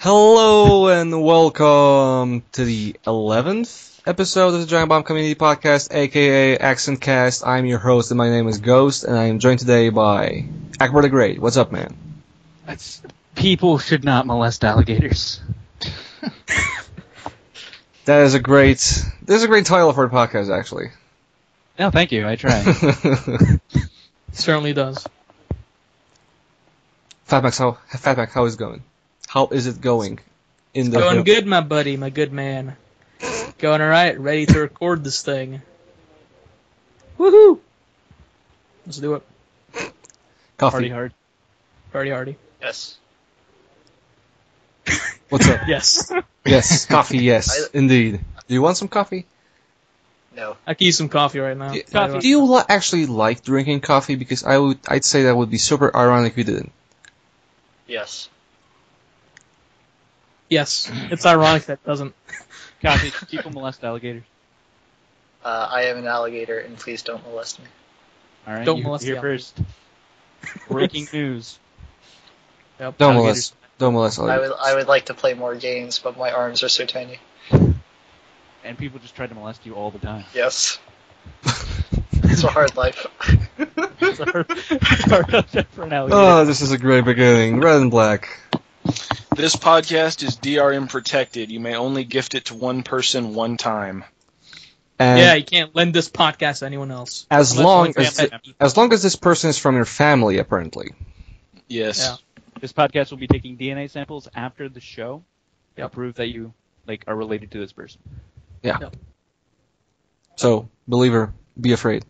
Hello and welcome to the 11th episode of the Giant Bomb Community Podcast, aka Accent Cast. I'm your host and my name is Ghost, and I am joined today by Akbar the Great. What's up, man? People should not molest alligators. There's a great title for the podcast, actually. No, thank you. I try. Certainly does. Fatmax, how is it going? How is it going? Going good, my buddy, my good man. Going alright, ready to record this thing. Woohoo! Let's do it. Coffee. Party hard. Party hardy. Yes. What's up? Yes. Yes, coffee, yes, indeed. Do you want some coffee? No. I can use some coffee right now. Do you actually like drinking coffee? Because I'd say that would be super ironic if you didn't. Yes. Yes. It's ironic that doesn't. Coffee. People molest alligators. I am an alligator, and please don't molest me. All right. Don't you molest hear the first. Breaking news. Yep. Don't Alligators. molest alligators. I would like to play more games, but my arms are so tiny. And people just try to molest you all the time. Yes. It's a hard life. It's hard for an alligator. Oh, this is a great beginning. Red and black. This podcast is DRM protected. You may only gift it to one person one time. And Yeah, you can't lend this podcast to anyone else. as Unless long only as family people. as long as this person is from your family, apparently. Yes. Yeah. This podcast will be taking DNA samples after the show to Yep. prove that you are related to this person. Yeah. Yep. So, believer, be afraid.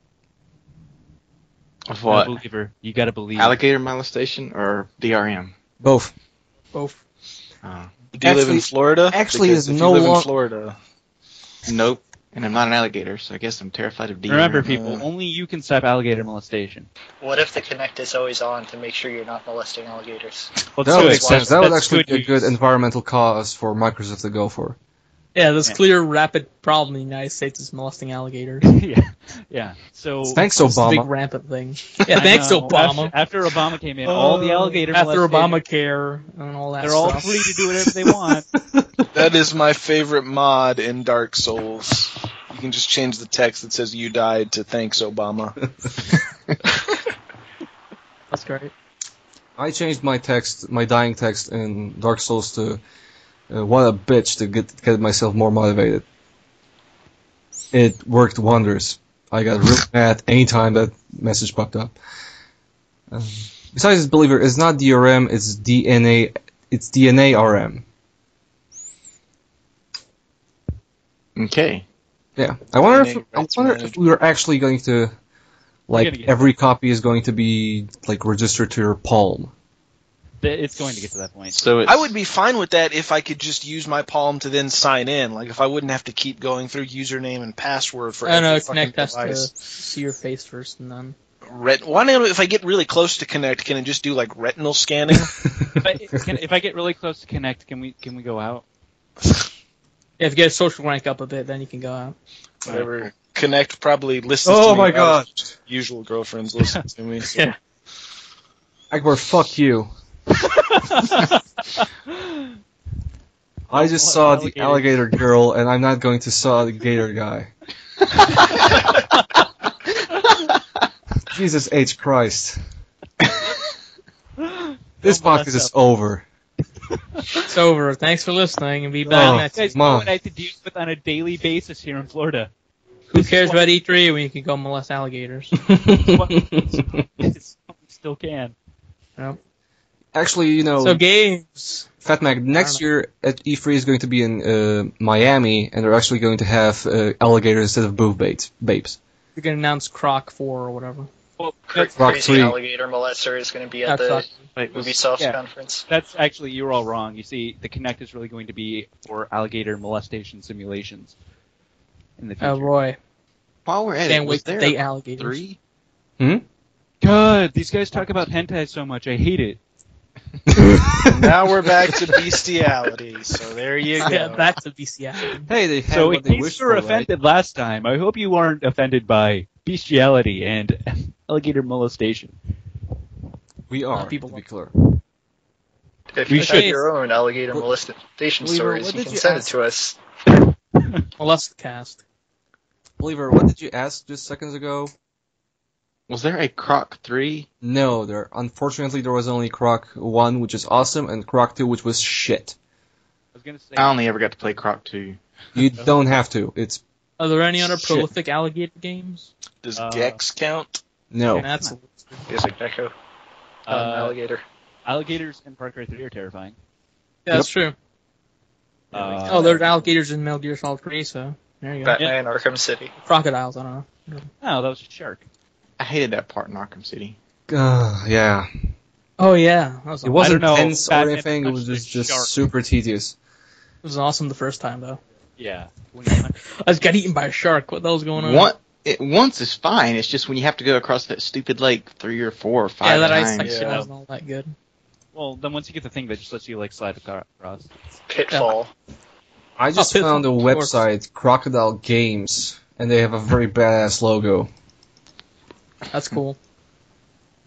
Of what? No believer. You gotta believe. Alligator molestation or DRM? Both. Both. Do you live in Actually- Florida? actually Because is if no you live long- in Florida. Nope. And I'm not an alligator, so I guess I'm terrified of DRM. Remember, people, only you can stop alligator molestation. What if the Kinect is always on to make sure you're not molesting alligators? Let's That do would it. make sense. That would That's actually be a good news. environmental cause for Microsoft to go for. Yeah, this Yeah. clear, rapid problem in the United States is molesting alligators. yeah. So Thanks, It's a big Obama. rampant thing. Yeah, I thanks, know, Obama. After Obama came in, all the alligator After molestation- Obamacare and all that they're all stuff. free to do whatever they want. That is my favorite mod in Dark Souls. You can just change the text that says "You died" to "Thanks, Obama." That's great. I changed my dying text in Dark Souls to "What a bitch" to get myself more motivated. It worked wonders. I got real mad anytime that message popped up. Besides, believer, it's not DRM, it's DNA. It's DNA RM. Okay. Yeah, I wonder DNA if rights if management. we were actually going to, like, gonna get every copy is going to be like registered to your Palm. It's going to get to that point. So it's, I would be fine with that if I could just use my Palm to then sign in. Like if I wouldn't have to keep going through username and password for I don't know, every fucking Kinect has to device. see your face first and then. Why not? If I get really close to Connect, can it just do like retinal scanning? If I get really close to Connect, can we go out? Yeah, if you get a social rank up a bit, then you can go out. Whatever. Connect probably listens Oh to me. my about God. as Usual girlfriends listen to me. So. Yeah. Akbar, fuck you. I just saw the alligator girl, and I'm not going to saw the gator guy. Jesus H. Christ. This podcast is over. It's over. Thanks for listening, and be back Oh. next You guys week. Come on. know what I have to deal with on a daily basis here in Florida. Who cares about E3 when you can go molest alligators? Still can. Actually, you know, So games. Fatmac, next year at E3 is going to be in Miami, and they're actually going to have alligators instead of babes. You're gonna announce Croc 4 or whatever. Well, Rock Crazy 3. alligator molester is going to be at the Croc. Ubisoft yeah. conference. That's actually, you're all wrong. You see, the Kinect is really going to be for alligator molestation simulations in the future. Oh boy, while we're at can't it, wait was to there date alligators. 3? God, these guys talk about hentai so much. I hate it. Now we're back to bestiality. So there you go. Yeah, that's a bestiality. Hey, they had So what in they case wished you were for, right? offended last time, I hope you weren't offended by bestiality and alligator molestation. We are, people to be clear. If We you should. have your own alligator molestation Weaver, stories, what you did can you send ask? it to us. Molest cast. Believer, what did you ask just seconds ago? Was there a Croc 3? No, unfortunately there was only Croc 1, which is awesome, and Croc 2, which was shit. I was gonna say. I only ever got to play Croc 2. You don't have to. It's Are there any other Shit. prolific alligator games? Does Gex count? no. That's He has a gecko, not an alligator. Alligators in Far Cry 3 are terrifying. yeah, that's true. Uh, There's alligators in Metal Gear Solid 3, so there you go. Batman Arkham City. Crocodiles, I don't know. No, that was a shark. I hated that part in Arkham City. Yeah. Oh yeah, that was It awesome. wasn't know, tense or Batman anything, it was punched a just shark. super tedious. It was awesome the first time though. Yeah. When you punch- I just got eaten by a shark. What the hell's going on? Once is fine. It's just when you have to go across that stupid lake 3 or 4 or 5 Yeah, that ice times. section Yeah. wasn't all that good. well, then once you get the thing that just lets you like slide across. Pitfall. I just Pitfall, found a of course. website, Crocodile Games, and they have a very badass logo. That's cool.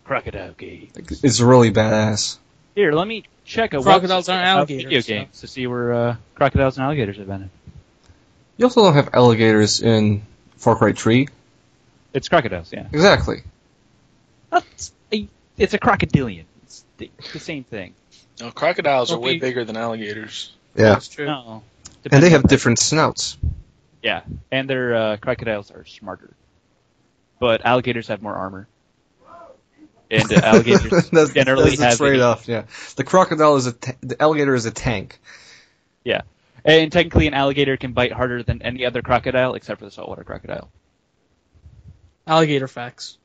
Crocodile game. Like, it's really badass. Here, let me check a Crocodiles website aren't about alligators, video so- games to see where crocodiles and alligators have been. You also don't have alligators in Far Cry 3. It's crocodiles, yeah. Exactly. It's a crocodilian. It's the same thing. No, crocodiles are way Okay. bigger than alligators. Yeah. That's true. No. And they have different snouts. Yeah, and their crocodiles are smarter. But alligators have more armor. And alligators that's generally the have trade-off, yeah. The crocodile is the alligator is a tank. Yeah. And technically an alligator can bite harder than any other crocodile except for the saltwater crocodile. Alligator facts.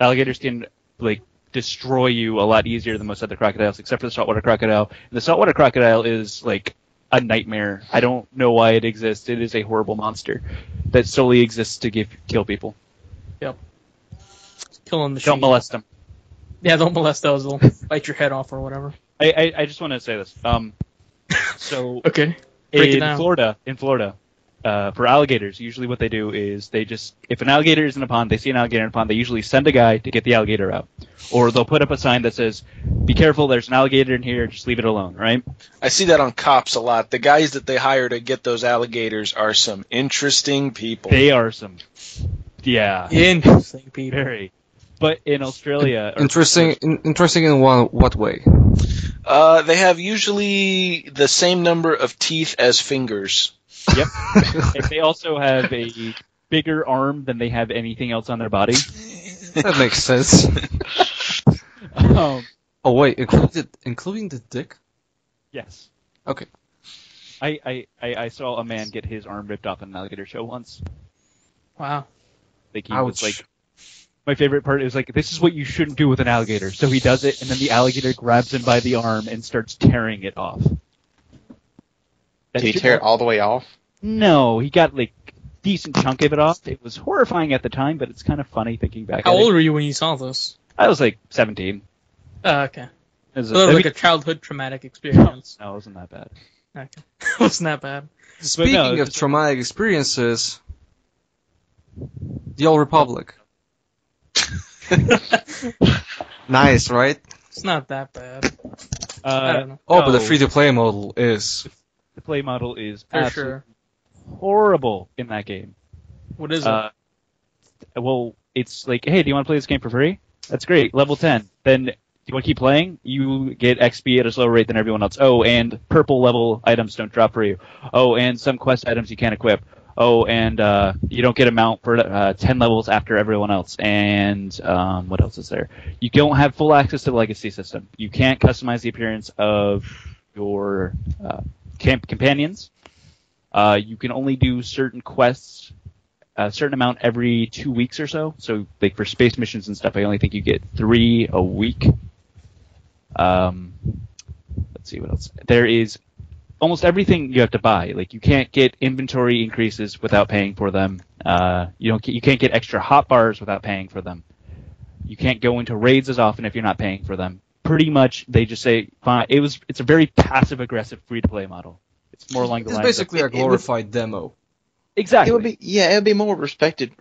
Alligators can like destroy you a lot easier than most other crocodiles except for the saltwater crocodile. And the saltwater crocodile is like a nightmare. I don't know why it exists. It is a horrible monster that solely exists to kill people. Killing the Don't sheep. molest them. Yeah, don't molest those. They'll bite your head off or whatever. I just want to say this. So Okay. Break it in down. Florida, for alligators, usually what they do is if an alligator is in a pond, they see an alligator in a pond, they usually send a guy to get the alligator out. Or they'll put up a sign that says, "Be careful, there's an alligator in here, just leave it alone," right? I see that on cops a lot. The guys that they hire to get those alligators are some interesting people. They are some, yeah, Interesting people. very. But in Australia, Interesting in what way? They have usually the same number of teeth as fingers. Yep. And they also have a bigger arm than they have anything else on their body. That makes sense. Um, Oh wait, including the dick? yes. Okay. I saw a man get his arm ripped off in an alligator show once. Wow. Like he Ouch. was like, my favorite part is like, this is what you shouldn't do with an alligator. So he does it, and then the alligator grabs him by the arm and starts tearing it off. Did he tear it all the way off? No, he got like decent chunk of it off. It was horrifying at the time, but it's kind of funny thinking back. How at old it. were you when you saw this? I was like 17. Okay. It was So that was like a childhood traumatic experience. no, it wasn't that bad. Okay. Wasn't that bad. Speaking no, of traumatic experiences, the Old Republic. Nice, right? It's not that bad. I don't know. Oh, but the no. free-to-play model is. The play model is For absolutely sure. horrible in that game. What is it? Well, it's like, hey, do you want to play this game for free? That's great. Level 10. Then, do you want to keep playing? You get XP at a slower rate than everyone else. Oh, and purple level items don't drop for you. Oh, and some quest items you can't equip. Oh, and you don't get a mount for 10 levels after everyone else. And what else is there? You don't have full access to the legacy system. You can't customize the appearance of your companions. You can only do certain quests a certain amount every 2 weeks or so. So, like for space missions and stuff, I only think you get 3 a week. Let's see what else. There is almost everything you have to buy. Like you can't get inventory increases without paying for them. You can't get extra hotbars without paying for them. You can't go into raids as often if you're not paying for them. Pretty much, they just say, fine. It's a very passive aggressive free to play model. It's more along the It's lines basically of, a glorified demo. exactly. It would be more respective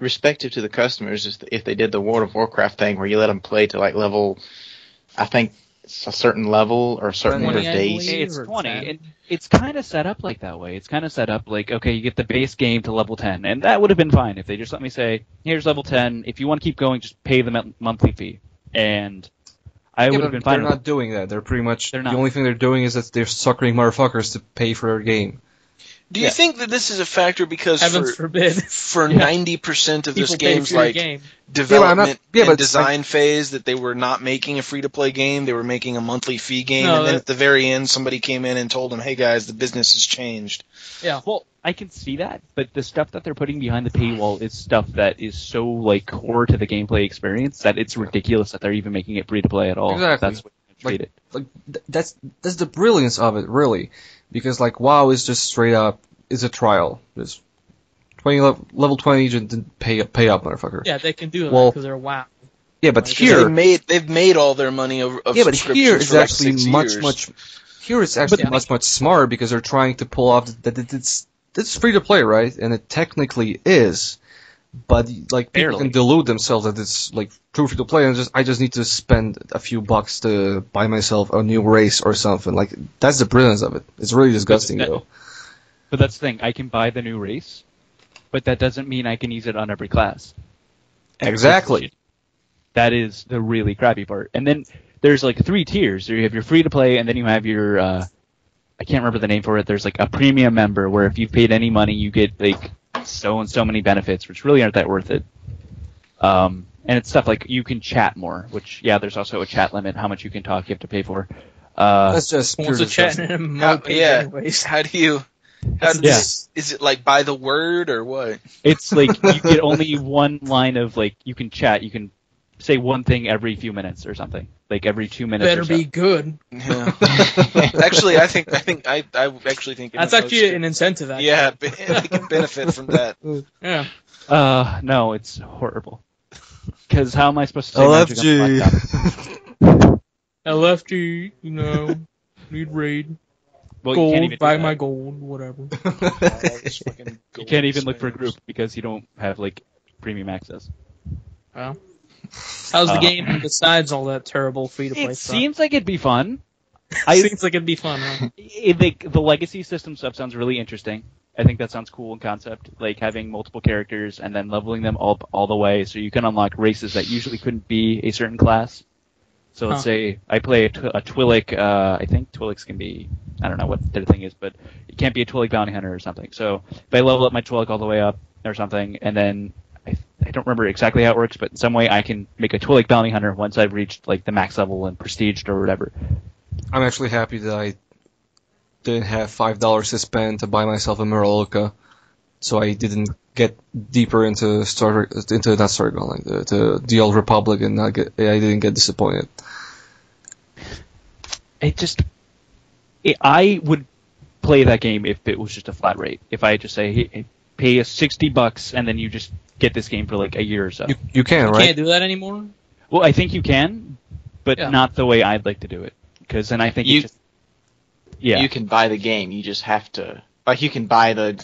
to the customers if they did the World of Warcraft thing where you let them play to like level, I think a certain level or a certain number of 20, I days. believe. It's or 20, 10. and it's kind of set up like that way. It's kind of set up like, okay, you get the base game to level 10, and that would have been fine if they just let me say, here's level 10. If you want to keep going, just pay the monthly fee, and I would have been fine. They're not doing that. They're pretty much They're the not. only thing they're doing is that they're suckering motherfuckers to pay for their game. Do you think that this is a factor because Heavens forbid. for 90% of this People pay game's for your like game. development but and it's design phase that they were not making a free-to-play game, they were making a monthly fee game, No, and then that- at the very end somebody came in and told them, hey guys, the business has changed. Yeah. Well, I can see that, but the stuff that they're putting behind the paywall is stuff that is so like core to the gameplay experience that it's ridiculous that they're even making it free to play at all. Exactly. That's what you treat it. That's the brilliance of it, really, because like WoW is just straight up is a trial. It's 20 level 20, you didn't pay up, motherfucker. Yeah, they can do that Well, because they're WoW. Yeah, but Like, here, They've made all their money of yeah, but subscriptions here it's for like actually 6 much years. Here it's actually Yeah. much smart because they're trying to pull off that it's free to play, right? And it technically is, but like people Barely. can delude themselves that it's like true free to play, and I just need to spend a few bucks to buy myself a new race or something. Like that's the brilliance of it. It's really disgusting that- though. But that's the thing. I can buy the new race, but that doesn't mean I can use it on every class. Exactly. That is the really crappy part. And then there's like 3 tiers. You have your free to play, and then you have your I can't remember the name for it. There's like a premium member where if you've paid any money, you get like so and so many benefits, which really aren't that worth it. And it's stuff like you can chat more, which there's also a chat limit. How much you can talk, you have to pay for. That's just pure Wants to chat disgusting. in a How, moped yeah, anyways. how do you... Is it like by the word or what? It's like you get only one line of like you can chat. You can say one thing every few minutes or something, like every 2 minutes. Better or so. be good. Yeah. Actually, I actually think That's MMOs actually should- an incentive, actually. Yeah, they can benefit from that. Yeah. No, it's horrible. Because how am I supposed to say magic on the LFG. laptop? LFG, need raid. Well, you can't Gold, even do buy that. my gold, whatever. You can't even look for a group because you don't have like premium access. Well, how's the game besides all that terrible free-to-play It stuff? seems like it'd be fun. Seems like it'd be fun, huh? The legacy system stuff sounds really interesting. I think that sounds cool in concept, like having multiple characters and then leveling them all the way, so you can unlock races that usually couldn't be a certain class. So let's say I play a Twi'lek. I think Twi'leks can be. I don't know what their thing is, but it can't be a Twi'lek bounty hunter or something. So if I level up my Twi'lek all the way up or something, and then I don't remember exactly how it works, but in some way I can make a Twi'lek bounty hunter once I've reached like the max level and prestiged or whatever. I'm actually happy that I didn't have $5 to spend to buy myself a Muraloka, so I didn't get deeper into the Old Republic, and I didn't get disappointed. I would play that game if it was just a flat rate. If I just say, hey, pay us $60 and then you just get this game for like a year or so. You can, You right? can't do that anymore? Well, I think you can, but Yeah. not the way I'd like to do it. Because then I think You- it just... Yeah. You can buy the game. You just have to, like, you can buy the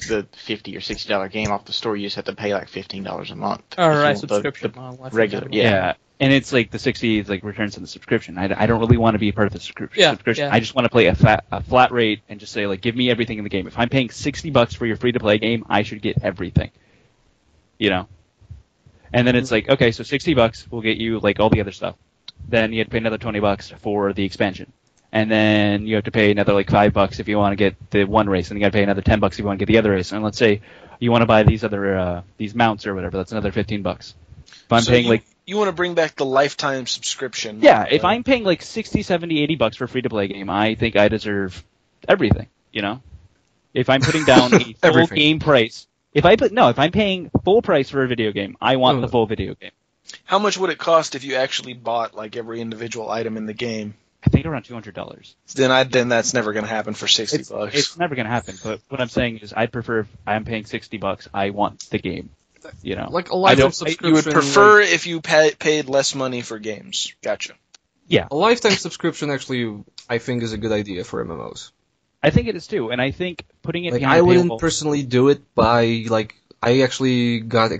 $50 or $60 game off the store. You just have to pay like $15 a month. All if you right, want subscription the model. I forgot regular, about yeah. Yeah, and it's like the 60 is like returns to the subscription. I don't really want to be a part of the subscription. Yeah. I just want to play a flat rate and just say like, give me everything in the game. If I'm paying $60 for your free to play game, I should get everything. You know. And then it's like, okay, so $60 will get you like all the other stuff. Then you have to pay another $20 for the expansion. And then you have to pay another like $5 if you want to get the one race, and you got to pay another $10 if you want to get the other race. And let's say you want to buy these other these mounts or whatever, that's another $15. If I'm paying you want to bring back the lifetime subscription. if I'm paying like 60, 70, $80 for a free to play game, I think I deserve everything, you know? If I'm putting down a full Everything. game price, if I'm paying full price for a video game, I want the full video game. How much would it cost if you actually bought like every individual item in the game? I think around $200. Then that's never going to happen for $60. It's never going to happen, but what I'm saying is I'd prefer if I'm paying $60, I want the game, you know? Like a lifetime subscription. You would prefer if you paid less money for games. Gotcha. Yeah. A lifetime subscription actually, I think, is a good idea for MMOs. I think it is too, and I think putting it Like, behind I a wouldn't paywall- personally do it, but I actually got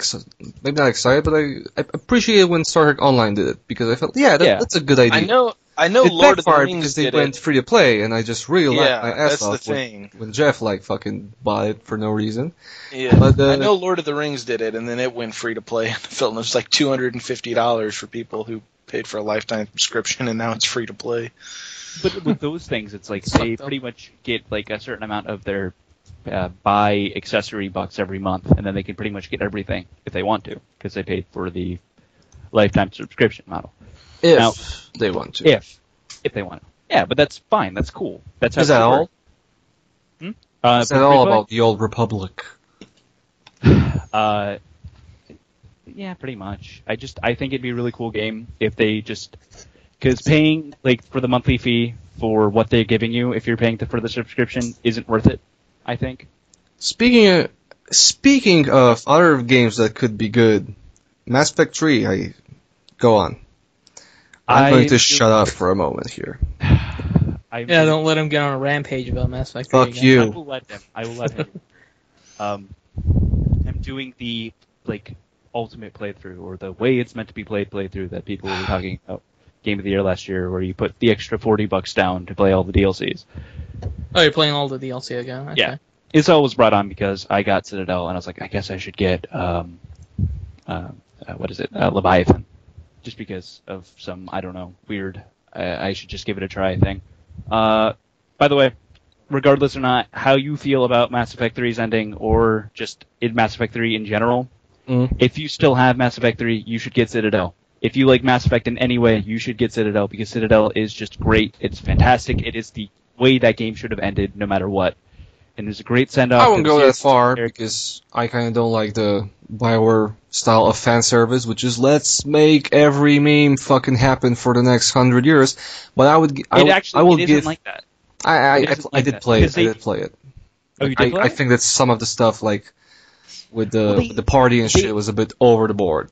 maybe not excited, but I appreciated when Star Trek Online did it, because I felt, that's a good idea. I know It Lord of the backfired Rings because they did went it. free to play, and I just really laughed my ass that's the off thing. when Jeff fucking bought it for no reason. Yeah, But, I know Lord of the Rings did it, and then it went free to play. And it was like $250 for people who paid for a lifetime subscription, and now it's free to play. But with those things, it's like It's they fucked up. pretty much get like a certain amount of their buy accessory bucks every month, and then they can pretty much get everything if they want to, because they paid for the lifetime subscription model. if Now, they want to. If they want to. Yeah, but that's fine. That's cool. That's how Is that it all? works. Is For that all free about the old Republic? play? Yeah, pretty much. I think it'd be a really cool game if they just, because paying like for the monthly fee for what they're giving you, if you're paying for the subscription, isn't worth it. I think. Speaking of other games that could be good, Mass Effect 3, go on. I'm going to shut up for a moment here. Yeah, don't let him get on a rampage about Mass Effect 3 Fuck again. you. I will let him. I'm doing the ultimate playthrough, or the way it's meant to be played playthrough that people were talking about Game of the Year last year, where you put the extra $40 down to play all the DLCs. Oh, you're playing all the DLC again? Okay. Yeah. It's always brought on because I got Citadel, and I was like, I guess I should get Leviathan, just because of some, I don't know, weird, I should just give it a try thing. By the way, regardless or not how you feel about Mass Effect 3's ending, or just in Mass Effect 3 in general, if you still have Mass Effect 3, you should get Citadel. If you like Mass Effect in any way, you should get Citadel, because Citadel is just great. It's fantastic. It is the way that game should have ended, no matter what. And there's a great send-off. I won't go that far, because I kind of don't like the BioWare style of fan service, which is let's make every meme fucking happen for the next 100 years. But I would It isn't like that. I did play it. Oh, you did play I it? think that some of the stuff, like with Well, the party and shit, was a bit over the board.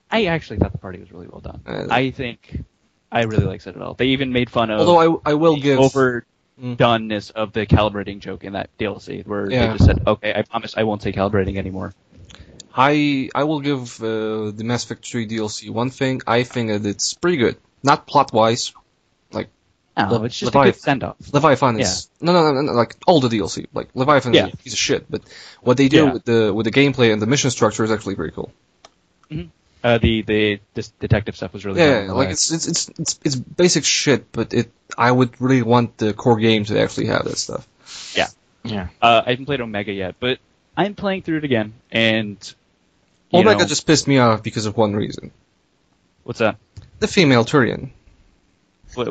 I actually thought the party was really well done. Uh, I think I really like Citadel. They even made fun of Although I will the give overdoneness of the calibrating joke in that DLC, where Yeah. they just said, "Okay, I promise I won't say calibrating anymore." I will give the Mass Effect 3 DLC one thing. I think that it's pretty good. Not plot-wise. No, it's just a Leviathan. good send-off. Leviathan is... No, like all the DLC. Like, Leviathan Yeah. is a piece of shit, but what they do Yeah. with the gameplay and the mission structure is actually pretty cool. The detective stuff was really fun. Yeah, like it's basic shit, but I would really want the core game to actually have that stuff. Yeah. I haven't played Omega yet, but I'm playing through it again, and Omega just pissed me off because of one reason. what's that? The female Turian. Why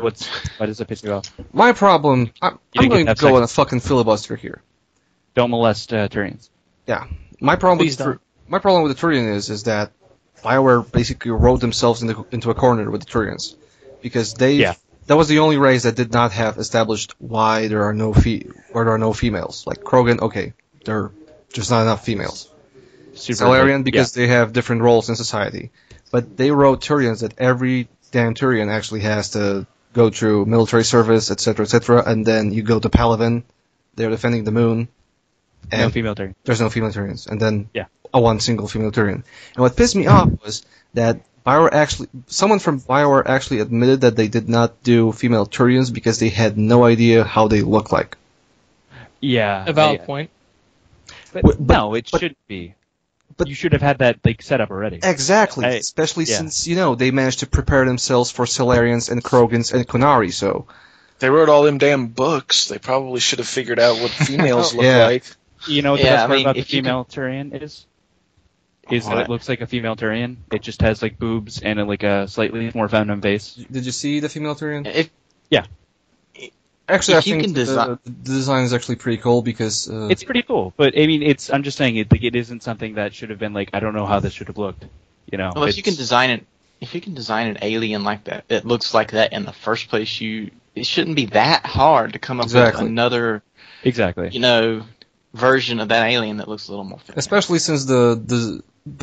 does that piss you off? My problem... I'm didn't going get to that go on a fucking filibuster here. Don't molest Turians. My problem Please with don't. my problem with the Turian is that BioWare basically wrote themselves into a corner with the Turians, because that was the only race that did not have established why there are no females. Like Krogan, okay, there's not enough females. Solarian, because they have different roles in society. But they wrote Turians that every damn Turian actually has to go through military service, etc., and then you go to Palaven, they're defending the moon, and no female Turian. there's no female Turians, and then Yeah. one single female Turian. And what pissed me off was that someone from BioWare actually admitted that they did not do female Turians because they had no idea how they look like. Yeah, A valid point. But no, it shouldn't be. but- you should have had that set up already. Exactly, especially since, they managed to prepare themselves for Solarians and Krogans and Kunari, so... They wrote all them damn books. They probably should have figured out what females look Yeah. like. You know what the Yeah, best I part mean, about the if you female Turian is? Is that What? it looks like a female Turian. It just has boobs and a slightly more feminine face. Did you see the female Turian? Actually, if I you think can the design is actually pretty cool because... It's pretty cool, but I mean, I'm just saying it isn't something that should have been I don't know how this should have looked. Well, if you can design an alien like that, it looks like that in the first place. It shouldn't be that hard to come up with another, exactly, version of that alien that looks a little more feminine. Especially since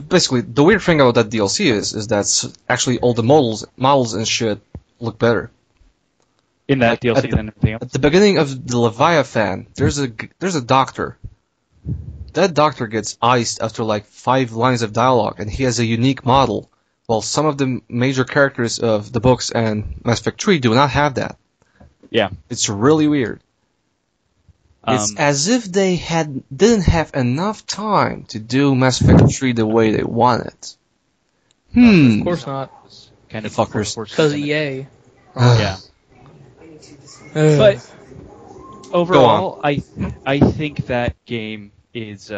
basically the weird thing about that DLC is that actually all the models and shit look better. in that DLC than everything else. At the beginning of the Leviathan, there's a doctor. That doctor gets iced after 5 lines of dialogue, and he has a unique model well, some of the major characters of the books and Mass Effect 3 do not have that. Yeah. It's really weird. It's as if they didn't have enough time to do Mass Effect 3 the way they wanted. Of course not. Kind of Fuckers. Because EA. Yeah. But overall, I think that game is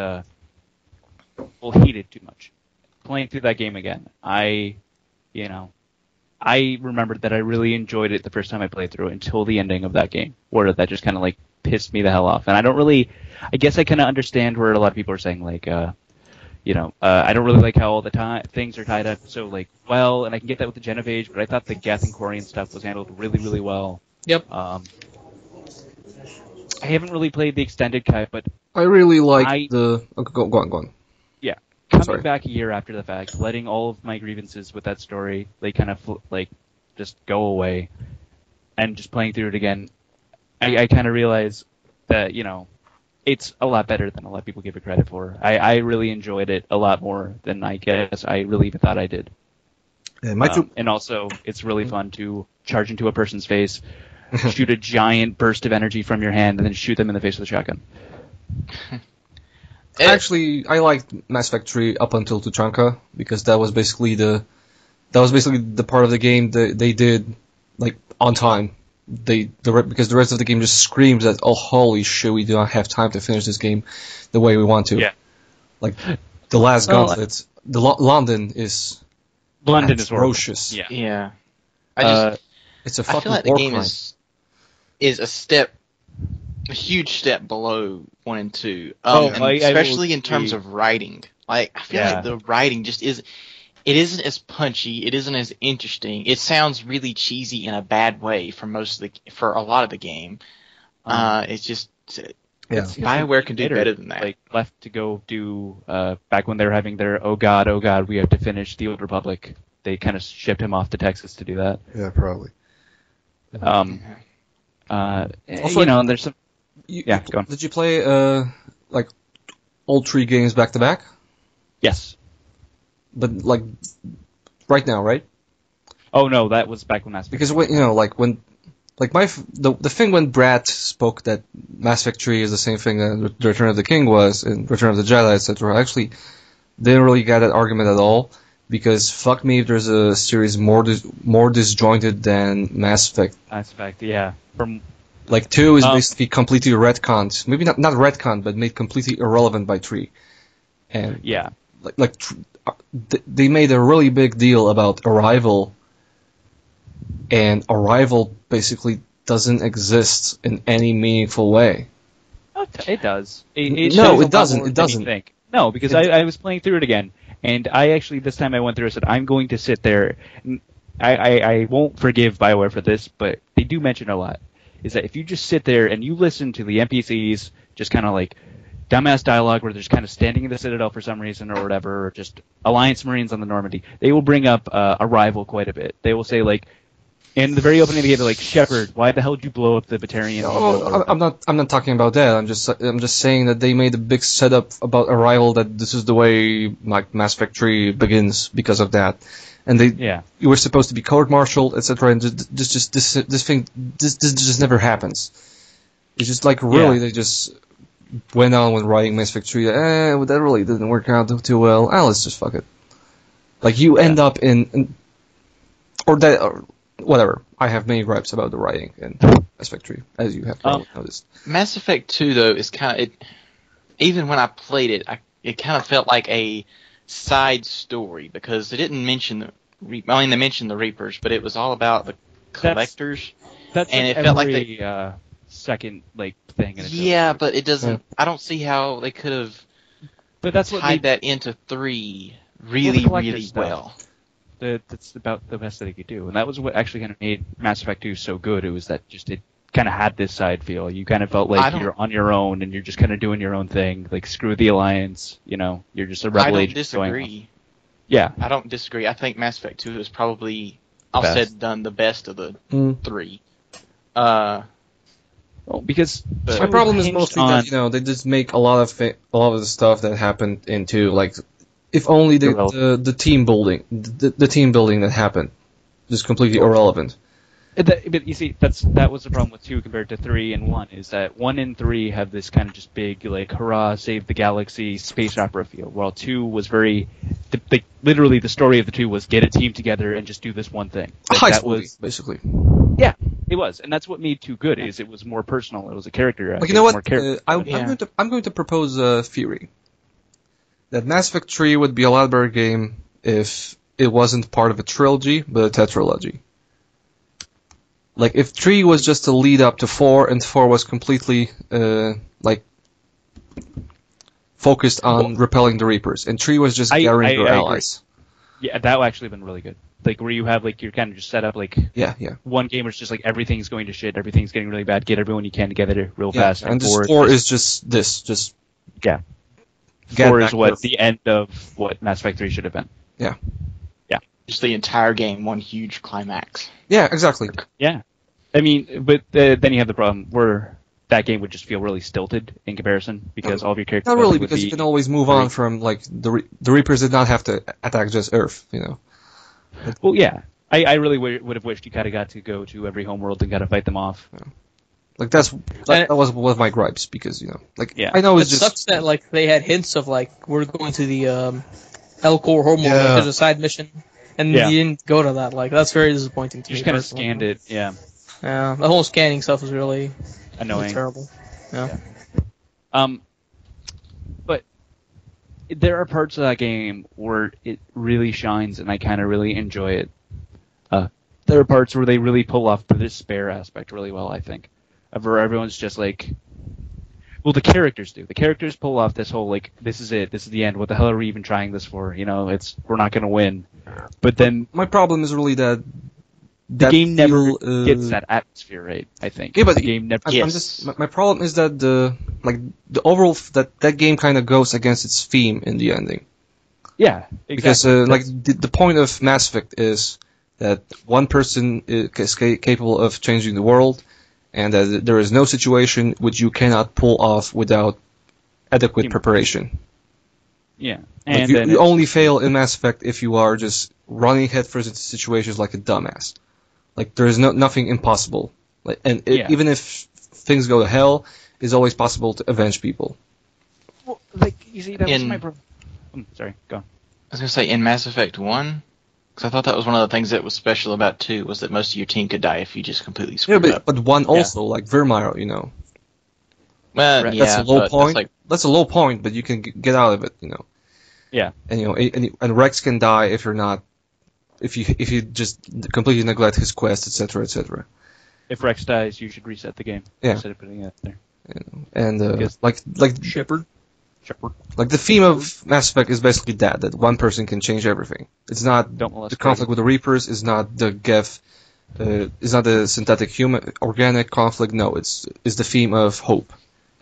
heated too much. Playing through that game again, I remembered that I really enjoyed it the first time I played through it until the ending of that game, where that just kind of like pissed me the hell off. And I guess I kind of understand where a lot of people are saying like, I don't really like how all the things are tied up so like well, and I can get that with the Genovage, but I thought the Geth and Corian stuff was handled really, really well. Yep. I haven't really played the extended cut, but I really like the... Oh, go on. Yeah. Coming back a year after the fact, letting all of my grievances with that story, they kind of just go away, and just playing through it again, I kind of realize that, it's a lot better than a lot of people give it credit for. I really enjoyed it a lot more than I guess I really even thought I did. And also, it's really fun to charge into a person's face, shoot a giant burst of energy from your hand, and then shoot them in the face with a shotgun. Actually, I liked Mass Effect 3 up until Tuchanka, because that was basically the part of the game that they did like on time. Because the rest of the game just screams that, oh holy shit, we do not have time to finish this game the way we want to. Yeah. Like the last gauntlet, London is atrocious. Yeah. Yeah. It's a I fucking feel like the war game crime. is a huge step below 1 and 2. I Especially in terms of writing. Like, I feel like the writing just isn't as punchy, it isn't as interesting. It sounds really cheesy in a bad way for a lot of the game. It's just BioWare can do better than that. Like left to go do back when they were having their oh god, we have to finish the Old Republic. They kind of shipped him off to Texas to do that. Yeah, probably. Also, there's some. Go on. Did you play like all 3 games back to back? Yes. But like right now, right? Oh no, that was back when Mass Effect. Because the thing when Brad spoke that Mass Effect 3 is the same thing that Return of the King was in Return of the Jedi, etc. I actually didn't really get that argument at all, because fuck me if there's a series more disjointed than Mass Effect. Mass Effect, yeah. From 2 is basically completely retconned, maybe not retconned, but made completely irrelevant by 3. And yeah, they made a really big deal about Arrival, and Arrival basically doesn't exist in any meaningful way. It does. No, it doesn't. It doesn't. Think. No, because I was playing through it again, and I actually, this time I went through and said, I'm going to sit there. I won't forgive BioWare for this, but they do mention a lot, is that if you just sit there and you listen to the NPCs just kind of like dumbass dialogue where they're just kind of standing in the Citadel for some reason or whatever, or just Alliance Marines on the Normandy, they will bring up Arrival quite a bit. They will say, like, in the very opening of the game, they're like, Shepard, why the hell did you blow up the Batarian? Oh, I'm not talking about that. I'm just saying that they made a big setup about Arrival, that this is the way like Mass Effect 3 begins because of that. And you were supposed to be court-martialed, etc. And this just never happens. It's just like really they just went on when writing Mass Effect 3. Well, that really didn't work out too well. Let's just fuck it. Like you end up or whatever. I have many gripes about the writing in Mass Effect 3, as you have probably noticed. Mass Effect 2 though is kind of even when I played it, it kind of felt like a side story because they didn't mention they mentioned the Reapers, but it was all about the collectors. That's and like it felt like second thing. Yeah, but it doesn't. Yeah. I don't see how they could have. But that's tied that into 3 really well. That's about the best that they could do, and that was what actually kind of made Mass Effect 2 so good. It was that just it kind of had this side feel. You kind of felt like you're on your own and you're just kind of doing your own thing. Like screw the Alliance, you're just a rebel agent. I don't disagree. Yeah, I don't disagree. I think Mass Effect 2 is probably done the best of the 3. Well, because my problem is mostly that they just make a lot of the stuff that happened in 2, like if only Irrelevant. the team building, the team building that happened, just completely irrelevant. But you see, that was the problem with 2 compared to 3 and 1, is that 1 and 3 have this kind of just big, like, hurrah, save the galaxy, space opera feel, while 2 was very, literally the story of the 2 was get a team together and just do this one thing. A Like, heist movie, basically. Yeah, it was, and that's what made 2 good, is it was more personal, it was a character. Like, you know what? More I'm going to propose a theory that Mass Effect 3 would be a lot better game if it wasn't part of a trilogy, but a tetralogy. Like, if 3 was just a lead up to 4, and 4 was completely, focused on repelling the Reapers, and 3 was just gathering your allies. Yeah, that would actually have been really good. Like, where you have, like, you're kind of just set up, like, Yeah. one game where it's just like, everything's going to shit, everything's getting really bad, get everyone you can together real fast. And this 4 is just this, just... Yeah. Get 4 back is what to- the end of what Mass Effect 3 should have been. Just the entire game, one huge climax. Yeah, exactly. Yeah. I mean, but then you have the problem where that game would just feel really stilted in comparison, because all of your characters Not really, would because be... you can always move on from, like, the Reapers did not have to attack just Earth, you know. Well, yeah. I really would have wished you kind of got to go to every homeworld and got to fight them off. Like, that was one of my gripes, because, you know, like, Yeah. I know It it's just... sucks that like they had hints of like we're going to the Elcor homeworld, like, there's a side mission, and Yeah. you didn't go to that. Like that's very disappointing to You me. just kind of personally. scanned it, yeah. Yeah, the whole scanning stuff was really Annoying. terrible. Yeah. But there are parts of that game where it really shines, and I kind of really enjoy it. There are parts where they really pull off the despair aspect really well, I think. Where everyone's just like... Well, the characters do. The characters pull off this whole, like, this is it, this is the end, what the hell are we even trying this for? You know, we're not going to win. But then My problem is really that... the game never gets that atmosphere right, I think. Yeah, but the game never... my problem is that the overall that game kind of goes against its theme in the ending. Yeah, exactly. Because the point of Mass Effect is that one person is capable of changing the world, and that there is no situation which you cannot pull off without adequate preparation. Yeah. Like, And you only fail in Mass Effect if you are just running headfirst into situations like a dumbass. Like, there is nothing impossible. Like, and even if things go to hell, it's always possible to avenge people. Well, like, you see, that was my problem. Sorry, go on. I was going to say, in Mass Effect 1, because I thought that was one of the things that was special about 2, was that most of your team could die if you just completely screwed up. But one also, like Vermeer, you know. Well, Right. yeah, That's a low but point. That's a low point, but you can get out of it, you know. Yeah. And you know, and Rex can die if you're not, if you just completely neglect his quest, etc., etc. If Rex dies, you should reset the game. Yeah. Instead of putting it there. And Yes. like Shepard. like the theme of Mass Effect is basically that one person can change everything. It's not Don't molest the conflict with the Reapers. Is not the Geth. It's not the synthetic human organic conflict. No, it's the theme of hope.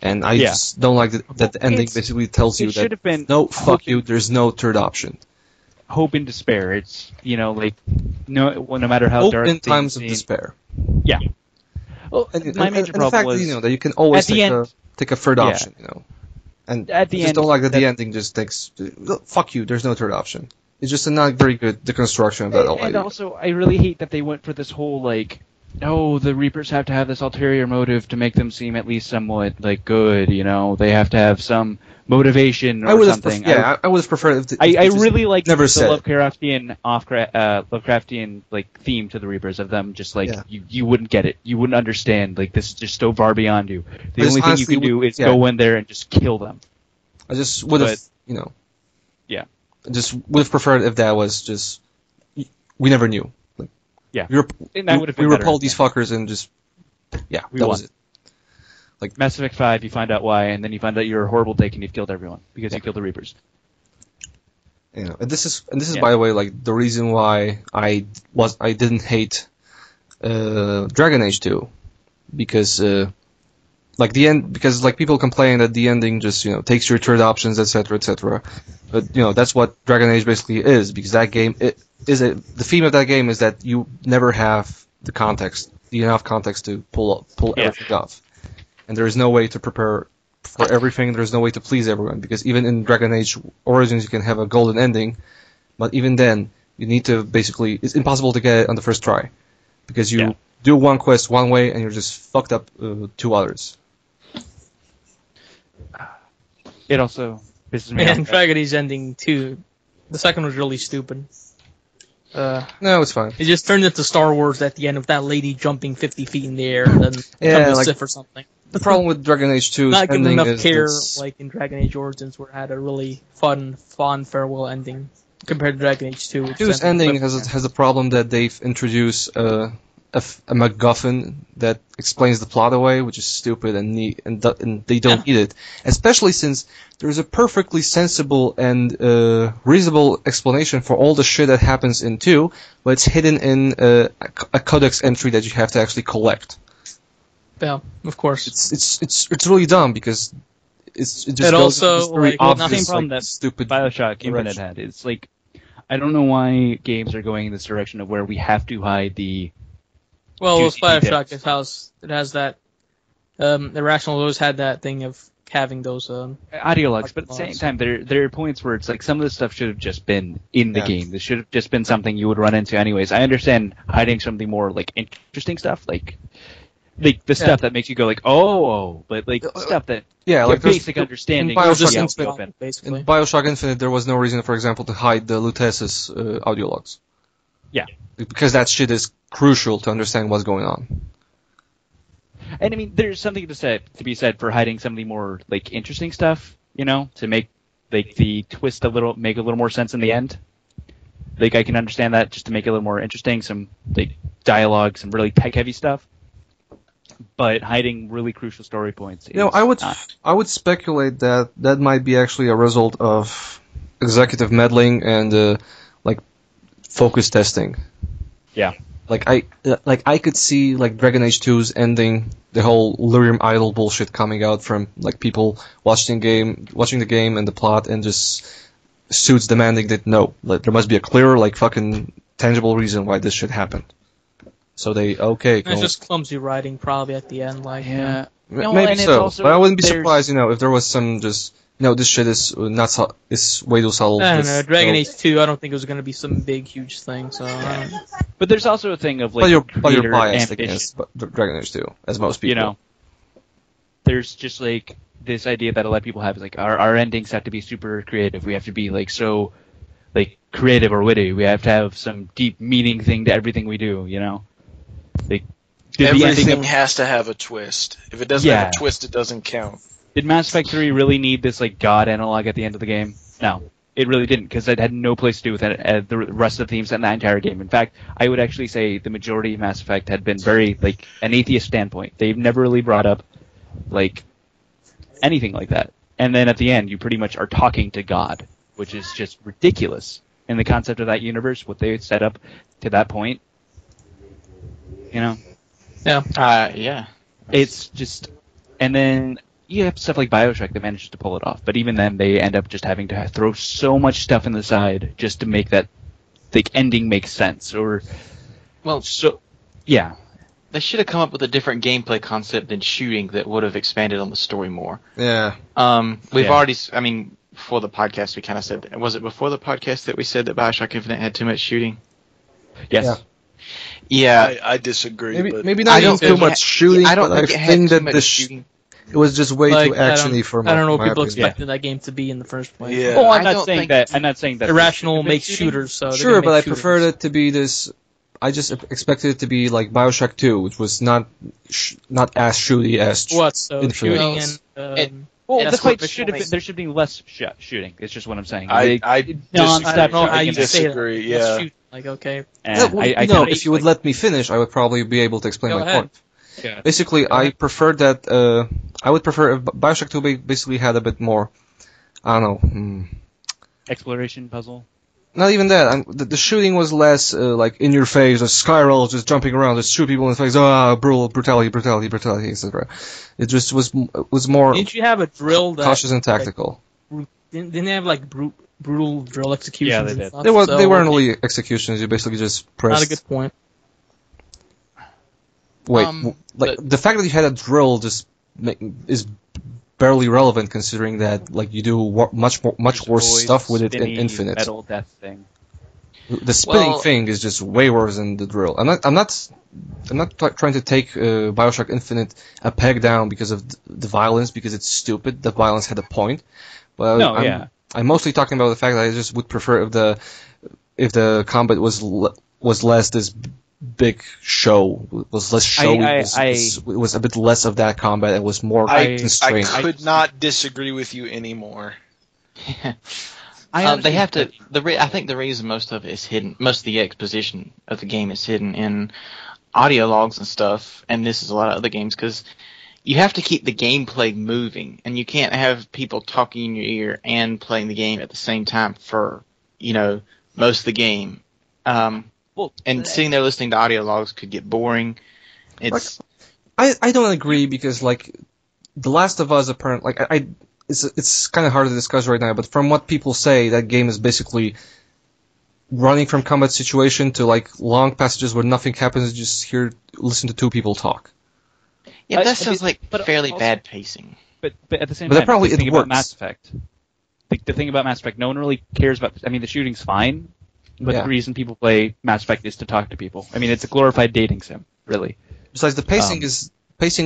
And I just don't like that the ending basically tells you it should that have been no, fuck hope you, there's no third option. Hope and despair. It's, you know, like, no matter how Hope dark in times things of seem. despair. Yeah. Well, my major the problem fact was that, you know, that you can always at the end, take a third option, you know. And at the I just end, don't like that the ending just takes, fuck you, there's no third option. It's just a not very good deconstruction of that whole and idea. also, I really hate that they went for this whole, like, no, the Reapers have to have this ulterior motive to make them seem at least somewhat, like, good, you know? They have to have some motivation or something. I would have preferred if I really like never the said Lovecraftian like theme to the Reapers of them just like you wouldn't get it, you wouldn't understand, like this is just so far beyond you. The only thing you can do is go in there and just kill them. I just would have, you know, yeah, I just would have preferred if that was just we never knew. Like, yeah, we repelled these fuckers and just that was it. Like Mass Effect 5, you find out why, and then you find out you're a horrible dick and you've killed everyone because you killed the Reapers. You know, and this is by the way, like the reason why I didn't hate Dragon Age 2, because like the end, because like people complain that the ending just, you know, takes your third options, etc., etc. But you know, that's what Dragon Age basically is, because that game the theme of that game is that you never have enough context to pull everything off. And there is no way to prepare for everything. There's no way to please everyone, because even in Dragon Age Origins you can have a golden ending, but even then you need to basically, it's impossible to get it on the first try, because you do one quest one way and you're just fucked up 2 others. It also pisses me Man, off. Dragon Age ending 2. The second was really stupid. No, it's fine. It just turned into Star Wars at the end with that lady jumping 50 feet in the air and then Yeah, becoming a like- Sith or something. The problem with Dragon Age 2's Not given ending enough is care this- like in Dragon Age Origins, where it had a really fun farewell ending compared to Dragon Age 2. Which 2's ended ending with- has a problem that they've introduced a MacGuffin that explains the plot away, which is stupid and neat, and they don't need it. Especially since there's a perfectly sensible and reasonable explanation for all the shit that happens in 2, but it's hidden in a codex entry that you have to actually collect. Yeah, of course. It's really dumb because it just It goes also, into this very like, obvious, the same problem like, that stupid Bioshock Infinite direction. had. It's like, I don't know why games are going in this direction of where we have to hide the. Well, with juicy Bioshock, details. it has that. Irrational always had that thing of having those. Ideologues, but at the same time, there are points where it's like some of this stuff should have just been in the Yeah. game. This should have just been something you would run into anyways. I understand hiding something more like interesting stuff, like the stuff that makes you go like, oh, but like stuff that Yeah, your like there's- basic understanding in is Bioshock out in the Infinite- open. basically. In Bioshock Infinite, there was no reason, for example, to hide the Lutece's audio logs. Yeah. Because that shit is crucial to understand what's going on. And I mean, there's something to be said for hiding some of the more like interesting stuff, you know, to make like the twist make a little more sense in the end. Like I can understand that just to make it a little more interesting, some like dialogue, some really tech heavy stuff. But hiding really crucial story points. You know, I would speculate that that might be actually a result of executive meddling and like focus testing. Yeah. Like I could see like Dragon Age 2's ending, the whole Lyrium Idol bullshit coming out from like people watching the game and the plot, and just suits demanding that no, like, there must be a clear, like, fucking tangible reason why this should happen. So they It's just clumsy writing, probably at the end. Like, Yeah. No, maybe and it's so, also- but I wouldn't be there's- surprised, if there was some just, this shit is is way too subtle. I don't This- know. Dragon no. Age 2, I don't think it was going to be some big, huge thing. So, But there's also a thing of like But you're creator biased ambition. against Dragon Age 2, as most people. You know, there's just like this idea that a lot of people have is like our endings have to be super creative. We have to be like so like creative or witty. We have to have some deep meaning thing to everything we do. You know, like did the ending Everything of, has to have a twist. If it doesn't have a twist, it doesn't count. did Mass Effect 3 really need this like god analog at the end of the game? No. It really didn't, because it had no place to do with it, the rest of the themes in the entire game. In fact, I would actually say the majority of Mass Effect had been very, like, an atheist standpoint. They've never really brought up, like, anything like that. And then at the end, you pretty much are talking to God, which is just ridiculous in the concept of that universe, what they set up to that point. You know? Yeah. It's just... And then... You have stuff like Bioshock that manages to pull it off, but even then they end up just having to throw so much stuff in the side just to make that ending make sense. Yeah. They should have come up with a different gameplay concept than shooting that would have expanded on the story more. Yeah. We've Yeah. already, before the podcast we kind of said, was it before the podcast that we said that Bioshock Infinite had too much shooting? Yes. Yeah. I disagree. Maybe but maybe I not don't even too think it much had- shooting, I don't but think I it had think too that much this shooting. it was just way like, too actiony for my I don't know what my people opinion. expected that game to be in the first place. Yeah. Well, I don't think- I'm not saying that Irrational they makes should've been shooting. shooters, so they're Sure, gonna but make I shooters. preferred it to be this. I just expected it to be like Bioshock 2, which was not as shooty as What? So Infinite. shooting Well, and Well, Yeah, the that's what fight should have been. There should be less shooting. It's just what I'm saying. I non-stop I don't know how shooting you and- say that. disagree, Let's yeah. shoot. Like, okay. Yeah, well, I no, kinda- if you would let me finish, I would probably be able to explain Go my ahead. point. Yeah. Basically, I prefer that. I would prefer if Bioshock 2 basically had a bit more. I don't know. exploration puzzle. Not even that. The shooting was less like in your face, a Skyroll just jumping around, just shoot people in the face. Brutality, etc. It just was more Didn't you have a drill that cautious and tactical. didn't they have like brutal drill executions? Yeah, they and did. stuff? They So, weren't really executions. You basically just pressed. Not a good point. Wait, Um, like the fact that you had a drill just is barely relevant considering that like you do much worse There's stuff with it in spinny Infinite. metal death thing. The spinning Well- thing is just way worse than the drill. I'm not trying to take Bioshock Infinite a peg down because of the violence, because it's stupid. The violence had a point. But No, I'm, yeah. I'm mostly talking about the fact that I just would prefer if the combat was less this big show, was less showy, was a bit less of that combat, and was more I constrained. could not disagree with you anymore. They have to. I think the reason most of it is hidden, most of the exposition of the game is hidden in audio logs and stuff, and this is a lot of other games because you have to keep the gameplay moving, and you can't have people talking in your ear and playing the game at the same time for most of the game. And sitting there listening to audio logs could get boring. It's I don't agree because like The Last of Us apparently it's kind of hard to discuss right now, but from what people say, that game is basically running from combat situation to like long passages where nothing happens, you just listen to two people talk. yeah, but that sounds like but fairly also- bad pacing. But at the same But time, probably the thing it about works. Mass Effect. The thing about Mass Effect, no one really cares about. I mean, the shooting's fine, but Yeah. the reason people play Mass Effect is to talk to people. I mean, it's a glorified dating sim, really. Besides, the pacing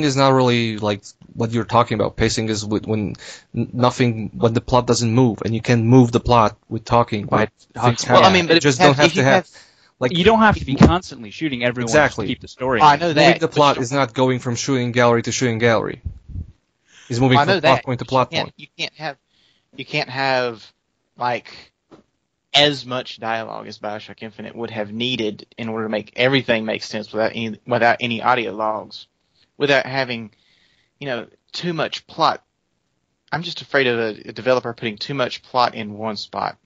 is not really like what you're talking about. Pacing is when the plot doesn't move, and you can move the plot with talking. By Things talking. happen. Well, I mean, but you if just you don't have- have if to you have like You don't have to be constantly shooting everyone Exactly. to keep the story. I know that. moving the but plot you is not going from shooting gallery to shooting gallery. It's moving I from know plot that. point to but plot you can't- point. You can't have like as much dialogue as Bioshock Infinite would have needed in order to make everything make sense without any audio logs, without having too much plot. I'm just afraid of a developer putting too much plot in one spot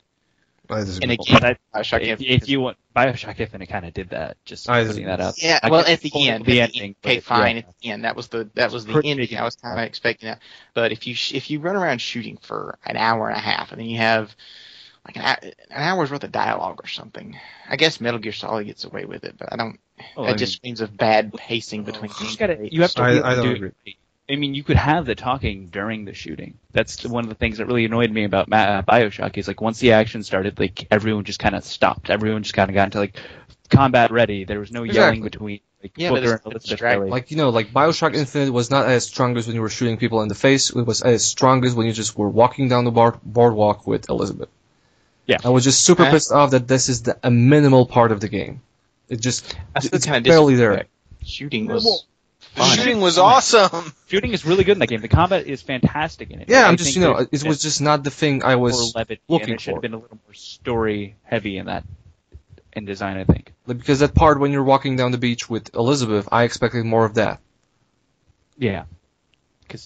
in a game. But Bioshock if Infinite. you want, Bioshock Infinite kind of did that. Just I putting that out. Yeah, I well, can't at the spoil end, the at the ending, okay, but, fine. yeah. At the end, that was the Pretty ending. big I was kind of expecting that. But if you run around shooting for an hour and a half, and then you have like an hour's worth of dialogue or something, I guess Metal Gear Solid gets away with it. But I don't. Oh, That just screams of bad pacing between. You have to. I really don't do agree. it. I mean, you could have the talking during the shooting. That's one of the things that really annoyed me about Bioshock. Is like once the action started, like everyone just kind of stopped. Everyone just kind of got into like combat ready. There was no yelling Exactly. between like Yeah, but Booker and it's Elizabeth. distracting. Really. Like Bioshock Infinite was not as strong as when you were shooting people in the face. It was as strong as when you just were walking down the boardwalk with Elizabeth. Yeah. I was just super pissed off that this is a minimal part of the game. It's kind of barely there. Shooting was The fun. shooting was awesome. Shooting is really good in that game. The combat is fantastic in it. Yeah, I I'm just think that it was just not the thing I was more levity, looking and it should for. have been a little more story heavy in that in design. I think. Like, because that part when you're walking down the beach with Elizabeth, I expected more of that. Yeah.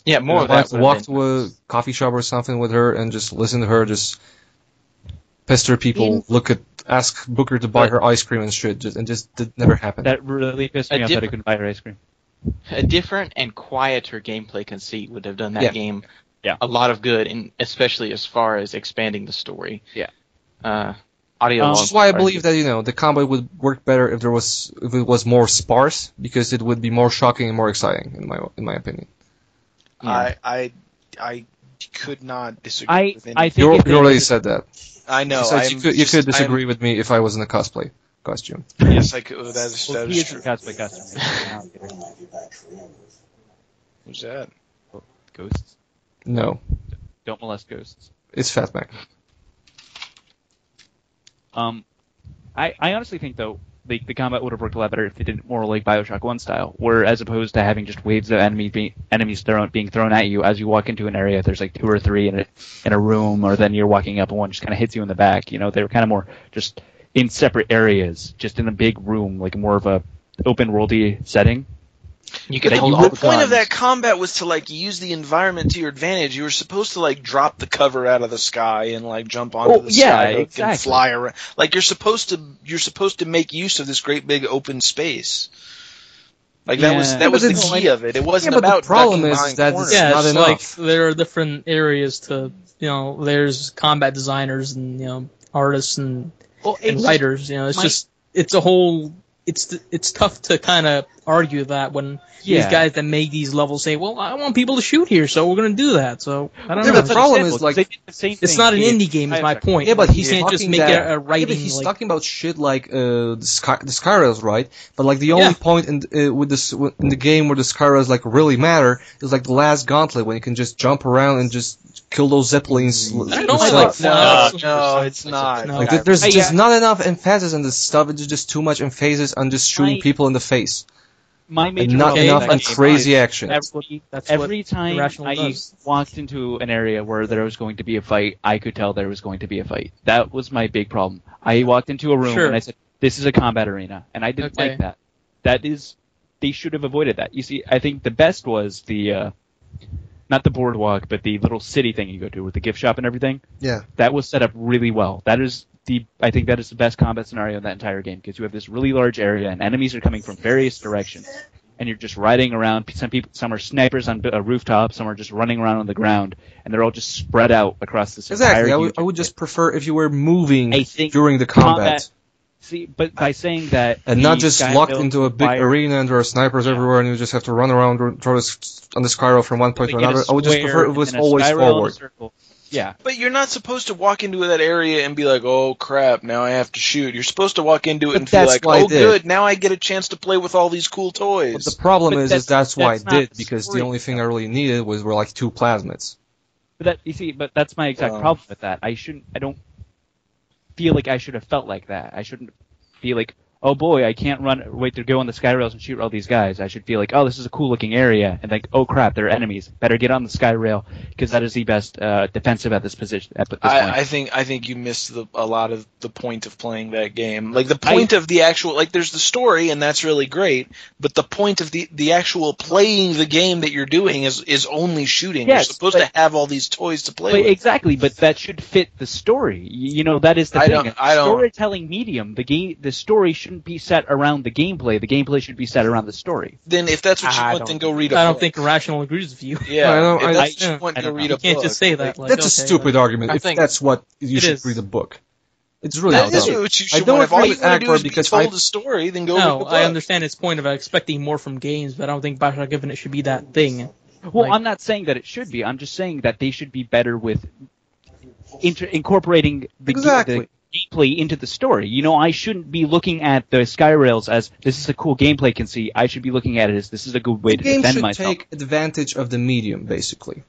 Yeah, more of Like, that. walk to a coffee shop or something with her and just listen to her just pester people, ask Booker to buy her ice cream and shit, and it never happened. That really pissed me off that I couldn't buy her ice cream. A different and quieter gameplay conceit would have done that Yeah. game Yeah. a lot of good, and especially as far as expanding the story. Yeah. Audio. Which is why I believe that the combat would work better if it was more sparse, because it would be more shocking and more exciting in my opinion. Yeah. I could not disagree with any. I think You if they already was- said that. I know. Besides, I'm you could just- disagree with me if I was in a cosplay costume. Yes, I could. That is Well, he true. is a cosplay customer. Who's that? Ghosts. No, Don't molest ghosts. it's Fat Mac. I honestly think though the combat would have worked a lot better if they did it more like Bioshock 1 style, where as opposed to having just waves of enemies being thrown at you as you walk into an area. If there's like 2 or 3 in a room, or then you're walking up and one just kind of hits you in the back. They were kind of more just in separate areas, just in a big room, like more of a open worldy setting. You could That hold you all The the point guns. of that combat was to use the environment to your advantage. You were supposed to drop the cover out of the sky and jump onto the sky hook and fly around. You're supposed to make use of this great big open space. That was the key of it. It wasn't but about the problem ducking is behind that corners. it's Yeah, not it's enough. like there are different areas to, there's combat designers and, artists and writers. It's a whole, it's tough to kind of argue that when these guys that make these levels say, well, I want people to shoot here, so we're going to do that. So, I don't know. The problem is, like, it's not an indie game, is my point. Yeah, but he can't just make a writing. Yeah, but he's talking about shit like the Skyrails, right? But like the only point in the game where the Skyrails like really matter is like the last gauntlet when you can just jump around and just kill those zeppelins. No, it's not. No. Like, there's just not enough emphasis on this stuff. It's just too much emphasis on just shooting people in the face. My major and not enough on crazy action. Every time I walked into an area where there was going to be a fight, I could tell there was going to be a fight. That was my big problem. I walked into a room and I said, "This is a combat arena," and I didn't like that. They should have avoided that. You see, I think the best was the not the boardwalk, but the little city thing you go to with the gift shop and everything. Yeah, that was set up really well. I think that is the best combat scenario in that entire game, because you have this really large area and enemies are coming from various directions, and you're just riding around. Some are snipers on a rooftop, some are just running around on the ground, and they're all just spread out across this entire. Exactly. I would just prefer if you were moving during the combat. See, but by saying that, and not just locked into a big arena and there are snipers everywhere, and you just have to run around and throw this on the Skyrail from one point to another. I would just prefer it was always forward. Yeah. But you're not supposed to walk into that area and be like, oh crap, now I have to shoot. You're supposed to walk into it and feel like, oh good, now I get a chance to play with all these cool toys. But the problem is that's why I did, because the only thing I really needed were like 2 plasmids. But that's my exact problem with that. I don't feel like I should have felt like that. I shouldn't feel like, oh boy, I can't wait to go on the Skyrails and shoot all these guys. I should feel like, oh, this is a cool looking area, and like, oh crap, there are enemies. Better get on the Skyrail, because that is the best defensive at this position. At this point. I think you missed a lot of the point of playing that game. Like the point of the actual, like there's the story, and that's really great. But the point of the actual playing the game that you're doing is only shooting. Yes, you're supposed to have all these toys to play with. Exactly, but that should fit the story. You know, that is the thing. Storytelling medium. The story shouldn't be set around the gameplay. The gameplay should be set around the story. Then if that's what you want, then go read a book. I don't think Irrational agrees with you. Yeah, if that's what you want, go read a book. You can't just say that. Like, that's a stupid argument. If that's what you should read a book. It's really that is what you should want. If all you want to do is be told a story, then go read a book. I understand its point of expecting more from games, but I don't think Bioshock Infinite should be that thing. Well, I'm not saying that it should be. I'm just saying that they should be better with incorporating the gameplay into the story. You know, I shouldn't be looking at the Skyrails as this is a cool gameplay conceit. I should be looking at it as this is a good way to defend myself. The game should take advantage of the medium, basically.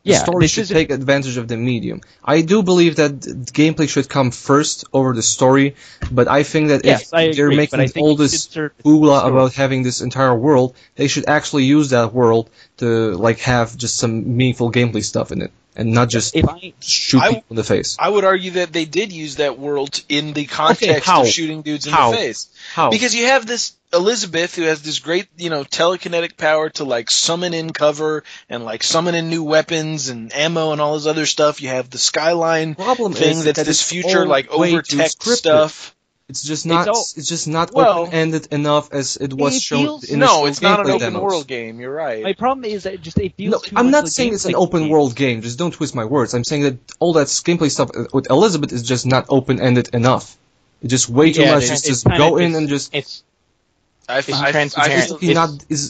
The story should take advantage of the medium. I do believe that gameplay should come first over the story, but I think that if they're making all this hula about having this entire world, they should actually use that world to like have just some meaningful gameplay stuff in it. And not just shoot people in the face. I would argue that they did use that world in the context of shooting dudes in the face. How? Because you have this Elizabeth who has this great, telekinetic power to like summon in cover and like summon in new weapons and ammo and all this other stuff. You have the Skyline thing that's this future like over-tech stuff. It's just not open-ended enough as it was shown in the No, it's not an open-world game. You're right. My problem is that it feels too I'm much not like saying it's an open-world game. Just don't twist my words. I'm saying that all that gameplay stuff with Elizabeth is just not open-ended enough. It's just way too much. Just go in and just... It's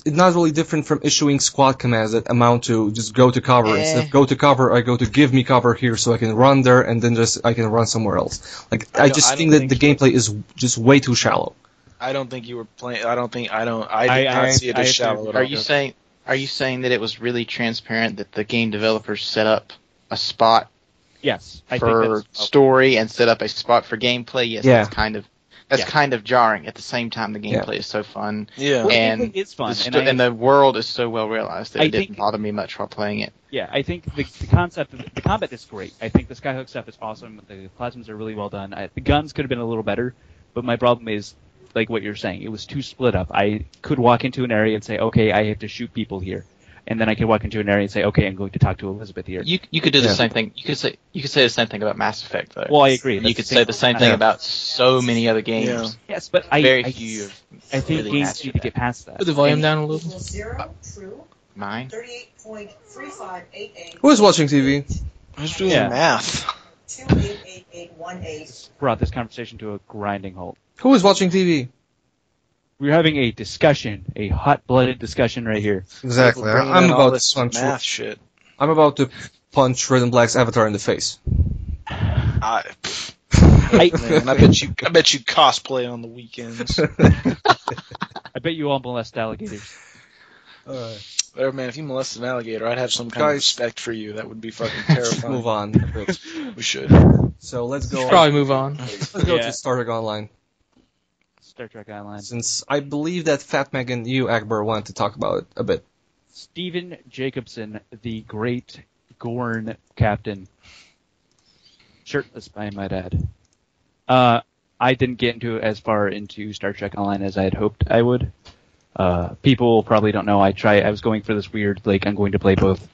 not really different from issuing squad commands that amount to just go to cover. Instead of go to cover, I go to give me cover here so I can run there and then I can run somewhere else. Like I think that the gameplay is just way too shallow. I don't think you were playing. I did not see it as shallow at all. Are you saying that it was really transparent that the game developers set up a spot for story and set up a spot for gameplay? Yes, that's kind of jarring. At the same time, the gameplay is so fun. Yeah, and it's fun, and the world is so well realized that it didn't bother me much while playing it. Yeah, I think the concept of the combat is great. I think the skyhook stuff is awesome. The plasmas are really well done. The guns could have been a little better, but my problem is like what you're saying. It was too split up. I could walk into an area and say, okay, I have to shoot people here. And then I could walk into an area and say, okay, I'm going to talk to Elizabeth here. You could do the same thing. You could say the same thing about Mass Effect, though. Well, I agree. You could say the same thing about so many other games. Yeah. Yes, but very few. I think really games need to get past that. Put the volume down a little. Mine. 38.3588. Who is watching TV? I was doing math. 288818. Brought this conversation to a grinding halt. Who is watching TV? We're having a discussion, a hot-blooded discussion right here. Exactly. I'm about to punch math shit. I'm about to punch Red and Black's avatar in the face. Man, I bet you cosplay on the weekends. I bet you all molest alligators. Whatever, man. If you molested an alligator, I'd have some kind of respect for you. That would be fucking terrifying. Move on. We should. So let's go. Probably move on. Let's go to Star Trek Online. Star Trek Online. Since I believe that Fat Meg and you, Akbar, wanted to talk about it a bit. Stephen Jacobson, the great Gorn captain. Shirtless, I might add. I didn't get into as far into Star Trek Online as I had hoped I would. People probably don't know. I was going for this weird, like, I'm going to play both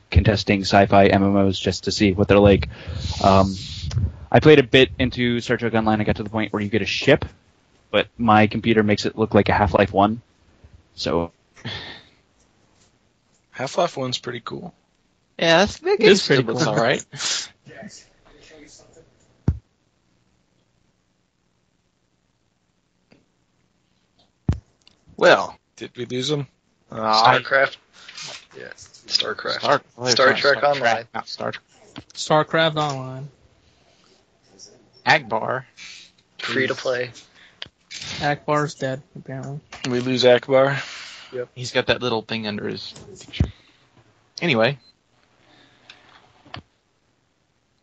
contesting sci-fi MMOs just to see what they're like. I played a bit into Star Trek Online. I got to the point where you get a ship, but my computer makes it look like a Half-Life 1. So Half-Life 1's pretty cool. Yeah, that game's pretty cool. All right. Well, did we lose him? StarCraft. Yeah, StarCraft. Star Trek Online. Not Star Trek. StarCraft Online. Akbar. Free to play. Akbar's dead, apparently. We lose Akbar. Yep. He's got that little thing under his picture. Anyway.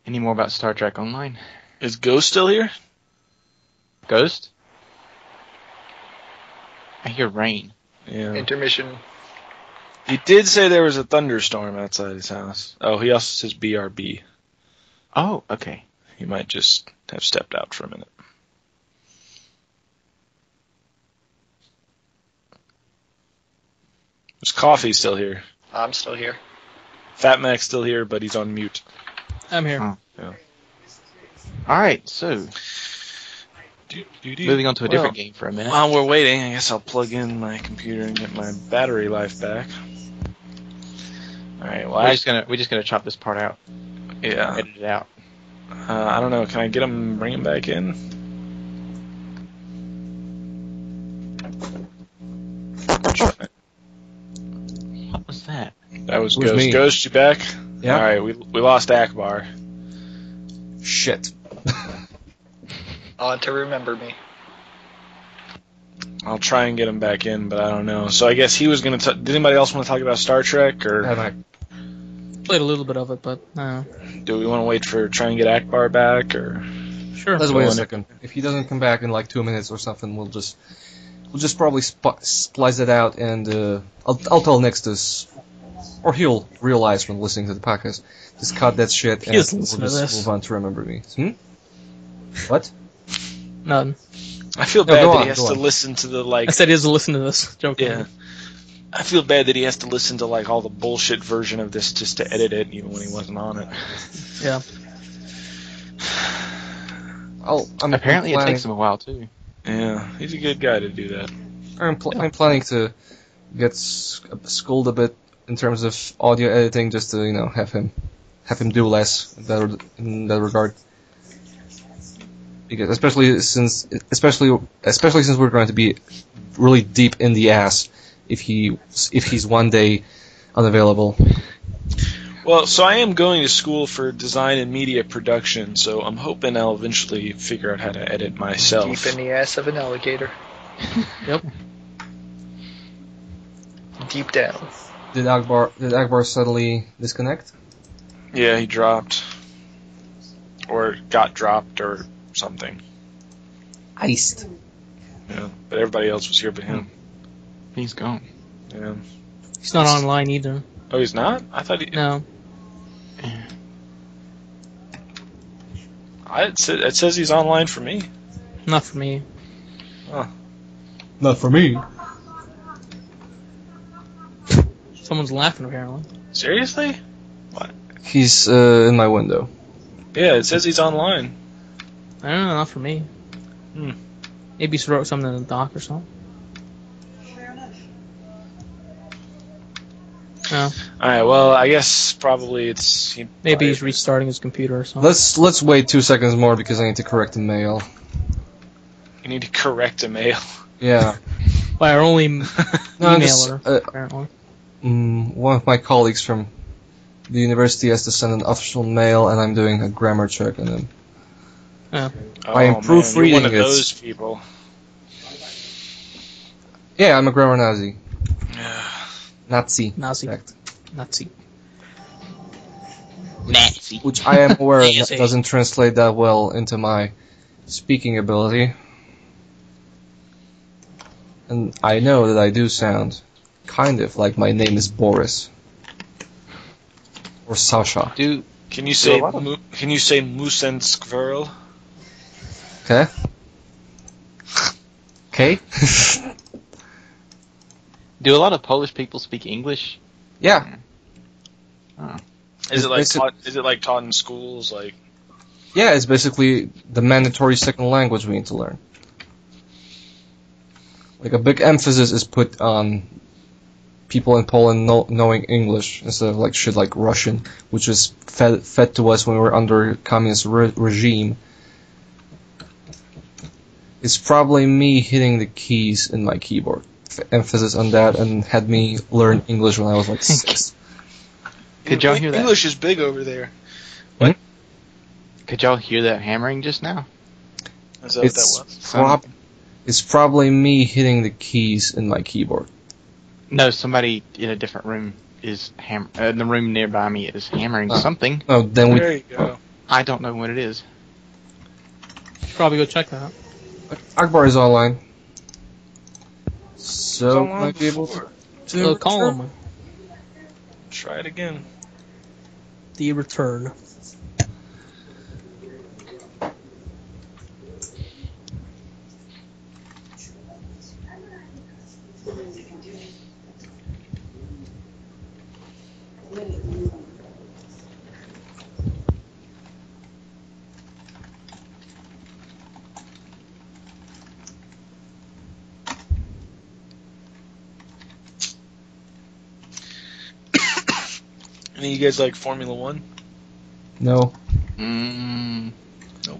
Any more about Star Trek Online? Is Ghost still here? Ghost? I hear rain. Yeah. Intermission. He did say there was a thunderstorm outside his house. Oh, he also says BRB. Oh, okay. He might just have stepped out for a minute. Is Coffee still here? I'm still here. Fat Mac's still here, but he's on mute. I'm here. Oh. Yeah. Alright, so moving on to a different game for a minute. While we're waiting, I guess I'll plug in my computer and get my battery life back. Alright, well, we're just gonna chop this part out. Yeah. Edit it out. I don't know. Can I get him, bring him back in? What was that? That was Who's Ghost. me? Ghost, you back? Yeah. Alright, we lost Akbar. Shit. On to remember me. I'll try and get him back in, but I don't know. So I guess he was going to... Did anybody else want to talk about Star Trek? Or Played a little bit of it, but no. do we want to wait for... Try and get Akbar back? Or Sure. Let's wait a second. If he doesn't come back in like 2 minutes or something, we'll just probably splice it out, and I'll tell Nix this, or he'll realize when listening to the podcast. Just cut that shit, and we'll just move on to Remember Me. What? None. I feel bad that he has to listen to the, like... I said he has to listen to this. Joking. Yeah. I feel bad that he has to listen to, like, all the bullshit version of this just to edit it, even when he wasn't on it. Yeah. Apparently it takes him a while, too. Yeah, he's a good guy to do that. I'm planning to get schooled a bit in terms of audio editing, just to have him do less in that regard. Because especially since we're going to be really deep in the ass if he's one day unavailable. Well, so I am going to school for design and media production, so I'm hoping I'll eventually figure out how to edit myself. Deep in the ass of an alligator. Yep. Deep down. Did Akbar suddenly disconnect? Yeah, he dropped. Or got dropped or something. Iced. Yeah, but everybody else was here but him. He's gone. Yeah. He's not online either. Oh, he's not? I thought he... No. It says he's online for me. Not for me. Oh. Not for me. Someone's laughing apparently. Seriously? What? He's in my window. Yeah, it says he's online. I don't know, not for me. Maybe he wrote something in the doc or something. No. Alright, well, I guess probably it's... Maybe he's restarting his computer or something. Let's wait 2 seconds more because I need to correct the mail. You need to correct a mail. Yeah. By our only No, emailer, apparently. One of my colleagues from the university has to send an official mail, and I'm doing a grammar check on him. Oh. I am proofreading you're one of it. those people. Yeah, I'm a grammar Nazi. Nazi. Fact. Nazi. Which I am aware Nazi. doesn't translate that well into my speaking ability. And I know that I do sound kind of like my name is Boris. Or Sasha. Can you say moose and squirrel? Okay? Okay? Do a lot of Polish people speak English? Yeah. Oh. Is it like taught in schools? Like, yeah, it's basically the mandatory second language we need to learn. Like a big emphasis is put on people in Poland knowing English instead of like shit like Russian, which was fed to us when we were under communist regime. It's probably me hitting the keys in my keyboard. Emphasis on that, and had me learn English when I was like 6. Could y'all hear that? English is big over there. What? Could y'all hear that hammering just now? Is that what that was? It's probably me hitting the keys in my keyboard. No, somebody in a different room is in the room nearby me is hammering something. Oh, then there you go. I don't know what it is. Should probably go check that out. Akbar is online. So might be able to call him. Try it again. The return. Any of you guys like Formula One? No. Nope.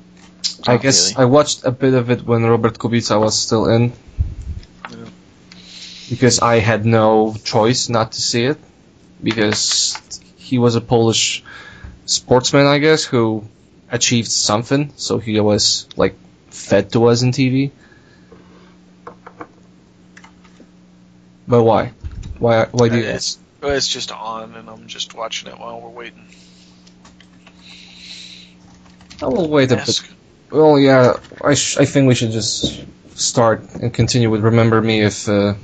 I guess really. I watched a bit of it when Robert Kubica was still in. Yeah. Because I had no choice not to see it. Because he was a Polish sportsman, I guess, who achieved something. So he was, like, fed to us in TV. But why? Why do you guys? It's just on, and I'm just watching it while we're waiting. I will wait a bit. Well, yeah, I think we should just start and continue with Remember Me if you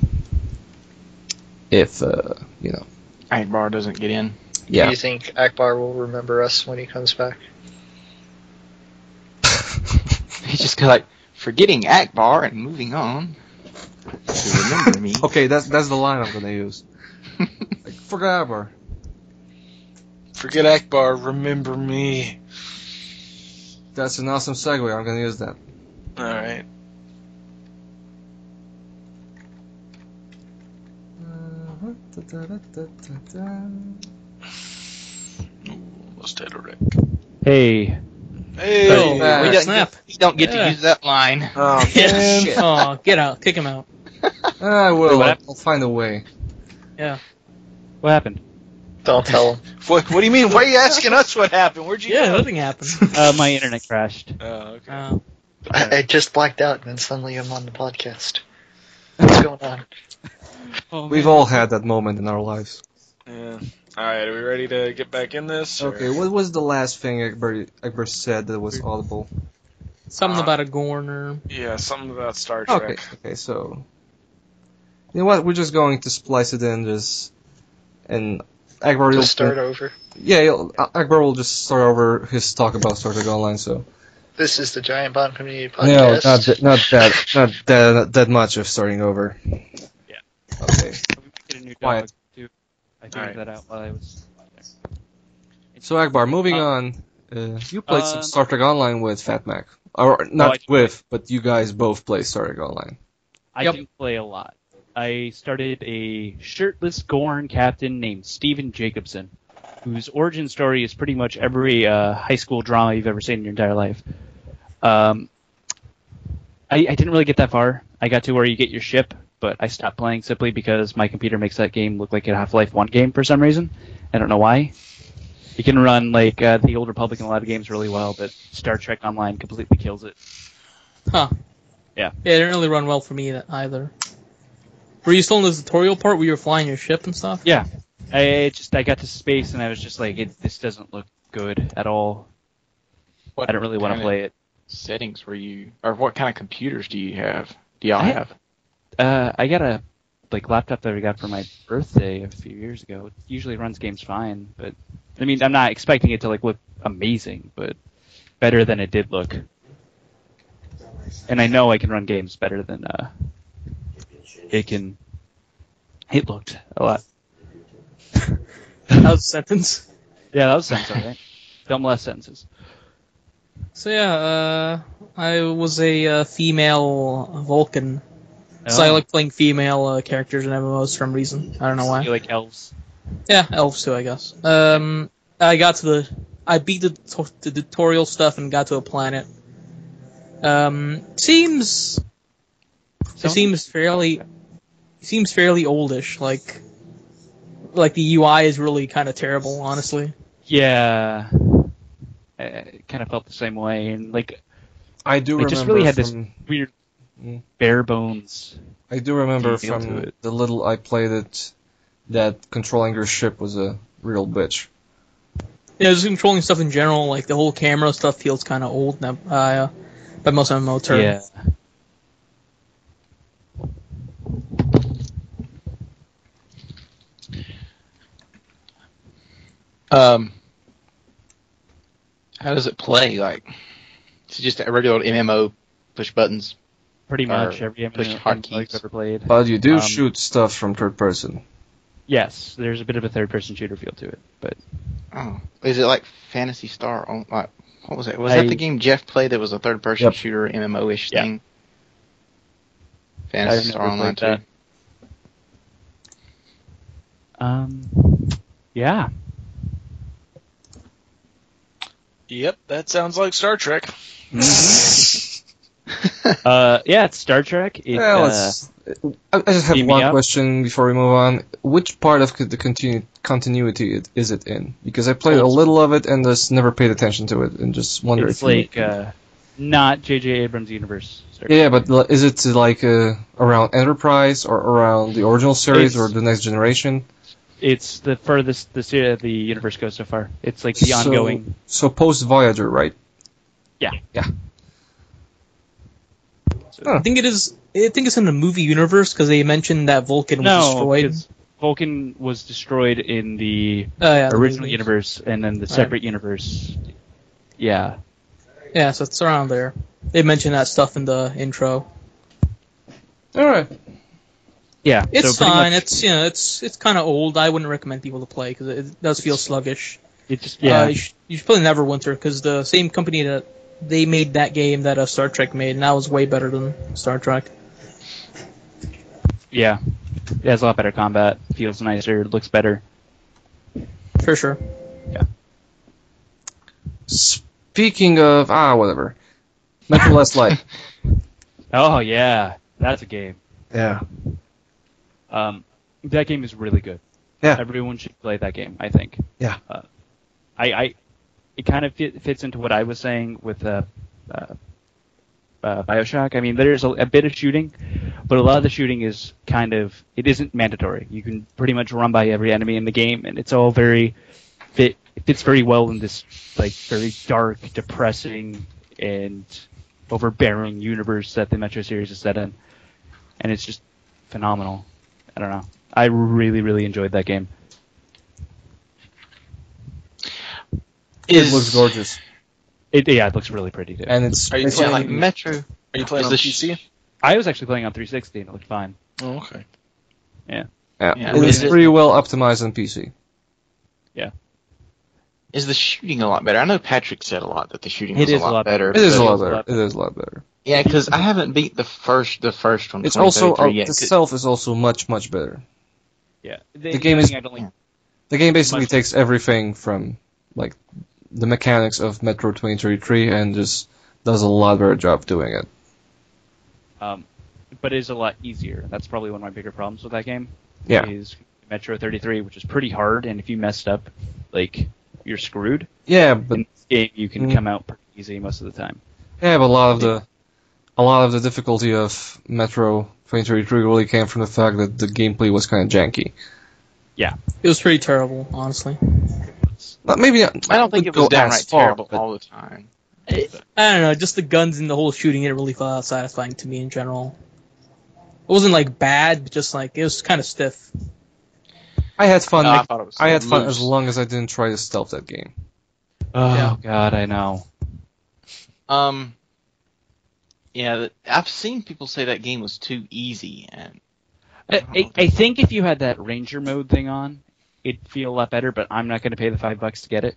know. Akbar doesn't get in. Yeah. Do you think Akbar will remember us when he comes back? He's just like forgetting Akbar and moving on to Remember Me. Okay, that's the line I'm gonna use. Like, forget Akbar. Forget Akbar, remember me. That's an awesome segue. I'm gonna use that. Alright. Almost had a wreck. Hey. Hey! We don't get to use that line. Oh, shit. Oh, get out. Kick him out. I will. I'll find a way. Yeah. What happened? Don't tell him. What do you mean? Why are you asking us what happened? Where'd you go? Yeah, nothing happened. My internet crashed. Oh, okay. I just blacked out, and then suddenly I'm on the podcast. What's going on? Oh, We've all had that moment in our lives. Yeah. Alright, are we ready to get back in this? Okay, what was the last thing Akbar said that was audible? Something about a Gorner. Yeah, something about Star Trek. Okay, so... You know what, we're just going to splice it in, and Akbar will... Just start over? Yeah, Akbar will just start over his talk about Star Trek Online, so... This is the Giant Bomb Community Podcast. No, not that much of starting over. Yeah. Okay. Get a new Quiet. dog, too. I figured that out while I was there. So Akbar, moving on, you played some Star Trek Online with Fat Mac. Or not but you guys both play Star Trek Online. I do play a lot. I started a shirtless Gorn captain named Steven Jacobson, whose origin story is pretty much every high school drama you've ever seen in your entire life. I didn't really get that far. I got to where you get your ship, but I stopped playing simply because my computer makes that game look like a Half-Life 1 game for some reason. I don't know why. You can run like the Old Republic and a lot of games really well, but Star Trek Online completely kills it. Huh. Yeah. Yeah, it didn't really run well for me either. Were you still in the tutorial part where you were flying your ship and stuff? Yeah. I got to space and I was just like, this doesn't look good at all. I don't really want to play it. Settings were you, or what kind of computers do you have? Do y'all have? I got a laptop that I got for my birthday a few years ago. It usually runs games fine, but I mean, I'm not expecting it to look amazing, but better than it did look. And I know I can run games better than it can. It looked a lot. That was a sentence. Yeah, that was a sentence, right? Dumb less sentences. So yeah, I was a female Vulcan. So I like playing female characters in MMOs for some reason. I don't know why. You like elves? Yeah, elves too, I guess. I beat the tutorial stuff and got to a planet. It seems fairly oldish. Like the UI is really kind of terrible, honestly. Yeah, I kind of felt the same way, and like I do it remember just really had from, this weird bare bones. I do remember feel to from it. the little I played it that controlling your ship was a real bitch. Yeah, just controlling stuff in general, like the whole camera stuff feels kind of old now, by most MMO terms. Yeah. How does it play? Like, is it just a regular MMO, push buttons? Pretty much every push MMO hotkeys. I've ever played. But you do shoot stuff from third person. Yes, there's a bit of a third-person shooter feel to it, but Oh, is it like Phantasy Star? Like, what was it? Was that the game Jeff played that was a third-person shooter MMO-ish thing? Phantasy Star Online 2. Yeah. Yep, that sounds like Star Trek. Yeah, it's Star Trek. I just have Beam me one up. question before we move on. Which part of the continuity is it in? Because I played a little of it and just never paid attention to it, and just wondered. It's like not J.J. Abrams' universe. Yeah, but is it like around Enterprise or around the original series or the Next Generation? It's the furthest the universe goes so far. It's like the ongoing. So post Voyager, right? Yeah. Yeah. So, I think it's in the movie universe because they mentioned that Vulcan was destroyed. because Vulcan was destroyed in the The original movies. universe, and then the separate universe. Yeah. Yeah, so it's around there. They mentioned that stuff in the intro. All right. Yeah. It's so fine. much, It's kind of old. I wouldn't recommend people to play because it does feel sluggish. It just You should play Neverwinter because the same company that they made that game that Star Trek made, and that was way better than Star Trek. Yeah. It has a lot better combat. Feels nicer. Looks better. For sure. Yeah. Speaking of whatever. Metro Last Light. Oh yeah, that's a game. Yeah. That game is really good. Yeah. Everyone should play that game, I think. Yeah. It kind of fits into what I was saying with Bioshock. I mean, there's a bit of shooting, but a lot of the shooting is it isn't mandatory. You can pretty much run by every enemy in the game, and it's all it fits very well in this like very dark, depressing, and overbearing universe that the Metro series is set in, and it's just phenomenal. I don't know. I really, really enjoyed that game. It looks gorgeous. It looks really pretty too. And it's Are you basically playing like Metro? Are you playing on PC? I was actually playing on 360 and it looked fine. Oh, okay. Yeah. yeah, Yeah, it is is it- pretty well optimized on PC. Is the shooting a lot better? I know Patrick said a lot that the shooting It was is a lot better. It is a but- lot is a better. lot It is a lot better. Yeah, because I haven't beat the first one. It's also 2033 yet. the stealth is also much better. Yeah. The game is- I don't like- The game basically Much- takes everything from like the mechanics of Metro 2033 and just does a lot better job doing it. but it is a lot easier. That's probably one of my bigger problems with that game. Yeah. Is Metro 33, which is pretty hard, and if you messed up, like, you're screwed. Yeah, but in this game you can come out pretty easy most of the time. yeah, but a lot of the difficulty of Metro 2033 really came from the fact that the gameplay was kind of janky. Yeah, it was pretty terrible, honestly. Maybe I don't think it was downright terrible all the time. I don't know, just the guns and the whole shooting didn't really feel satisfying to me in general. It wasn't like bad, but just like it was kind of stiff. I had fun. I thought it was I had fun loose. as long as I didn't try to stealth that game. Oh Yeah. God, I know. Yeah, I've seen people say that game was too easy, and I think if you had that Ranger mode thing on, it'd feel a lot better. But I'm not going to pay the $5 to get it.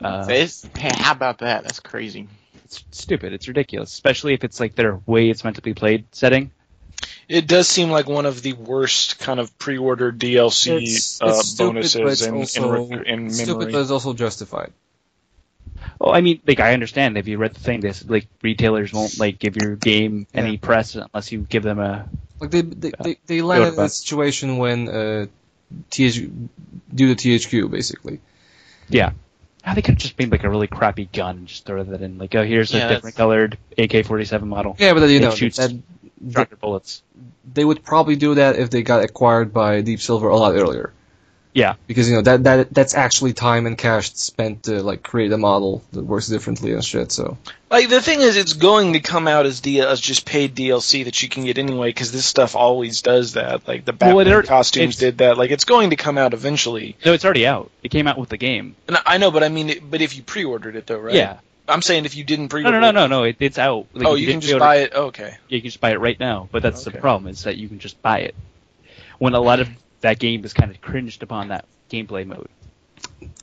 hey, how about that? That's crazy. It's stupid. It's ridiculous, especially if it's like their way it's meant to be played setting. It does seem like one of the worst kind of pre-ordered DLC It's bonuses stupid, in memory. Stupid, but it's also justified. Well, I mean, like I understand if you read the thing, this like retailers won't like give your game any press unless you give them a. Like they landed in a situation when due to THQ basically. Yeah. They could have just made like a really crappy gun and just throw that in. Like, oh, here's a different colored AK-47 model. Yeah, but it shoots tractor bullets. They would probably do that if they got acquired by Deep Silver a lot earlier. Yeah, because that's actually time and cash spent to like create a model that works differently and shit. So like the thing is, it's going to come out as just paid DLC that you can get anyway, because this stuff always does that. Like the Batman costumes did that. Like it's going to come out eventually. No, it's already out. It came out with the game. And I know, but I mean, but if you pre-ordered it though, right? Yeah. I'm saying if you didn't pre-order No, it's out. Like, you can just buy it? Okay. Yeah, you can just buy it right now, but that's the problem, is that you can just buy it. When a lot of that game is kind of cringed upon that gameplay mode.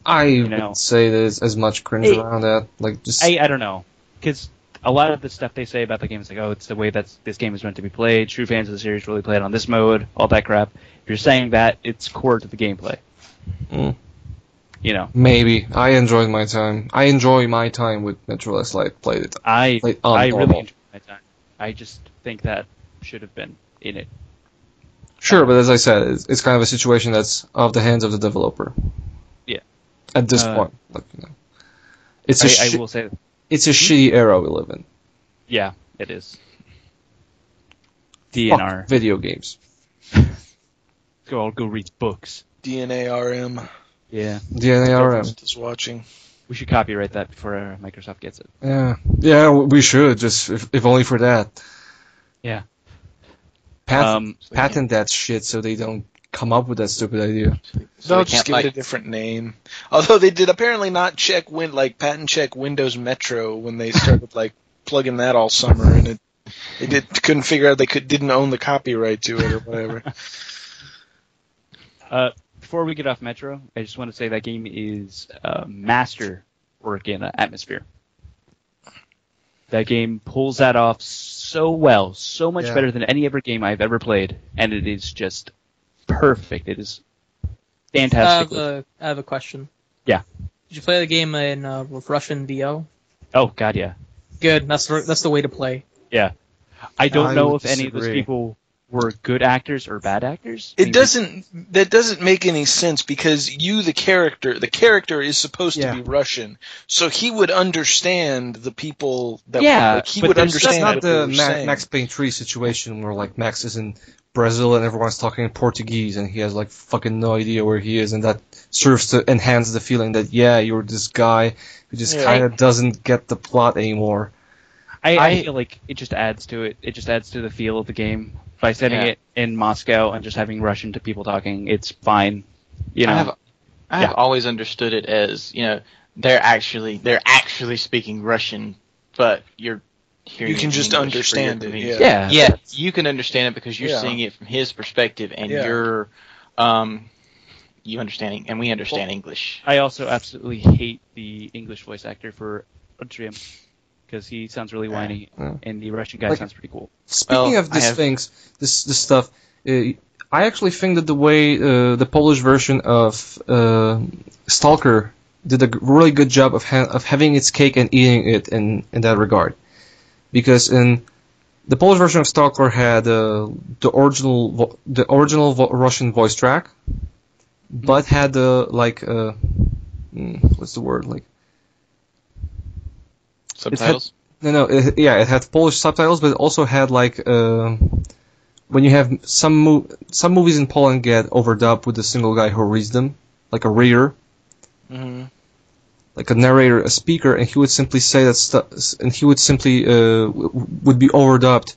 I would say there's as much cringe around that. Like just I don't know. Because a lot of the stuff they say about the game is like, oh, it's the way that this game is meant to be played. True fans of the series really play it on this mode, all that crap. If you're saying that, it's core to the gameplay. You know, maybe I enjoyed my time. I enjoy my time with Metro Last Light. Played it. I really enjoyed my time. I just think that should have been in it. Sure, but as I said, it's kind of a situation that's off the hands of the developer. Yeah. At this point, like, it's I will say it's a shitty era we live in. Yeah, it is. DNR. Fuck video games. I'll go read books. DNARM. Yeah. DNARM is watching. We should copyright that before Microsoft gets it. Yeah, we should, just if only for that. Yeah. Patent that shit so they don't come up with that stupid idea. So just give it a different name. Although they did apparently not patent check Windows Metro when they started plugging that all summer, and they couldn't figure out didn't own the copyright to it or whatever. Before we get off Metro, I just want to say that game is master work in atmosphere. That game pulls that off so well, so much better than any other game I've ever played, and it is just perfect. It is fantastic. I have a question. Yeah. Did you play the game in with Russian VO? Oh God, yeah. Good. That's the way to play. Yeah. I don't know if any of those people were good actors or bad actors. That doesn't make any sense, because the character is supposed to be Russian, so he would understand the people that he would understand. That's not the Max Payne 3 situation where Max is in Brazil and everyone's talking in Portuguese and he has fucking no idea where he is, and that serves to enhance the feeling that you're this guy who just kind of doesn't get the plot anymore. I feel like it just adds to it. It just adds to the feel of the game. By setting it in Moscow and just having Russian to people talking, it's fine. I have always understood it as, they're actually speaking Russian, but you're hearing. You can just understand it. Yeah, you can understand it because you're seeing it from his perspective, and you're you understanding, and we understand English. I also absolutely hate the English voice actor for Sorcerian, because he sounds really whiny, and the Russian guy sounds pretty cool. Speaking of this stuff, I actually think that the way the Polish version of Stalker did a really good job of having its cake and eating it in that regard, because in The Polish version of Stalker had the original Russian voice track, but had what's the word, like Subtitles? It had Polish subtitles, but it also had when you have some movies in Poland get overdubbed with a single guy who reads them, like a reader, like a narrator, a speaker, and he would simply say that stuff, and he would simply would be overdubbed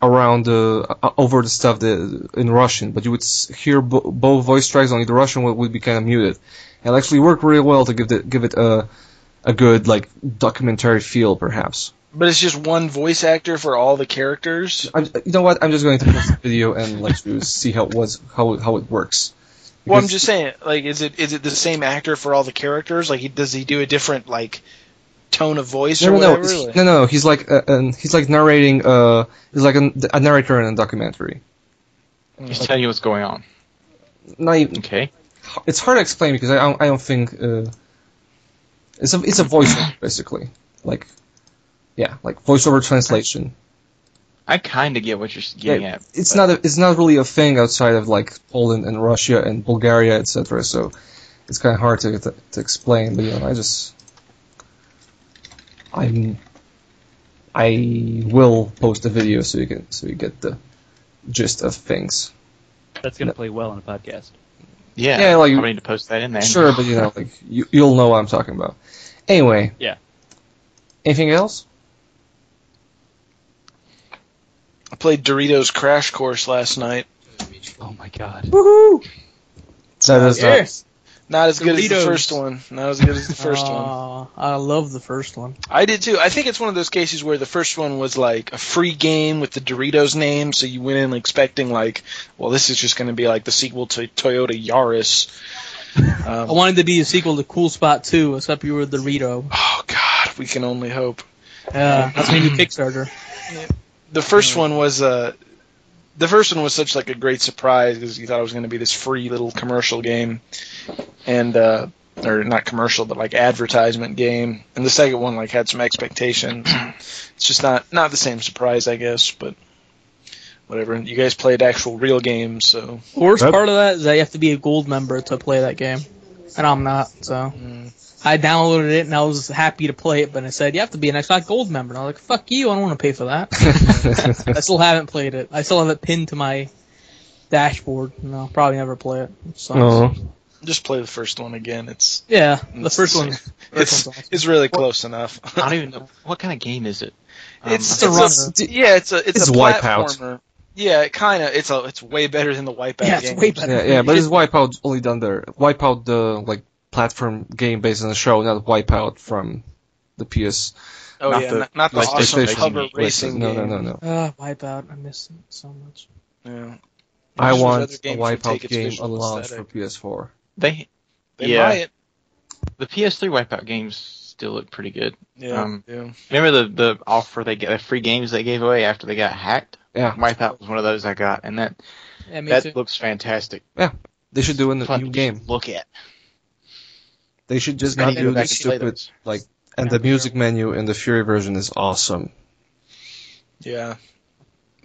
around over the stuff in Russian, but you would hear both voice tracks. Only the Russian would be kind of muted, and it actually worked really well to give it a good documentary feel, perhaps. But it's just one voice actor for all the characters? You know what? I'm just going to post the video and let you see how it works. Well, I'm just saying, is it the same actor for all the characters? Does he do a different tone of voice or whatever? No. He's narrating. He's like a narrator in a documentary. He's telling you what's going on. Okay. It's hard to explain because I don't think it's a voiceover basically, voiceover translation. I kind of get what you're getting at. It's not really a thing outside of Poland and Russia and Bulgaria, etc. So it's kind of hard to explain. But I will post a video so you get the gist of things. That's gonna play well in a podcast. Yeah, I need to post that in there. Sure, but you'll know what I'm talking about. Anyway. Yeah. Anything else? I played Doritos Crash Course last night. Oh my god. Woohoo! Not as good as the first one. Not as good as the first one. I love the first one. I did too. I think it's one of those cases where the first one was a free game with the Doritos name, so you went in expecting this is just going to be the sequel to Toyota Yaris. I wanted to be a sequel to Cool Spot 2, except you were the Dorito. Oh God, we can only hope. Yeah, that's maybe Kickstarter. The first one was such a great surprise because you thought it was going to be this free little commercial game, and or not commercial but advertisement game. And the second one had some expectations. It's just not the same surprise, I guess. But whatever. You guys played actual real games, so. The worst part of that is that you have to be a gold member to play that game, and I'm not. So. I downloaded it and I was happy to play it, but it said you have to be an Xbox Gold member. And I was like, "Fuck you! I don't want to pay for that." I still haven't played it. I still have it pinned to my dashboard. No, probably never play it. Just play the first one again. The first one. It's really close enough. I don't even know what kind of game is it. It's a runner. It's a platformer. Wipeout. Yeah, kind of. It's way better than the Wipeout game. It's way better. Yeah, but it's Wipeout only done there. Wipeout the platform game based on the show, not Wipeout from the PS. Oh, not the awesome hover racing game. No. Wipeout. I miss it so much. Yeah. I want a Wipeout game unlaunched for PS4. They might. The PS3 Wipeout games still look pretty good. Yeah. Remember the offer the free games they gave away after they got hacked? Yeah. Wipeout was one of those I got, and that looks fantastic. Yeah. They should do in the new game. Look at. They should just not do the stupid and the music menu in the Fury version is awesome. Yeah.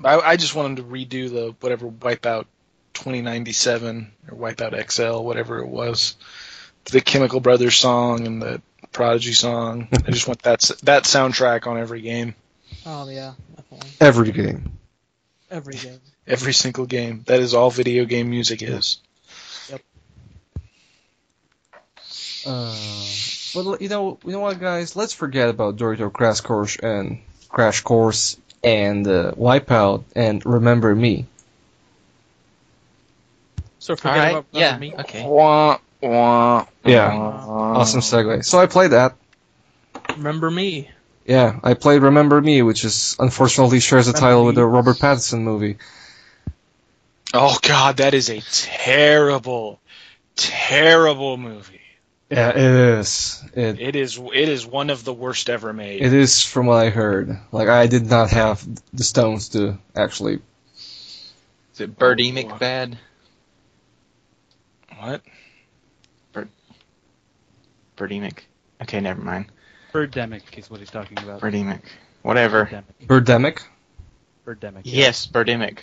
I just want them to redo the whatever Wipeout 2097 or Wipeout XL, whatever it was. The Chemical Brothers song and the Prodigy song. I just want that soundtrack on every game. Oh yeah, definitely. Every game. Every game. Every single game. That is all video game music is. Yep. But you know what, guys? Let's forget about Dorito Crash Course and Wipeout and Remember Me. So forget about Remember Me. Okay. Awesome segue. So I played that. Remember Me. Yeah, I played Remember Me, which is unfortunately shares a title with the Robert Pattinson movie. Oh God, that is a terrible, terrible movie. Yeah, it is. It is one of the worst ever made. It is, from what I heard. I did not have the stones to actually. Is it Birdemic bad? What? Birdemic. Okay, never mind. Birdemic is what he's talking about. Birdemic. Whatever. Birdemic? Birdemic. Yes, Birdemic.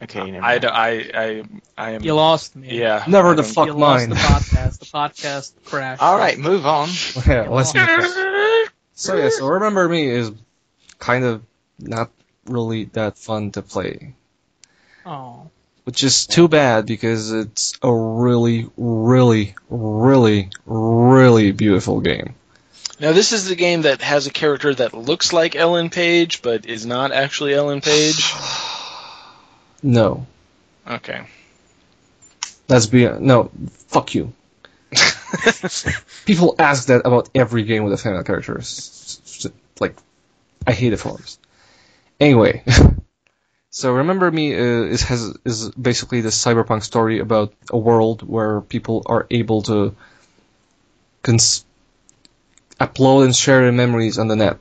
Okay, never mind. I am. You lost me. Yeah. Never the fuck You lost mine. the podcast. The podcast crashed. All right, move on. Yeah, let's move on. So Remember Me is kind of not really that fun to play. Oh. Which is too bad because it's a really, really, really, really beautiful game. Now, this is the game that has a character that looks like Ellen Page, but is not actually Ellen Page? No. Okay. No, fuck you. People ask that about every game with a female character. Like, I hate it for us. Anyway, so Remember Me is basically this cyberpunk story about a world where people are able to upload and share their memories on the net.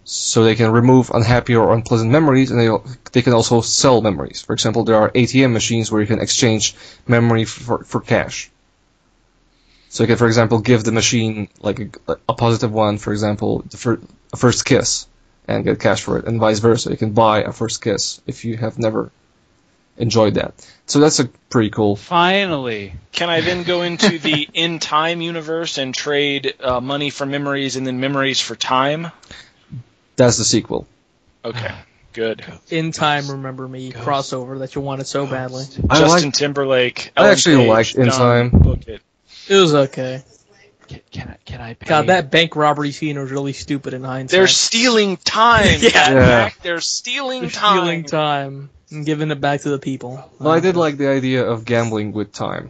So they can remove unhappy or unpleasant memories, and they can also sell memories. For example, there are ATM machines where you can exchange memory for cash. So you can, for example, give the machine like a positive one, for example, a first kiss, and get cash for it, and vice versa. You can buy a first kiss if you have never enjoyed that. So that's a pretty cool. Finally. Can I then go into the In Time universe and trade money for memories and then memories for time? That's the sequel. Okay, good. In Time, Remember Me crossover that you wanted so badly. Justin Timberlake. I actually liked In Time. Book it. It was okay. Can I pay? God, that bank robbery scene was really stupid in hindsight. They're stealing time. Yeah. They're stealing They're time. stealing time and giving it back to the people. Well, I did like the idea of gambling with time,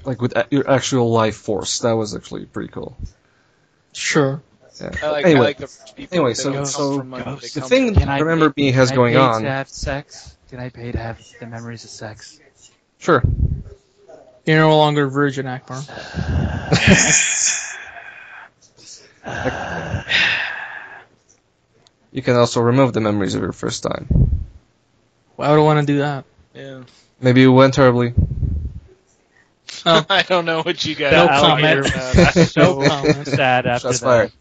like with your actual life force. That was actually pretty cool. Sure. Yeah. I like the rich people. Anyway, They don't come so from money, they the come thing from- Remember Me has going on. To have sex? Can I pay to have the memories of sex? Sure. You're no longer a virgin, Akbar. You can also remove the memories of your first time. Why would I want to do that? Yeah. Maybe you went terribly. Oh. I don't know what you guys. No are comment. That's so No comment. sad after Shots that. fired.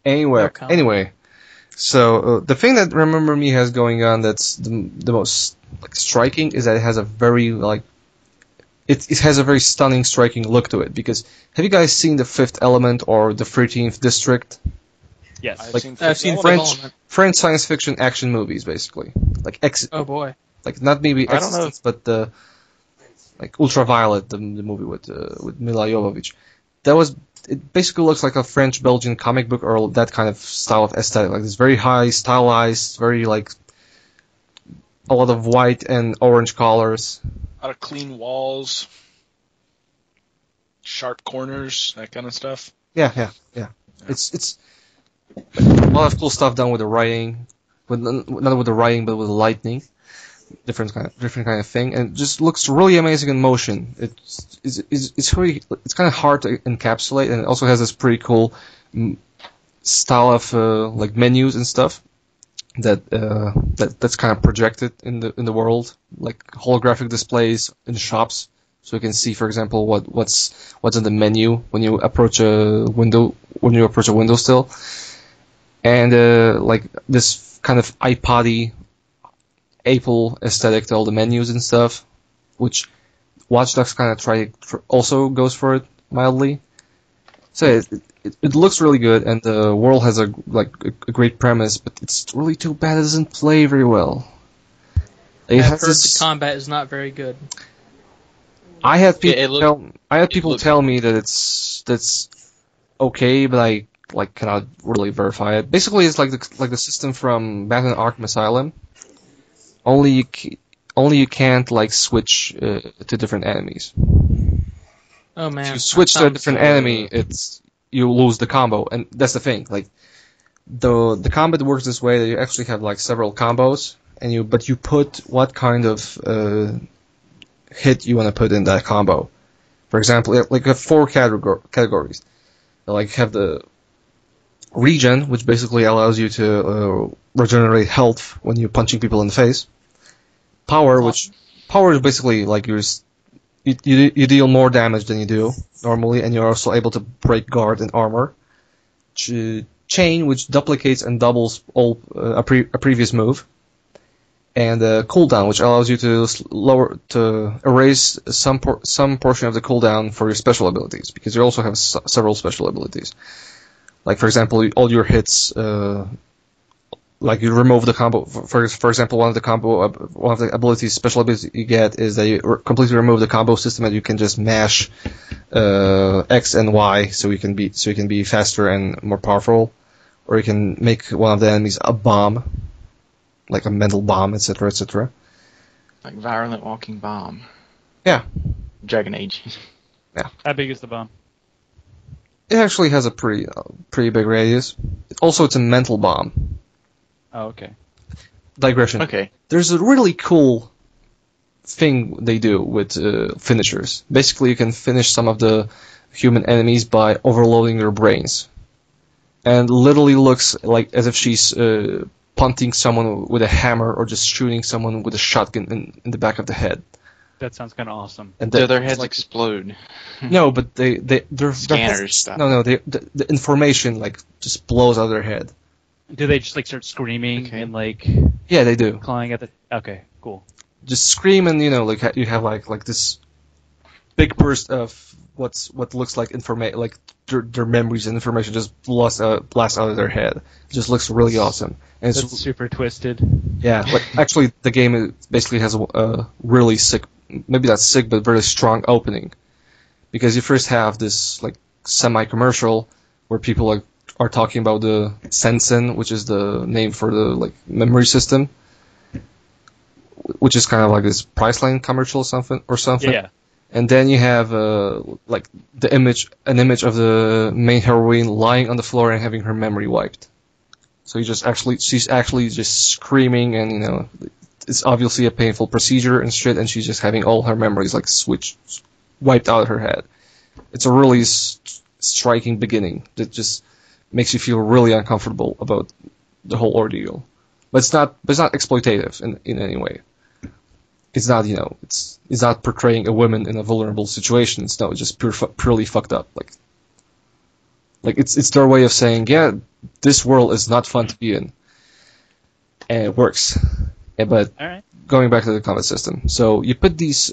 No comment. Anyway, so the thing that Remember Me has going on that's the most striking is that it has a very it has a very stunning, striking look to it. Because have you guys seen The Fifth Element or The 13th District? Yes. I've seen French science fiction action movies, basically. Oh boy. Like not maybe I don't know. Existence, but like Ultraviolet, the movie with Mila Jovovich. It basically looks like a French-Belgian comic book or that kind of style of aesthetic. Like it's very high, stylized, very like a lot of white and orange colors. A lot of clean walls, sharp corners, that kind of stuff. Yeah. It's a lot of cool stuff done with the writing, not with the writing, but with the lightning. Different kind of thing, and it just looks really amazing in motion. It's kind of hard to encapsulate, and it also has this pretty cool style of like menus and stuff that's kind of projected in the world, like holographic displays in shops, so you can see, for example, what's in the menu when you approach a window still, and like this kind of iPod-y Apple aesthetic to all the menus and stuff, which Watch Dogs kind of also goes for it mildly. So it looks really good, and the world has a great premise, but it's really too bad it doesn't play very well. I've heard the combat is not very good. I had people tell me that that's okay, but I cannot really verify it. Basically, it's like the system from Batman Arkham Asylum. Only you can't switch to different enemies. Oh man! If you switch to a different enemy, you lose the combo, and that's the thing. Like the combat works this way that you actually have several combos, but you put what kind of hit you want to put in that combo. For example, you have 4 categories. You have the regen, which basically allows you to regenerate health when you're punching people in the face. Power is basically you deal more damage than you do normally, and you're also able to break guard and armor. chain, which duplicates and doubles all a previous move, and cooldown, which allows you to erase some portion of the cooldown for your special abilities, because you also have several special abilities. Like, for example, all your hits, like you remove the combo. For example, one of the abilities, special abilities you get is that you completely remove the combo system, and you can just mash X and Y, so you can be faster and more powerful, or you can make one of the enemies a bomb, like a mental bomb, etc., etc. Like Virulent Walking Bomb. Yeah. Dragon Age. Yeah. How big is the bomb? It actually has a pretty big radius. Also, it's a mental bomb. Oh, okay. Digression. Okay. There's a really cool thing they do with finishers. Basically, you can finish some of the human enemies by overloading their brains. And literally looks like as if she's punting someone with a hammer or just shooting someone with a shotgun in the back of the head. That sounds kind of awesome. And Do their heads explode? No, but their Scanners stuff. No, the information like just blows out of their head. Do they just like start screaming and like? Yeah, they do. Clawing at the. Okay, cool. Just scream, and like you have like this big burst of what looks like information, like their memories and information just blast out of their head. It just looks really awesome. And That's super twisted. Yeah, but actually the game basically has a really sick, maybe not sick, but very strong opening, because you first have this like semi-commercial where people are talking about the Sensen, which is the name for the like memory system, which is kind of like this Priceline commercial or something. Yeah. And then you have like an image of the main heroine lying on the floor and having her memory wiped. So she's actually just screaming, and it's obviously a painful procedure and shit, and she's just having all her memories like wiped out of her head. It's a really striking beginning that just makes you feel really uncomfortable about the whole ordeal. But it's not exploitative in any way. It's not it's not portraying a woman in a vulnerable situation. It's just purely fucked up. Like it's their way of saying, yeah, this world is not fun to be in, and it works. Yeah, but all right. Going back to the combat system, so you put these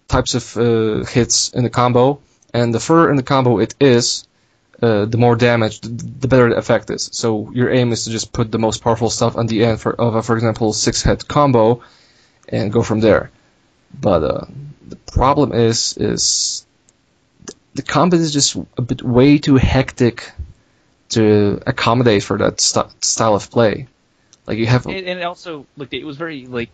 types of hits in the combo, and the further in the combo it is, the more damage, the better the effect is. So your aim is to just put the most powerful stuff on the end for example, 6-hit combo, and go from there. But the problem is the combat is just a bit way too hectic to accommodate for that style of play. Like you have, and also look, it was very like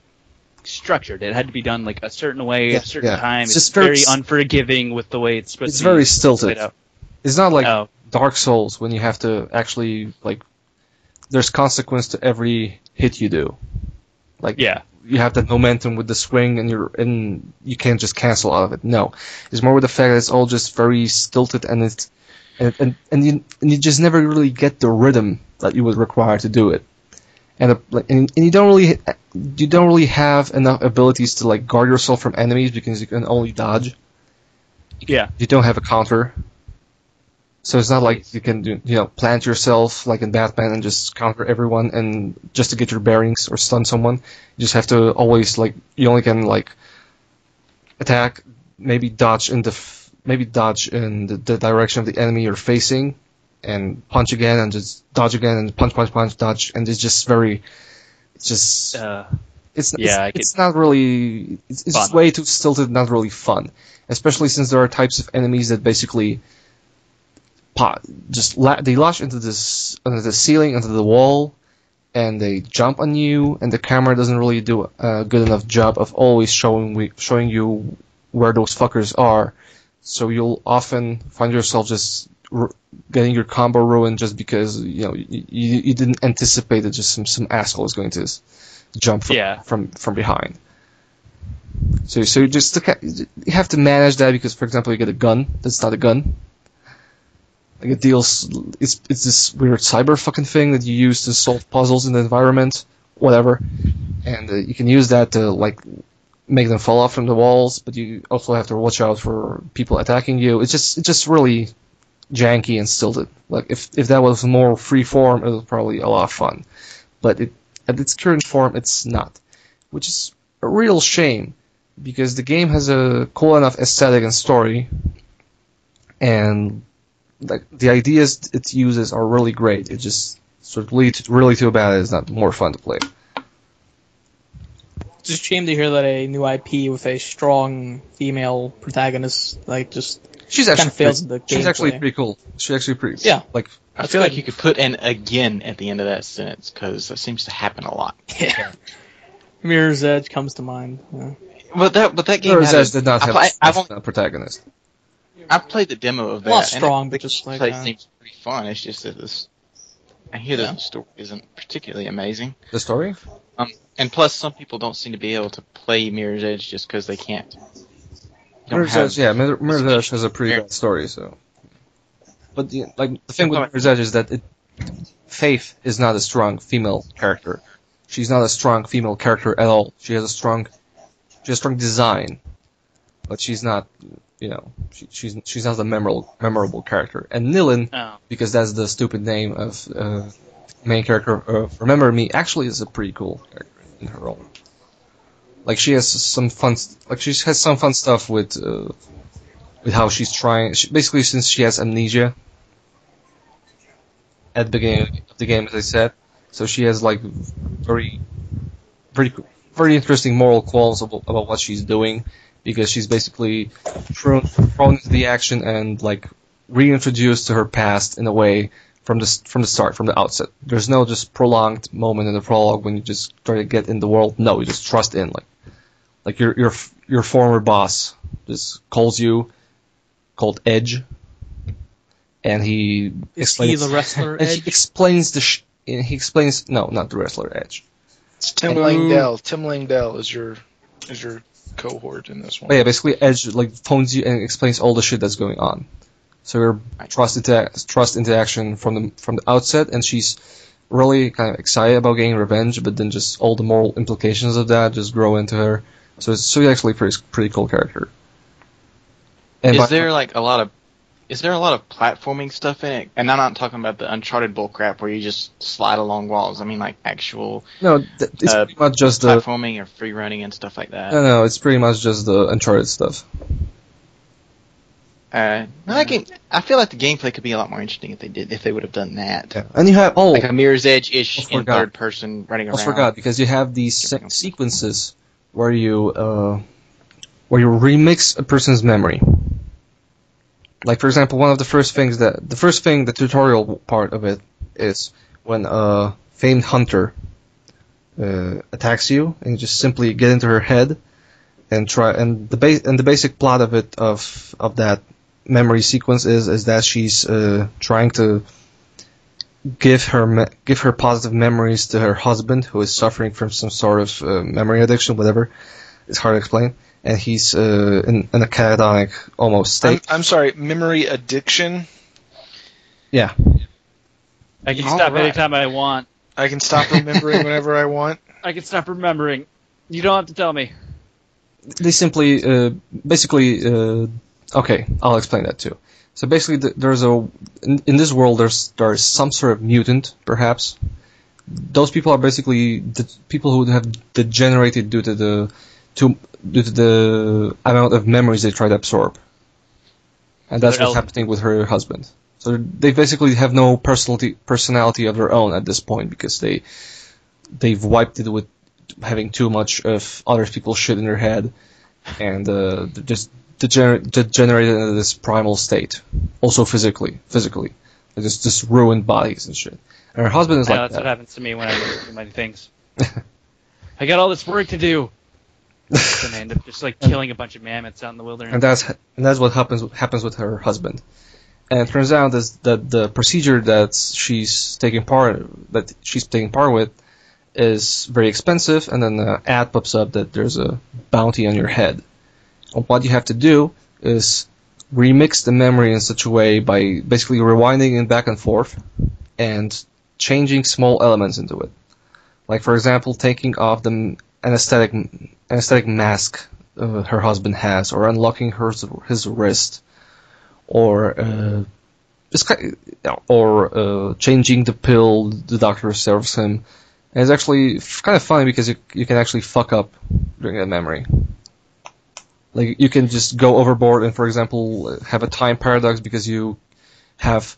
structured. It had to be done like a certain way at a certain time. It's just very unforgiving with the way it's supposed to be. It's very stilted. It's not like Dark Souls when you have to actually like. There's consequence to every hit you do. Like you have that momentum with the swing, and you can't just cancel out of it. No, it's more with the fact that it's all just very stilted, and you just never really get the rhythm that you would require to do it. And you don't really have enough abilities to like guard yourself from enemies because you can only dodge. Yeah. You don't have a counter. So it's not like you can plant yourself like in Batman and just counter everyone and just to get your bearings or stun someone. You just have to always you only can attack, maybe dodge in the direction of the enemy you're facing, and punch again and just dodge again and punch, dodge, and it's just it's not really it's way too stilted, not really fun, especially since there are types of enemies that basically they launch into the ceiling, into the wall, and they jump on you, and the camera doesn't really do a good enough job of always showing you where those fuckers are. So you'll often find yourself just getting your combo ruined just because you didn't anticipate that just some asshole is going to jump from behind. So you just you have to manage that because, for example, you get a gun that's not a gun. Like it deals, it's this weird cyber fucking thing that you use to solve puzzles in the environment, whatever, and you can use that to make them fall off from the walls, but you also have to watch out for people attacking you. It's just really janky and stilted. Like if that was more free form, it was probably a lot of fun. But at its current form, it's not, which is a real shame because the game has a cool enough aesthetic and story, and like the ideas it uses are really great. It just sort of really too bad it's not more fun to play. It's just a shame to hear that a new IP with a strong female protagonist She's kind of fails in the gameplay. She's actually pretty cool. She's actually pretty like. I feel like you could put an again at the end of that sentence because that seems to happen a lot. Yeah. Mirror's Edge comes to mind. Yeah. But that game Mirror's Edge did not have a protagonist. I played the demo of that. Not strong, but just like it seems pretty fun. It's just that I hear the story isn't particularly amazing. The story? And plus, some people don't seem to be able to play Mirror's Edge just because they can't. Mirror's Edge has a pretty bad story, so. But the thing with Mirror's Edge is that Faith is not a strong female character. She's not a strong female character at all. She has a strong design, but she's not, she's not a memorable character. And Nilin, because that's the stupid name of main character of Remember Me, actually is a pretty cool character in her role. Like she has some fun stuff with how she's trying. Basically, since she has amnesia at the beginning of the game, as I said, so she has like very interesting moral qualms about what she's doing, because she's basically thrown into the action and like reintroduced to her past in a way from the start, from the outset. There's no just prolonged moment in the prologue when you just try to get in the world. No, you just trust in like your former boss just calls you, called Edge, and he explains. Is he the wrestler and Edge? he explains he explains no, not the wrestler Edge. It's Tim Langdell. Tim Langdell is your cohort in this one. But yeah, basically Edge like phones you and explains all the shit that's going on. So you're trust into action from the outset, and she's really kind of excited about getting revenge, but then just all the moral implications of that just grow into her. So she's actually a pretty cool character. And is there a lot of platforming stuff in it? And I'm not talking about the Uncharted bullcrap where you just slide along walls. I mean like actual it's pretty much just platforming or free running and stuff like that. No, it's pretty much just the Uncharted stuff. I feel like the gameplay could be a lot more interesting if they would have done that. Yeah. And you have like a Mirror's Edge-ish in third person running around. I forgot because you have these sequences where you remix a person's memory. Like for example, one of the first thing, the tutorial part of it is when a famed hunter attacks you, and you just simply get into her head and the basic plot of that memory sequence is that she's trying to give her positive memories to her husband, who is suffering from some sort of memory addiction, whatever. It's hard to explain. And he's in a catatonic almost state. I'm sorry, memory addiction? Yeah. I can stop anytime I want. I can stop remembering whenever I want? I can stop remembering. You don't have to tell me. They simply, okay, I'll explain that too. So basically, in this world, there's some sort of mutant, perhaps. Those people are basically the people who have degenerated due to the amount of memories they try to absorb. And that's what's happening with her husband. So they basically have no personality of their own at this point, because they've wiped it with having too much of other people's shit in their head, and they're just degenerated into this primal state. Also physically. They're just ruined bodies and shit. And her husband is like that's that. What happens to me when I do my things. I got all this work to do. And I end up just like killing a bunch of mammoths out in the wilderness. And that's what happens with her husband. And it turns out that the procedure that she's taking part with is very expensive, and then an ad pops up that there's a bounty on your head. And what you have to do is remix the memory in such a way by basically rewinding it back and forth and changing small elements into it. Like, for example, taking off the anesthetic mask her husband has, or unlocking his wrist, or it's kind or changing the pill the doctor serves him. And it's actually kind of funny because you can actually fuck up during that memory. Like you can just go overboard and, for example, have a time paradox because you have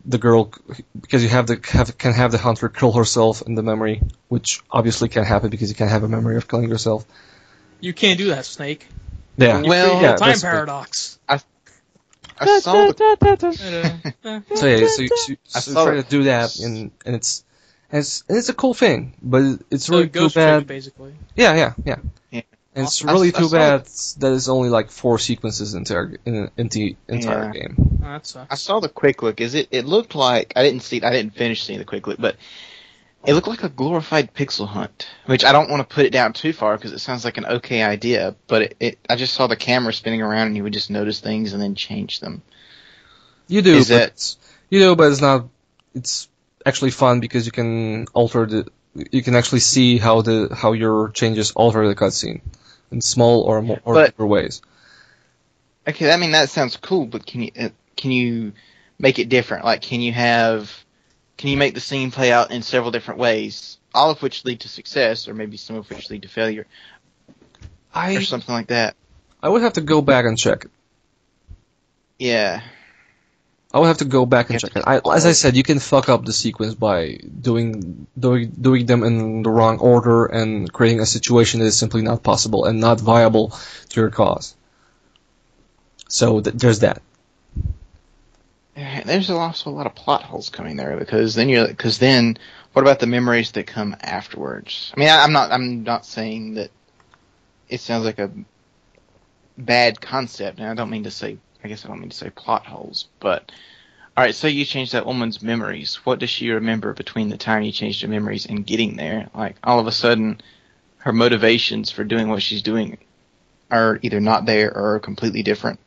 the girl because you can have the hunter kill herself in the memory, which obviously can't happen because you can't have a memory of killing yourself. You can't do that, Snake. Yeah. Well, Yeah, time paradox. I saw So yeah, so try to do that, and it's a cool thing, but it's really too bad. Trick, basically. Yeah. Yeah. And it's really too bad that it's only like 4 sequences in the entire game. Oh, that sucks. I saw the quick look. It looked like I didn't finish seeing the quick look, but it looked like a glorified pixel hunt, which I don't want to put it down too far because it sounds like an okay idea, but I just saw the camera spinning around and you would just notice things and then change them. You do, but it's not. It's actually fun because you can you can actually see how your changes alter the cutscene in small or bigger ways. Okay, that sounds cool, but can you make it different? Like, can you make the scene play out in several different ways, all of which lead to success, or maybe some of which lead to failure, or something like that? I would have to go back and check it. Yeah. I would have to go back and check it. As I said, you can fuck up the sequence by doing them in the wrong order and creating a situation that is simply not possible and not viable to your cause. So there's that. There's also a lot of plot holes coming there because then what about the memories that come afterwards? I mean, I'm not saying that it sounds like a bad concept, and I don't mean to say plot holes, but alright, so you change that woman's memories. What does she remember between the time you changed her memories and getting there? Like, all of a sudden, her motivations for doing what she's doing are either not there or completely different.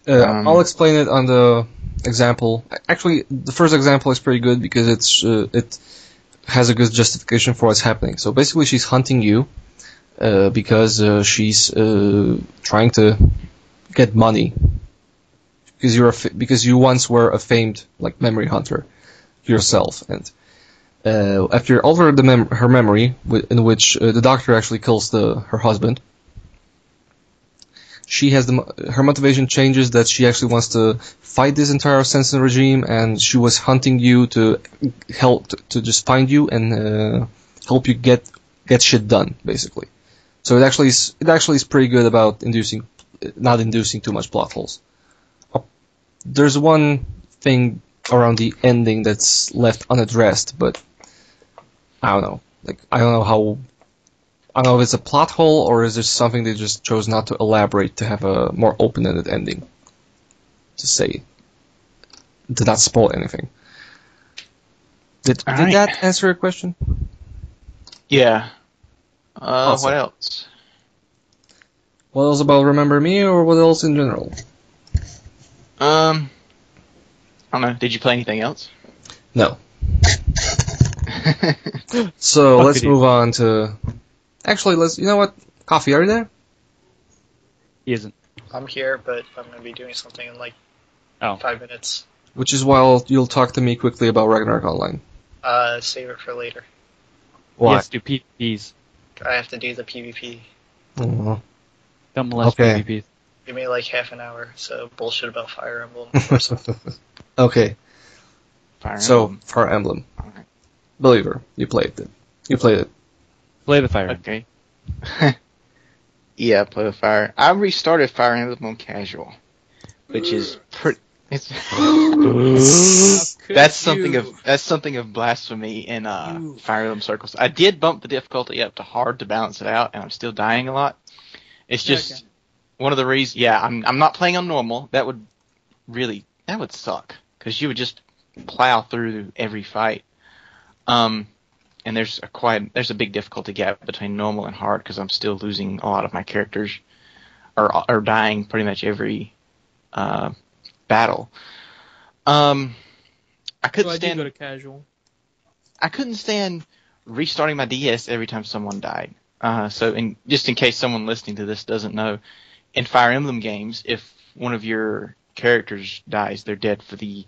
I'll explain it on the example. Actually, the first example is pretty good because it has a good justification for what's happening. So basically, she's hunting you because she's trying to get money. Because you once were a famed memory hunter yourself, and after you alter her memory, in which the doctor actually kills her husband, she has her motivation changes that she actually wants to fight this entire Sensen regime, and she was hunting you to help to just find you and help you get shit done, basically. So it actually is pretty good about not inducing too much plot holes. There's one thing around the ending that's left unaddressed, but I don't know. I don't know if it's a plot hole or is there something they just chose not to elaborate to have a more open-ended ending. To not spoil anything. Did that answer your question? Yeah. Awesome. What else? What else about Remember Me, or what else in general? I don't know. Did you play anything else? No. So let's move on to. Actually, you know what? Coffee, are you there? He isn't. I'm here, but I'm going to be doing something in 5 minutes. Which is why you'll talk to me quickly about Ragnarok Online. Save it for later. Why? Yes, do PvPs. I have to do the PvP. Oh. Don't molest Okay. PvPs. Give me half an hour, so bullshit about Fire Emblem or something. Okay. Fire Emblem. Fire Emblem. Okay. Believer, you played it. Play the Fire. Okay. Yeah, play the Fire. I restarted Fire Emblem on casual, which is pretty. That's something of blasphemy in Fire Emblem circles. I did bump the difficulty up to hard to balance it out, and I'm still dying a lot. It's just one of the reasons. Yeah, I'm not playing on normal. That would suck because you would just plow through every fight. And there's a big difficulty gap between normal and hard because I'm still losing a lot of my characters, or dying pretty much every battle. I couldn't go to casual. I couldn't stand restarting my DS every time someone died. So just in case someone listening to this doesn't know, in Fire Emblem games, if one of your characters dies, they're dead for the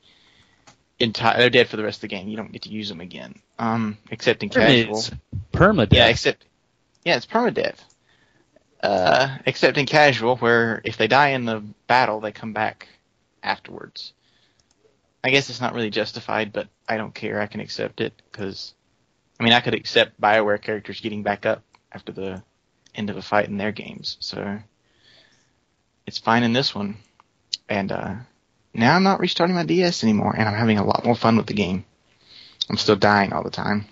they're dead for the rest of the game. You don't get to use them again. Except in casual. Permadeath. It's permadeath. Except in casual, where if they die in the battle, they come back afterwards. I guess it's not really justified, but I don't care. I can accept it, because, I could accept BioWare characters getting back up after the end of a fight in their games, so it's fine in this one. And now I'm not restarting my DS anymore, and I'm having a lot more fun with the game. I'm still dying all the time,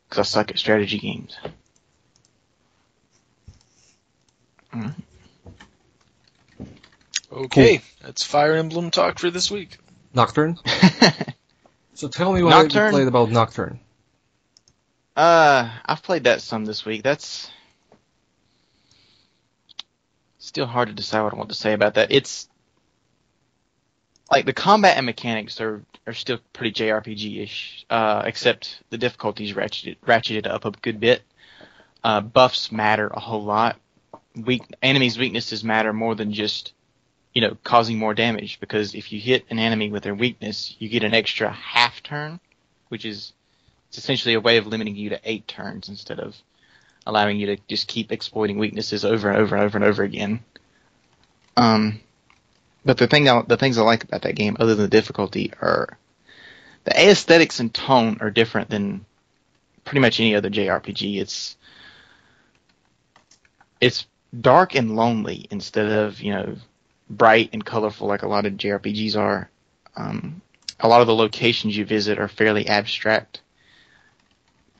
because I suck at strategy games. Alright. Okay, Cool. That's Fire Emblem talk for this week. Nocturne? So tell me what you played about Nocturne. I've played that some this week. That's still hard to decide what I want to say about that. It's like the combat and mechanics are still pretty JRPG-ish, except the difficulty's ratcheted up a good bit. Buffs matter a whole lot. Enemies' weaknesses matter more than just, causing more damage, because if you hit an enemy with their weakness, you get an extra half turn, which is essentially a way of limiting you to 8 turns instead of allowing you to just keep exploiting weaknesses over and over and over and over again. But the things I like about that game, other than the difficulty, are the aesthetics and tone are different than pretty much any other JRPG. It's dark and lonely instead of, bright and colorful like a lot of JRPGs are. A lot of the locations you visit are fairly abstract,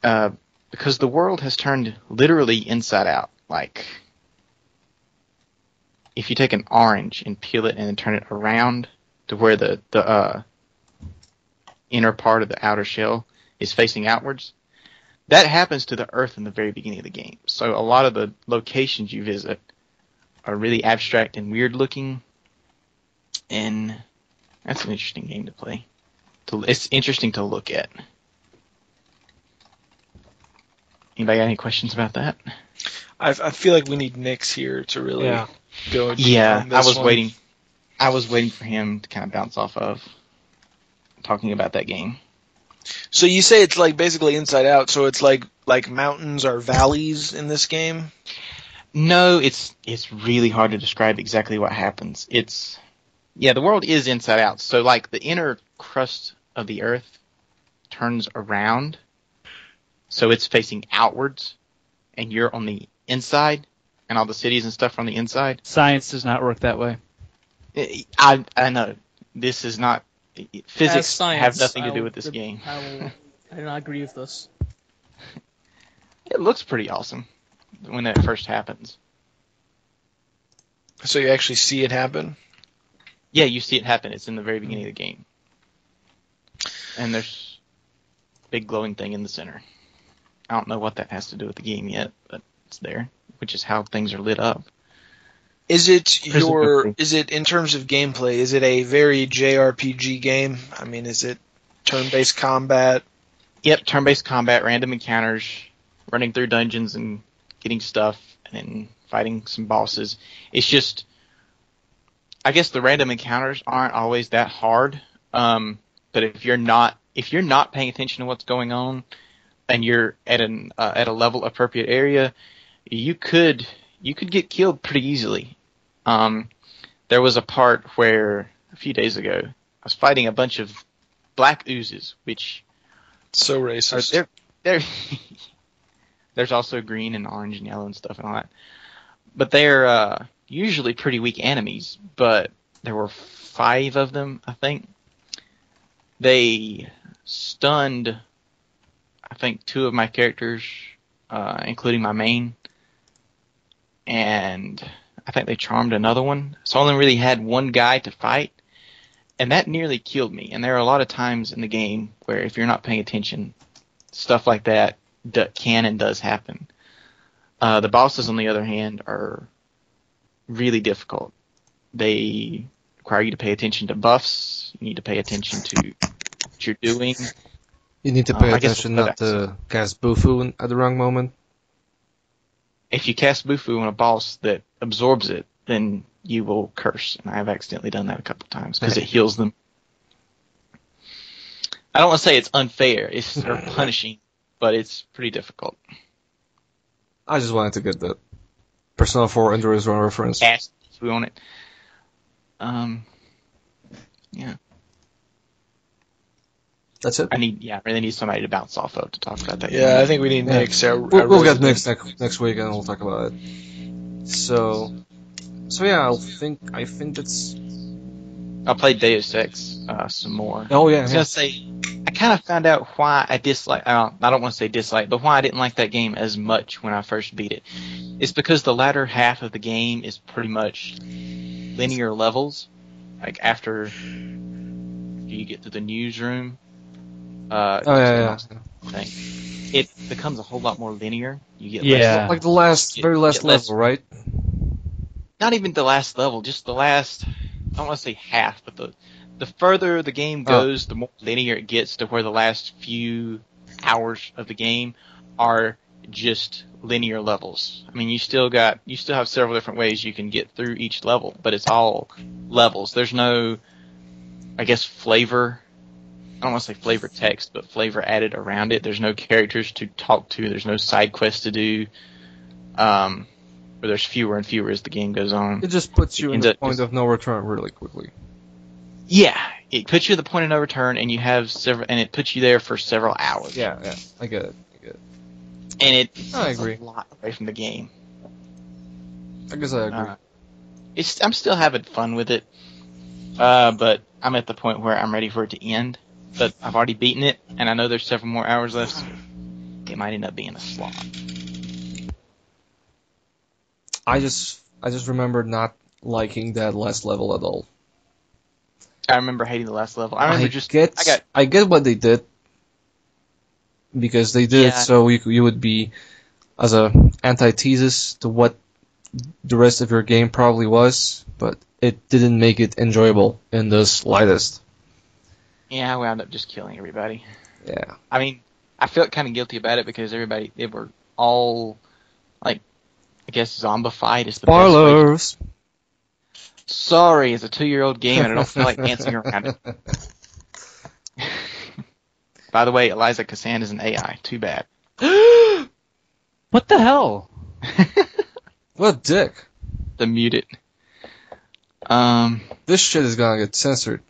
because the world has turned literally inside out. Like, if you take an orange and peel it and then turn it around to where the inner part of the outer shell is facing outwards, that happens to the Earth in the very beginning of the game. So a lot of the locations you visit are really abstract and weird looking, and that's an interesting game to play. It's interesting to look at. Anybody got any questions about that? I feel like we need Nix here to really go. Yeah, I was waiting. I was waiting for him to kind of bounce off of talking about that game. So you say it's like basically Inside Out. So it's like mountains are valleys in this game. No, it's really hard to describe exactly what happens. The world is inside out. So like the inner crust of the Earth turns around, so it's facing outwards, and you're on the inside, and all the cities and stuff are on the inside. Science does not work that way. I know. This is not... Physics have nothing to do with this game. I do not agree with this. It looks pretty awesome when that first happens. So you actually see it happen? Yeah, you see it happen. It's in the very beginning of the game. And there's a big glowing thing in the center. I don't know what that has to do with the game yet, but it's there, which is how things are lit up. Is it in terms of gameplay, is it a very JRPG game? I mean, is it turn-based combat? Yep, turn-based combat, random encounters, running through dungeons and getting stuff, and then fighting some bosses. It's just, I guess the random encounters aren't always that hard, but if you're not paying attention to what's going on, and you're at a level appropriate area, you could get killed pretty easily. There was a part where a few days ago I was fighting a bunch of black oozes, which so racist. There's also green and orange and yellow and stuff and all that, but they're usually pretty weak enemies. But there were 5 of them, I think. They stunned, I think, 2 of my characters, including my main, and I think they charmed another one. So I only really had one guy to fight, and that nearly killed me. And there are a lot of times in the game where if you're not paying attention, stuff like that can and does happen. The bosses, on the other hand, are really difficult. They require you to pay attention to buffs. You need to pay attention to what you're doing. You need to pay attention not to cast Bufu at the wrong moment. If you cast Bufu on a boss that absorbs it, then you will curse. And I've accidentally done that a couple times because it heals them. I don't want to say it's unfair. It's or punishing, but it's pretty difficult. I just wanted to get the Persona 4 Endurance Run reference. Yes, we want it. Yeah. That's it. I really need somebody to bounce off of to talk about that. Yeah, I think we need Nick. So we'll get Nick next week and we'll talk about it. So yeah, I think that's. I'll play Deus Ex some more. Oh yeah. I was gonna say, I kind of found out why I dislike. I don't want to say dislike, but why I didn't like that game as much when I first beat it. It's because the latter half of the game is pretty much linear levels. Like after you get to the newsroom. It becomes a whole lot more linear. You get less, like the very last level, right? Not even the last level, just the last. I don't want to say half, but the further the game goes, the more linear it gets to where the last few hours of the game are just linear levels. I mean, you still have several different ways you can get through each level, but it's all levels. There's no, I guess, flavor. I don't want to say flavor text, but flavor added around it. There's no characters to talk to. There's no side quests to do. Or there's fewer and fewer as the game goes on. It just puts you in the point of no return really quickly. Yeah, it puts you at the point of no return, and you have and it puts you there for several hours. Yeah, I get it. And it I agree. A lot away from the game. I guess I agree. I'm still having fun with it, but I'm at the point where I'm ready for it to end. But I've already beaten it, and I know there's several more hours left. So it might end up being a slog. I just remember not liking that last level at all. I remember hating the last level. I get what they did, because they did it so you would be as a antithesis to what the rest of your game probably was, but it didn't make it enjoyable in the slightest. Yeah, I wound up just killing everybody. Yeah. I mean, I felt kind of guilty about it because they were all, like, I guess zombified is the Spoilers! best way. Sorry, it's a 2-year-old game and I don't feel like dancing around it. By the way, Eliza Cassan is an AI. Too bad. What the hell? What a dick. The mute it. This shit is gonna get censored.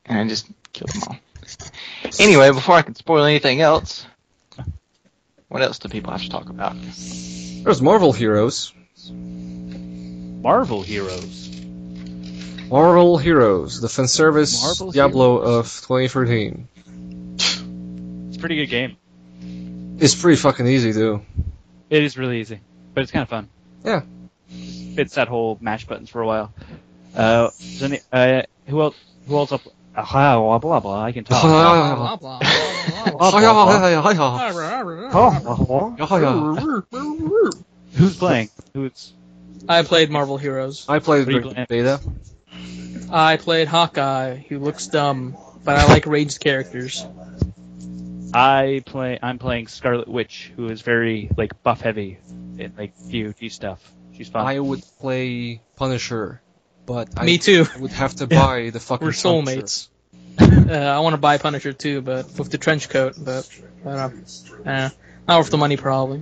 And I just killed them all. Anyway, before I can spoil anything else, what else do people have to talk about? There's Marvel Heroes. Marvel Heroes? Marvel Heroes, the fanservice Diablo of 2013. It's a pretty good game. It's pretty fucking easy, too. It is really easy, but it's kind of fun. Yeah. Fits that whole mash buttons for a while. Who else up? Blah, blah, blah, I can talk. Who's playing? I played Marvel Heroes. I played beta. I played Hawkeye, who looks dumb, but I like raged characters. I'm playing Scarlet Witch, who is very buff heavy in PvP stuff. She's fun. I would play Punisher, but Me too. I would have to buy the fucking We're soulmates. I want to buy Punisher too, but with the trench coat, but not worth the money probably.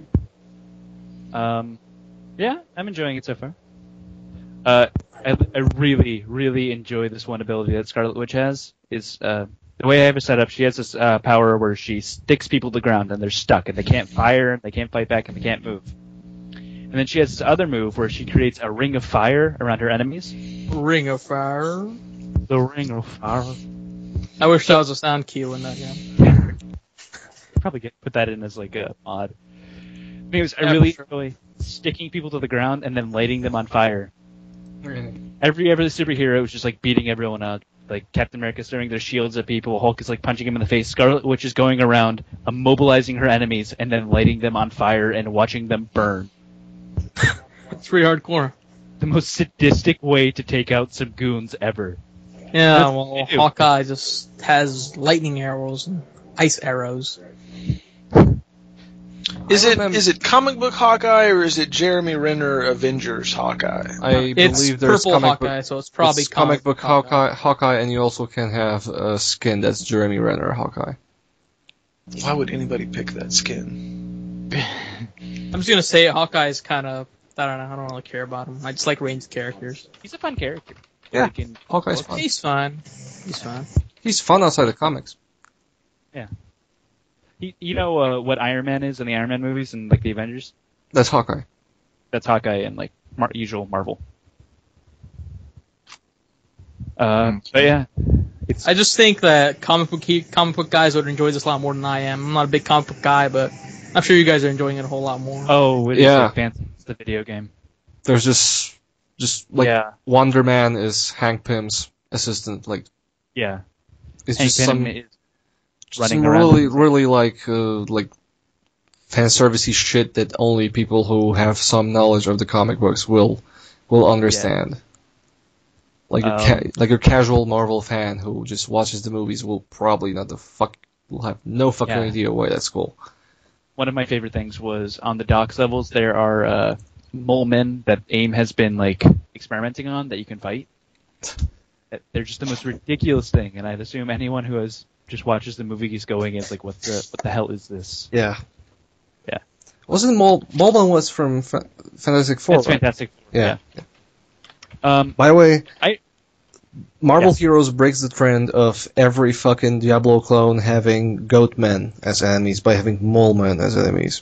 Yeah, I'm enjoying it so far. I really, really enjoy this one ability that Scarlet Witch has. Is the way I have it set up, she has this power where she sticks people to the ground and they're stuck and they can't fire and they can't fight back and they can't move. And then she has this other move where she creates a ring of fire around her enemies. Ring of fire. The ring of fire. I wish that was a sound cue in that game. Probably put that in as a mod. I really enjoy sticking people to the ground and then lighting them on fire. Every other superhero is just beating everyone up. Like Captain America's throwing their shields at people, Hulk is punching him in the face, Scarlet Witch is going around immobilizing her enemies and then lighting them on fire and watching them burn. It's pretty hardcore. The most sadistic way to take out some goons ever. Yeah, well, Hawkeye just has lightning arrows and ice arrows. Is it comic book Hawkeye or is it Jeremy Renner Avengers Hawkeye? I believe there's purple Hawkeye, so it's probably comic book Hawkeye, and you also can have a skin that's Jeremy Renner Hawkeye. Why would anybody pick that skin? I'm just gonna say Hawkeye's kind of, I don't know, I don't really care about him. I just like ranged characters. He's a fun character. Yeah, Hawkeye's fun. He's fun. He's fun. He's fun outside the comics. Yeah. You know what Iron Man is in the Iron Man movies and like the Avengers? That's Hawkeye. That's Hawkeye in like usual Marvel. But yeah, I just think that comic book guys would enjoy this a lot more than I am. I'm not a big comic book guy, but I'm sure you guys are enjoying it a whole lot more. Oh, it is like fancy. It's the video game. There's just like Wonder Man is Hank Pym's assistant. Like, yeah, it's Hank just Pym some is running some around. really like fan servicey shit that only people who have some knowledge of the comic books will understand. Yeah. Like a casual Marvel fan who just watches the movies will probably will have no fucking idea why that's cool. One of my favorite things was on the docks levels there are mole men that AIM has been like experimenting on that you can fight. They're just the most ridiculous thing, and I'd assume anyone who just watches the movie is going is like, what the hell is this? Yeah. Yeah. Wasn't Moleman was from Fantastic Four? That's right? Fantastic Four. Yeah. By the way, Marvel Yes. Heroes breaks the trend of every fucking Diablo clone having goat men as enemies by having mole men as enemies.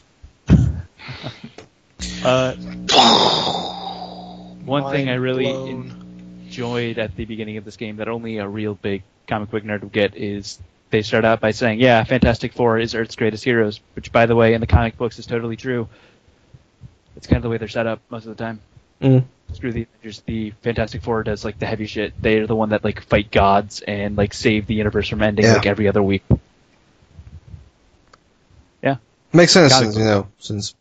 One thing I really enjoyed at the beginning of this game that only a real big comic book nerd would get is they start out by saying, yeah, Fantastic Four is Earth's greatest heroes, which, by the way, in the comic books is totally true. It's kind of the way they're set up most of the time. Screw the Avengers. The Fantastic Four does like the heavy shit. They're the one that like fight gods and like save the universe from ending like every other week. Yeah, makes sense since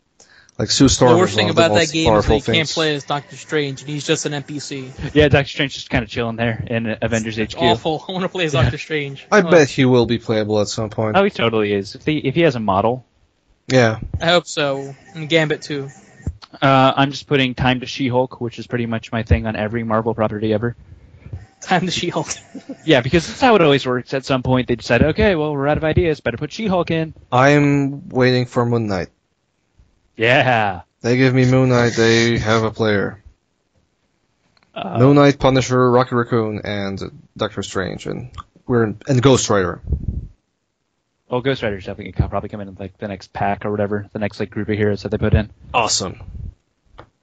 like Sue Storm. The worst thing about that game is that you things. can't play as Doctor Strange, and he's just an NPC. Yeah, Doctor Strange just kind of chilling there in Avengers It's HQ. awful. I want to play as Doctor Strange. I bet he will be playable at some point. Oh, he totally is. If he has a model. Yeah. I hope so. And Gambit too. I'm just putting time to She-Hulk, which is pretty much my thing on every Marvel property ever. Time to She-Hulk. Yeah, because that's how it always works. At some point, they decide, okay, well, we're out of ideas. Better put She-Hulk in. I'm waiting for Moon Knight. Yeah. They give me Moon Knight, they have a player. Moon Knight, Punisher, Rocket Raccoon, and Doctor Strange, and Ghost Rider. Well, Ghost Rider's definitely probably come in like the next pack or whatever, the next like group of heroes that they put in. Awesome.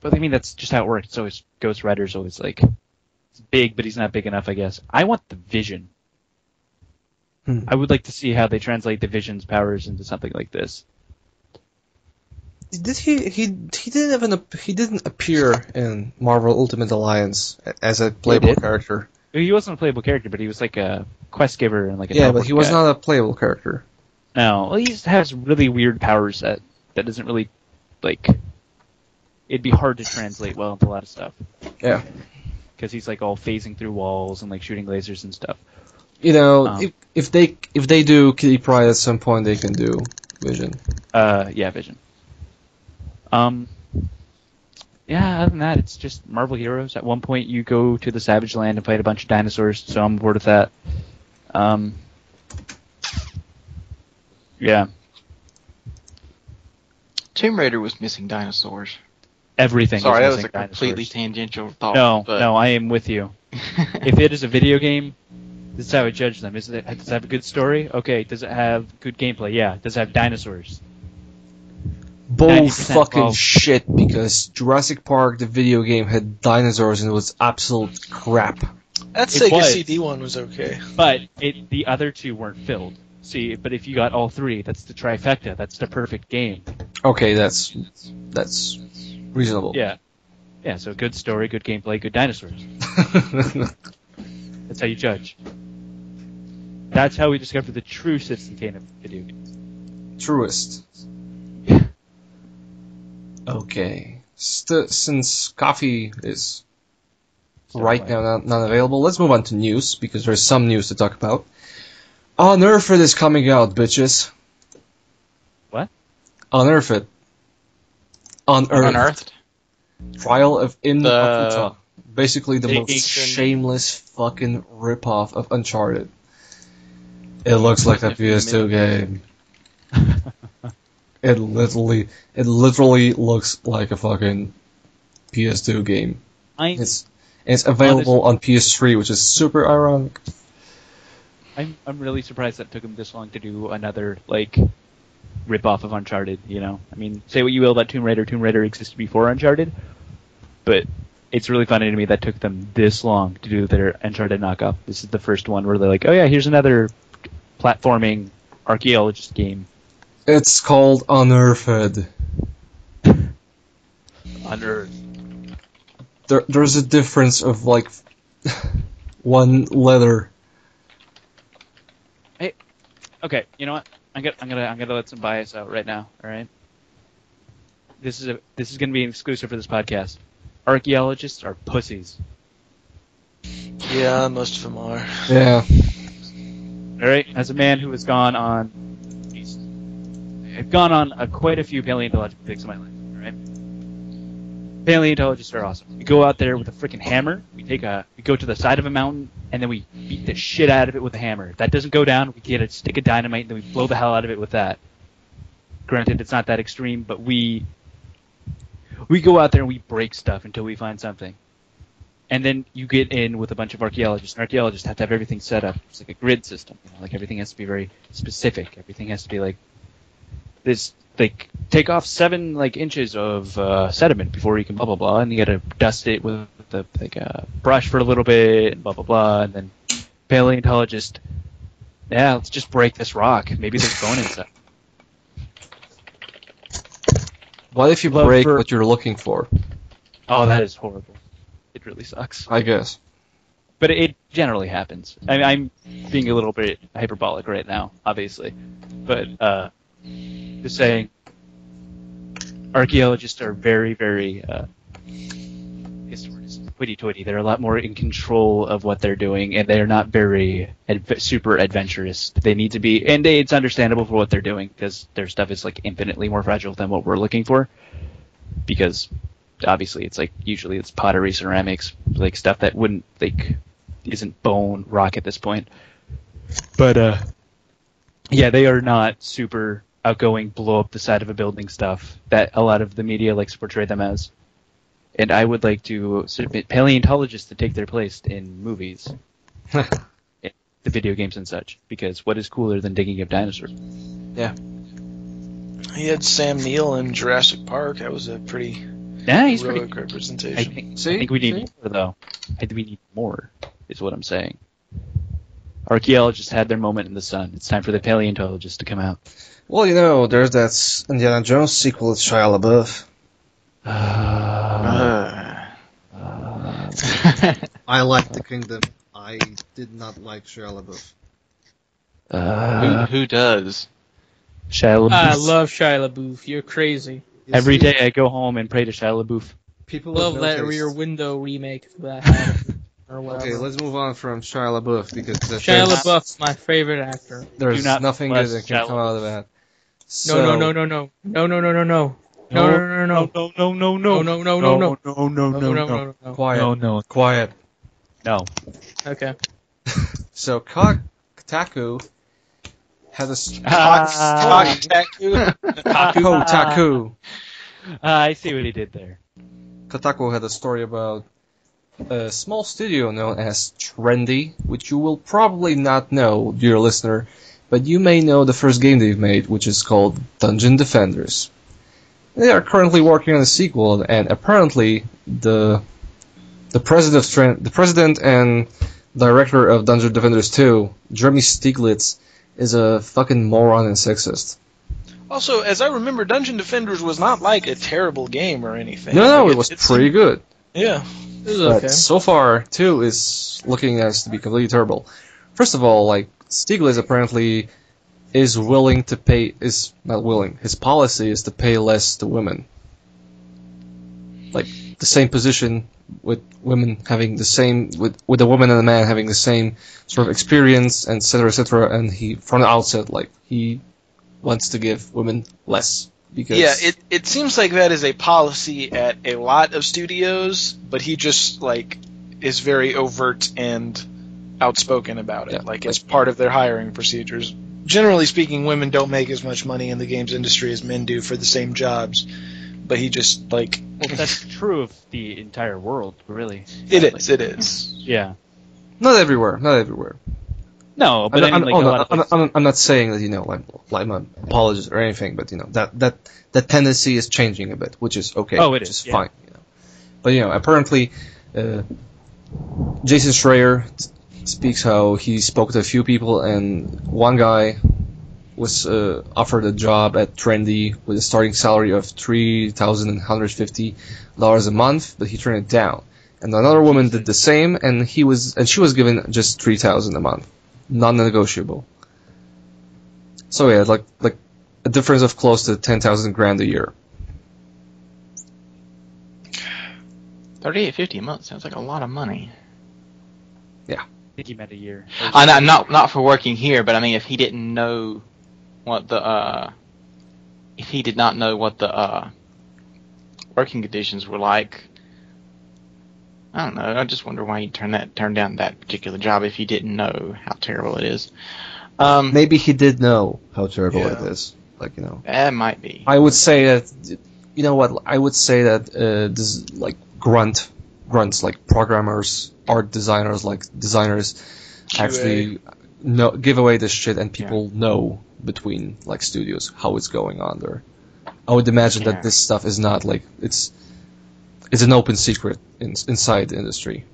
But I mean, that's just how it works. It's always Ghost Rider's always like it's big, but he's not big enough, I guess. I want the Vision. I would like to see how they translate the Vision's powers into something like this. Did he didn't appear in Marvel Ultimate Alliance as a playable character. He wasn't a playable character, but he was like a quest giver and like a but he was not a playable character. No, well, he just has really weird powers that doesn't really like. It'd be hard to translate well into a lot of stuff. Yeah, because he's like all phasing through walls and like shooting lasers and stuff. You know, if they do Kitty Pryde at some point, they can do Vision. Yeah, Vision. Yeah, other than that, it's just Marvel Heroes. At one point, you go to the Savage Land and fight a bunch of dinosaurs, so I'm bored with that. Yeah. Tomb Raider was missing dinosaurs. Everything. Sorry, that was a dinosaurs. completely tangential thought. No, I am with you. If it is a video game, this is how I judge them. Does it have a good story? Okay. Does it have good gameplay? Yeah. Does it have dinosaurs? Bull fucking shit, because Jurassic Park, the video game, had dinosaurs and it was absolute crap. That Sega CD one was okay. But the other two weren't filled. See, but if you got all three, that's the trifecta. That's the perfect game. Okay, that's reasonable. Yeah. Yeah, so good story, good gameplay, good dinosaurs. That's how you judge. That's how we discover the true Citizen Kane of video games. Truest. Okay. Since coffee is right now not available, let's move on to news, because there's some news to talk about. Unearthed is coming out, bitches. What? Unearthed. Unearthed? Trial of Inmakuta. Basically the most Ancient- shameless fucking ripoff of Uncharted. It looks like a PS2 game. It literally looks like a fucking PS2 game. It's available on PS3, which is super ironic. I'm really surprised that took him this long to do another rip-off of Uncharted. You know, I mean, say what you will about Tomb Raider. Tomb Raider existed before Uncharted, but it's really funny to me that took them this long to do their Uncharted knockoff. This is the first one where they're like, oh yeah, here's another platforming archaeologist game. It's called Unearthed. Unearthed. There's a difference of like one letter. Hey, okay, you know what? I'm gonna let some bias out right now. All right. This is gonna be an exclusive for this podcast. Archaeologists are pussies. Yeah, most of them are. Yeah. All right. As a man who has gone on, I've gone on quite a few paleontological digs in my life. All right. Paleontologists are awesome. We go out there with a freaking hammer. We go to the side of a mountain, and then we beat the shit out of it with a hammer. If that doesn't go down, we get a stick of dynamite, and then we blow the hell out of it with that. Granted, it's not that extreme, but we go out there and we break stuff until we find something. And then you get in with a bunch of archaeologists. And archaeologists have to have everything set up. It's like a grid system. You know, like everything has to be very specific. Everything has to be like this. Like take off 7 inches of sediment before you can blah blah blah, and you got to dust it with a brush for a little bit, and blah blah blah, and then paleontologist. Yeah, let's just break this rock. Maybe there's bone inside. What if you break what you're looking for? Oh, that is horrible. It really sucks. I guess. But it generally happens. I mean, I'm being a little bit hyperbolic right now, obviously. But just saying, archaeologists are very, very hoity-toity. They're a lot more in control of what they're doing, and they're not very super adventurous. They need to be, and it's understandable for what they're doing, because their stuff is infinitely more fragile than what we're looking for. Because obviously, it's usually it's pottery, ceramics, stuff that wouldn't isn't bone, rock at this point. But yeah, they are not super outgoing, blow up the side of a building stuff that a lot of the media likes to portray them as. And I would like to submit paleontologists to take their place in movies, in the video games and such, because what is cooler than digging up dinosaurs? Yeah. He had Sam Neill in Jurassic Park. That was a pretty he's heroic pretty representation. I think we need more, though. I think we need more, is what I'm saying. Archaeologists had their moment in the sun. It's time for the paleontologists to come out. Well, there's that Indiana Jones sequel with Shia LaBeouf. I like The Kingdom. I did not like Shia LaBeouf. Who does? Shia LaBeouf. I love Shia LaBeouf. You're crazy. Every day I go home and pray to Shia LaBeouf. People Love with that no taste. Rear Window remake that had, or whatever. Okay, let's move on from Shia LaBeouf because Shia LaBeouf's my favorite actor. there's Do not nothing good bless that can Shia come out of that. No, no, no, no, no, no, no, no, no. No, no, no, no, no, no, no, no, no, no, no, no, no. Quiet. Quiet. no. Okay. So Kotaku had a Kotaku. I see what he did there. Kotaku had a story about a small studio known as Trendy, which you will probably not know, dear listener, but you may know the first game they've made, which is called Dungeon Defenders. They are currently working on a sequel, and apparently the president and director of Dungeon Defenders 2, Jeremy Stieglitz, is a fucking moron and sexist. Also, as I remember, Dungeon Defenders was not a terrible game or anything. No, it was pretty good. Yeah. It was But okay. so far, 2 is looking as to be completely terrible. First of all, Stieglitz apparently is willing to pay, is not willing, his policy is to pay less to women. The same position with women having the same, with a woman and a man having the same sort of experience, and etc., and he, from the outset, he wants to give women less Because it seems like that is a policy at a lot of studios, but he just like is very overt and outspoken about it. Yeah. Like it's part of their hiring procedures. Generally speaking, women don't make as much money in the games industry as men do for the same jobs. But he just like well, that's true of the entire world, really. It is. Yeah. Not everywhere. No, but I'm not saying that like I'm an apologist or anything, but that tendency is changing a bit, which is okay. Oh, it which is fine. But apparently, Jason Schreier speaks how he spoke to a few people, and one guy was offered a job at Trendy with a starting salary of $3,150 a month, but he turned it down. And another woman did the same, and she was given just $3,000 a month, non-negotiable. So yeah, like a difference of close to $10,000 a year. $38.50 a month sounds like a lot of money. Yeah. I think he meant a year. Not for working here, but I mean, if he didn't know what the working conditions were like, I don't know. I just wonder why he turned down that particular job if he didn't know how terrible it is. Maybe he did know how terrible it is. That might be. I would say that. You know what? I would say that this like grunts like programmers, art designers, actually give away this shit, and people know between like studios how it's going on there. I would imagine that this stuff is not like it's an open secret inside the industry.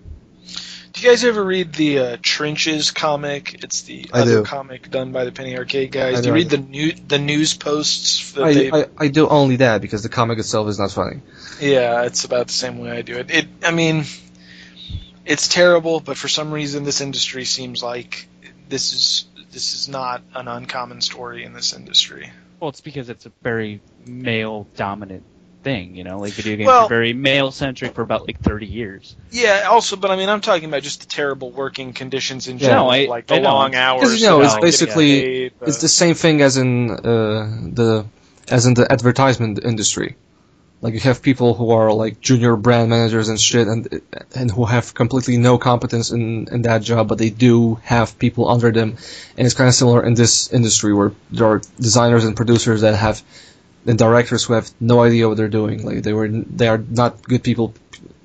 Do you guys ever read the Trenches comic? It's the other comic done by the Penny Arcade guys. Do you read the news posts? I do only that because the comic itself is not funny. Yeah, it's about the same way I do it. I mean, it's terrible, but for some reason this industry seems like this is not an uncommon story in this industry. Well, it's because it's a very male-dominant thing, like video games are very male-centric for about like 30 years. Yeah, also, but I mean, I'm talking about just the terrible working conditions in general, like the long hours. It's basically it's the same thing as in the advertisement industry. Like you have people who are like junior brand managers and shit, and who have completely no competence in that job, but they do have people under them, and it's kind of similar in this industry where there are designers and producers that have. And directors who have no idea what they're doing. Like they are not good people.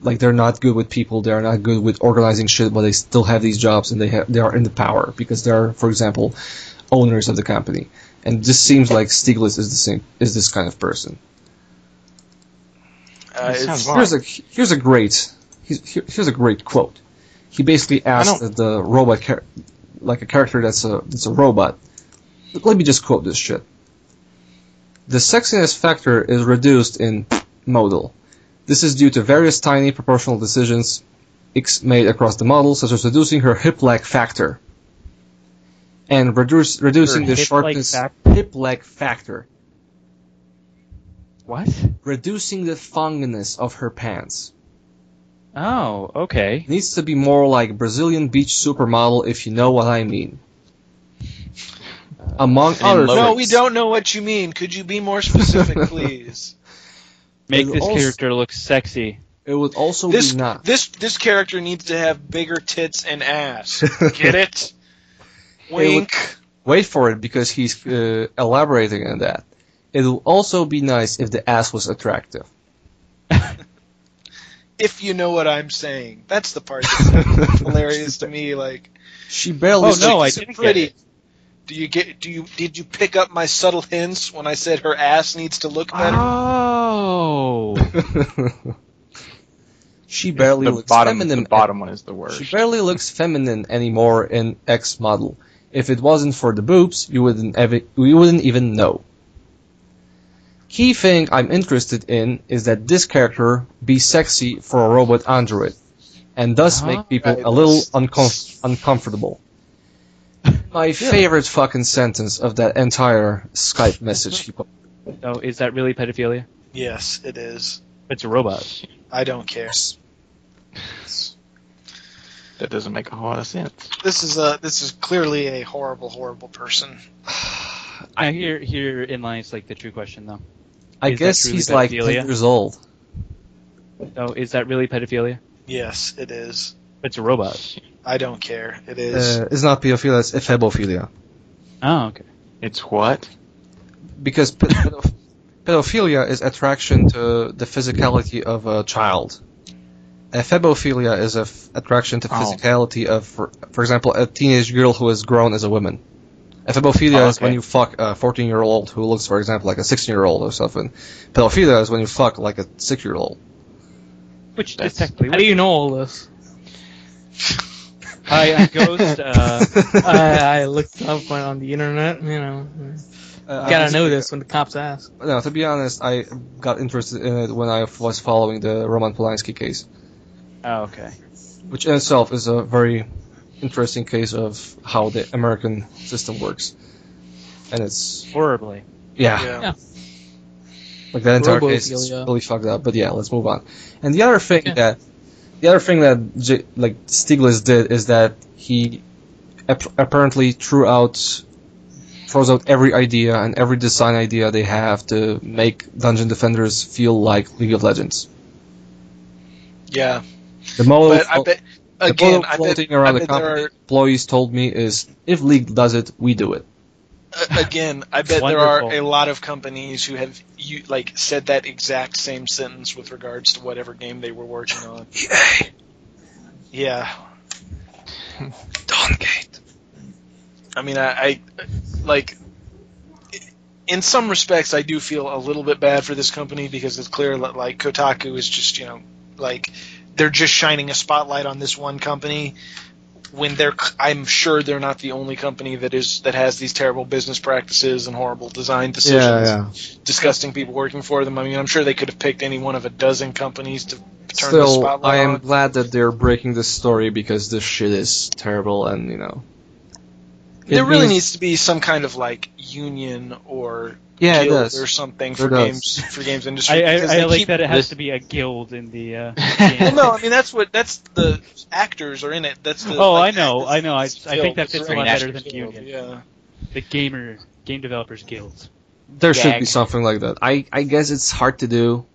Like they're not good with people. They are not good with organizing shit. But they still have these jobs, and they are in the power because they are, for example, owners of the company. And this seems like Stieglitz is this kind of person. Here's a great quote. He basically asked the robot like a character that's a robot. Let me just quote this shit. The sexiness factor is reduced in modal. This is due to various tiny proportional decisions made across the model, such as reducing her hip lag factor and reducing the sharpness hip lag factor. What? Reducing the thonginess of her pants. Oh, okay. Needs to be more like Brazilian beach supermodel, if you know what I mean. Among other things. No, we don't know what you mean. Could you be more specific, please? Make this character look sexy. It would also be not. This character needs to have bigger tits and ass. Get it? Wink. Wait for it, because he's elaborating on that. It will also be nice if the ass was attractive. If you know what I'm saying. That's the part that's hilarious to me. Like, she barely. Oh no, I didn't pretty. Get it. Did you pick up my subtle hints when I said her ass needs to look better? Oh. She barely looks feminine. The bottom one is the worst. She barely looks feminine anymore in X model. If it wasn't for the boobs, we wouldn't even know. Key thing I'm interested in is that this character be sexy for a robot android, and thus make people a little uncomfortable. My favorite fucking sentence of that entire Skype message he put. Oh, is that really pedophilia? Yes, it is. It's a robot. I don't care. That doesn't make a whole lot of sense. This is clearly a horrible, horrible person. I hear in line it's like the true question though. I guess he's like 10 years old. Oh, is that really pedophilia? Yes, it is. It's a robot. I don't care. It is. It's not pedophilia, it's ephebophilia. Oh, okay. It's what? Because pedophilia is attraction to the physicality of a child. Ephebophilia is attraction to physicality of, for example, a teenage girl who is grown as a woman. Ephebophilia is when you fuck a 14-year-old who looks, for example, like a 16-year-old or something. Pedophilia is when you fuck like a 6-year-old. Which is technically... How do you know all this? Hi, I'm Ghost. I looked up on the internet, you know. Gotta know this when the cops ask. No, to be honest, I got interested in it when I was following the Roman Polanski case. Oh, okay. Which in itself is a very interesting case of how the American system works. And it's... Horribly. Yeah. Like that entire case is really fucked up. But yeah, let's move on. And the other thing that Stiglitz did is that he apparently throws out every idea and every design idea they have to make Dungeon Defenders feel like League of Legends. Yeah. The model floating around the company employees told me is, if League does it, we do it. Again, I bet there are a lot of companies who have said that exact same sentence with regards to whatever game they were working on. EA. Yeah. Dawngate. I mean, I in some respects, I do feel a little bit bad for this company because it's clear that Kotaku is just they're just shining a spotlight on this one company when I'm sure they're not the only company that has these terrible business practices and horrible design decisions, disgusting people working for them. I mean, I'm sure they could have picked any one of a dozen companies to turn the spotlight on. I am glad that they're breaking this story because this shit is terrible and, there really needs to be some kind of union or guild or something for games industry. I like that it has to be a guild in the game. Well, no, I mean that's the actors are in it. That's the I know. I think that fits a lot better than union. Yeah. The game developers guilds. There should be something like that. I guess it's hard to do.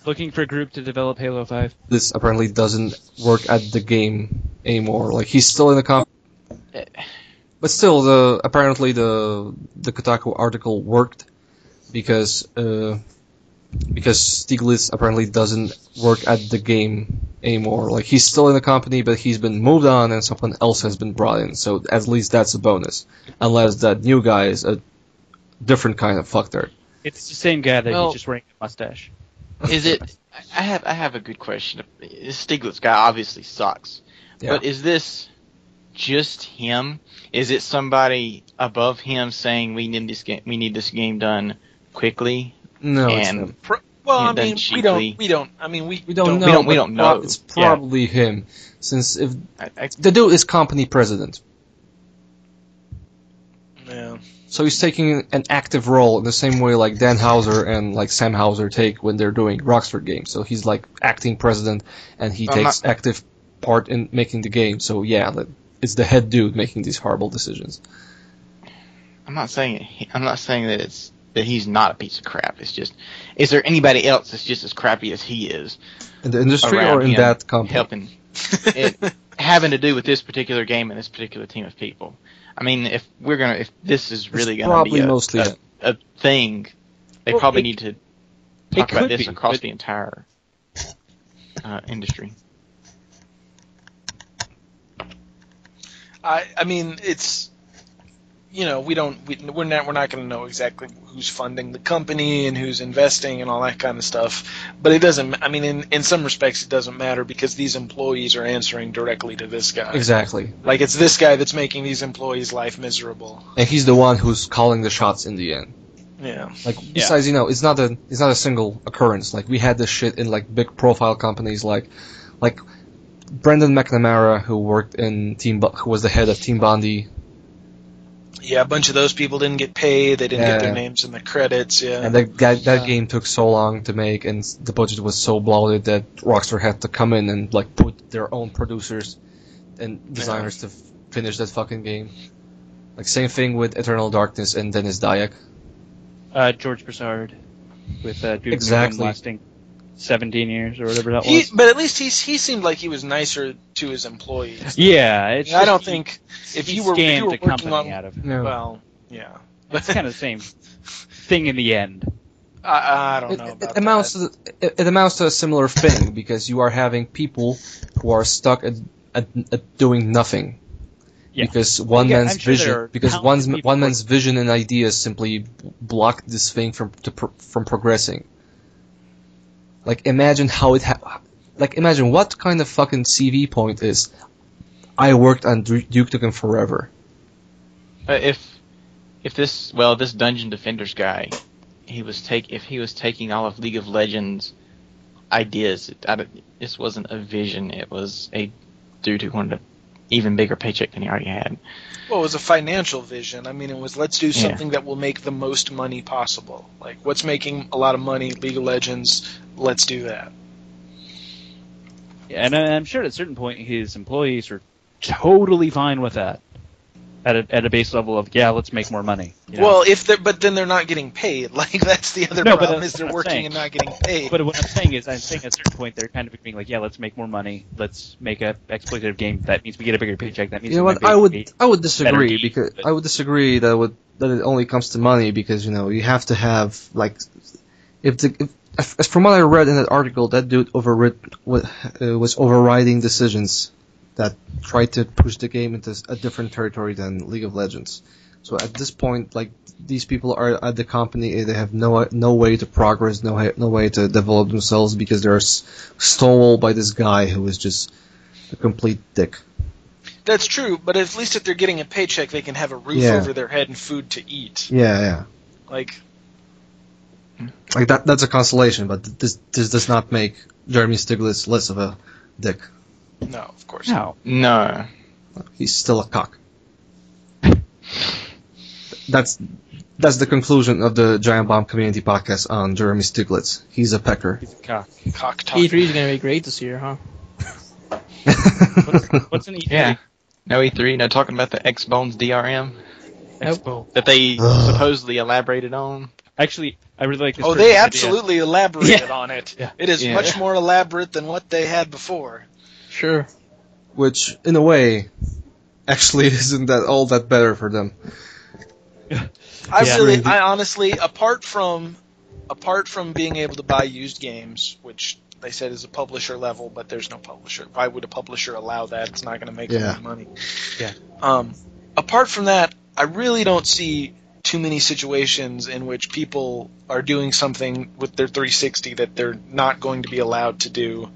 Looking for a group to develop Halo 5. This apparently doesn't work at the game anymore. He's still in the company. But still, apparently the Kotaku article worked because Stiglitz apparently doesn't work at the game anymore. He's still in the company, but he's been moved on and someone else has been brought in. So at least that's a bonus, unless that new guy is a different kind of fucktard. It's the same guy that he's just wearing a mustache. Is it? I have a good question. This Stiglitz guy obviously sucks, but is this just him? Is it somebody above him saying we need this game done quickly? No, and it's him. Well, I mean, we don't know. We don't know. It's probably him, since if the dude is company president. Yeah. So he's taking an active role in the same way like Dan Houser and Sam Houser take when they're doing Rockstar games. So he's acting president, and he takes active part in making the game. So it's the head dude making these horrible decisions. I'm not saying that he's not a piece of crap. It's just, is there anybody else that's just as crappy as he is in the industry or in that company? Helping having to do with this particular game and this particular team of people. I mean, if this is really going to be a thing, they probably need to talk about this across the entire industry. I mean, it's we're not going to know exactly who's funding the company and who's investing and all that kind of stuff. But it doesn't. I mean, in some respects, it doesn't matter because these employees are answering directly to this guy. Exactly. It's this guy that's making these employees' life miserable. And he's the one who's calling the shots in the end. Yeah. Besides, it's not a single occurrence. We had this shit in big profile companies like Brendan McNamara, who worked in who was the head of Team Bondi. Yeah, a bunch of those people didn't get paid. They didn't get their names in the credits. Yeah, and that game took so long to make, and the budget was so bloated that Rockstar had to come in and put their own producers and designers to finish that fucking game. Same thing with Eternal Darkness and Dennis Dyack. George Broussard. with Duke Exactly. Nukem lasting 17 years or whatever that was. But at least he seemed like he was nicer to his employees. Yeah, I don't think if you were scammed the working company on, out of it. No. well, yeah, It's kind of the same thing in the end. I don't know about It amounts that. it amounts to a similar thing because you are having people who are stuck at doing nothing. Yeah. Because I'm sure there are talented people one man's vision and ideas simply block this thing from progressing. Like imagine imagine what kind of fucking CV point is I worked on Duke Nukem Forever. If this Dungeon Defenders guy, if he was taking all of League of Legends ideas, this wasn't a vision. It was a dude who wanted an even bigger paycheck than he already had. Well, it was a financial vision. I mean, it was let's do something that will make the most money possible. Like, what's making a lot of money? League of Legends. Let's do that. Yeah, and I'm sure at a certain point his employees are totally fine with that. At a base level of let's make more money. You know? Well, but then they're not getting paid. Like that's the other problem is they're working and not getting paid. But what I'm saying is, at a certain point they're kind of being like, let's make more money. Let's make a exploitative game. That means we get a bigger paycheck. That means I would disagree because I would disagree that it only comes to money because you have to have like as from what I read in that article, that dude was overriding decisions that tried to push the game into a different territory than League of Legends. So at this point, like these people are at the company, they have no way to progress, no way to develop themselves because they're stonewalled by this guy who is just a complete dick. That's true, but at least if they're getting a paycheck, they can have a roof over their head and food to eat. Yeah. Like that's a consolation, but this does not make Jeremy Stiglitz less of a dick. No, of course not. No. He's still a cock. That's the conclusion of the Giant Bomb Community Podcast on Jeremy Stiglitz. He's a pecker. He's a cock. Cock talk. E3 is going to be great this year, huh? What's an E3? Yeah. No E3. No talking about the X-Bones DRM Expo. that they supposedly elaborated on. Actually, I really like this. Oh, they absolutely elaborated on it. Yeah. It is much more elaborate than what they had before. Sure. Which, in a way, actually isn't that all that better for them. I honestly, apart from being able to buy used games, which they said is a publisher level, but there's no publisher. Why would a publisher allow that? It's not going to make any money. Yeah. Apart from that, I really don't see too many situations in which people are doing something with their 360 that they're not going to be allowed to do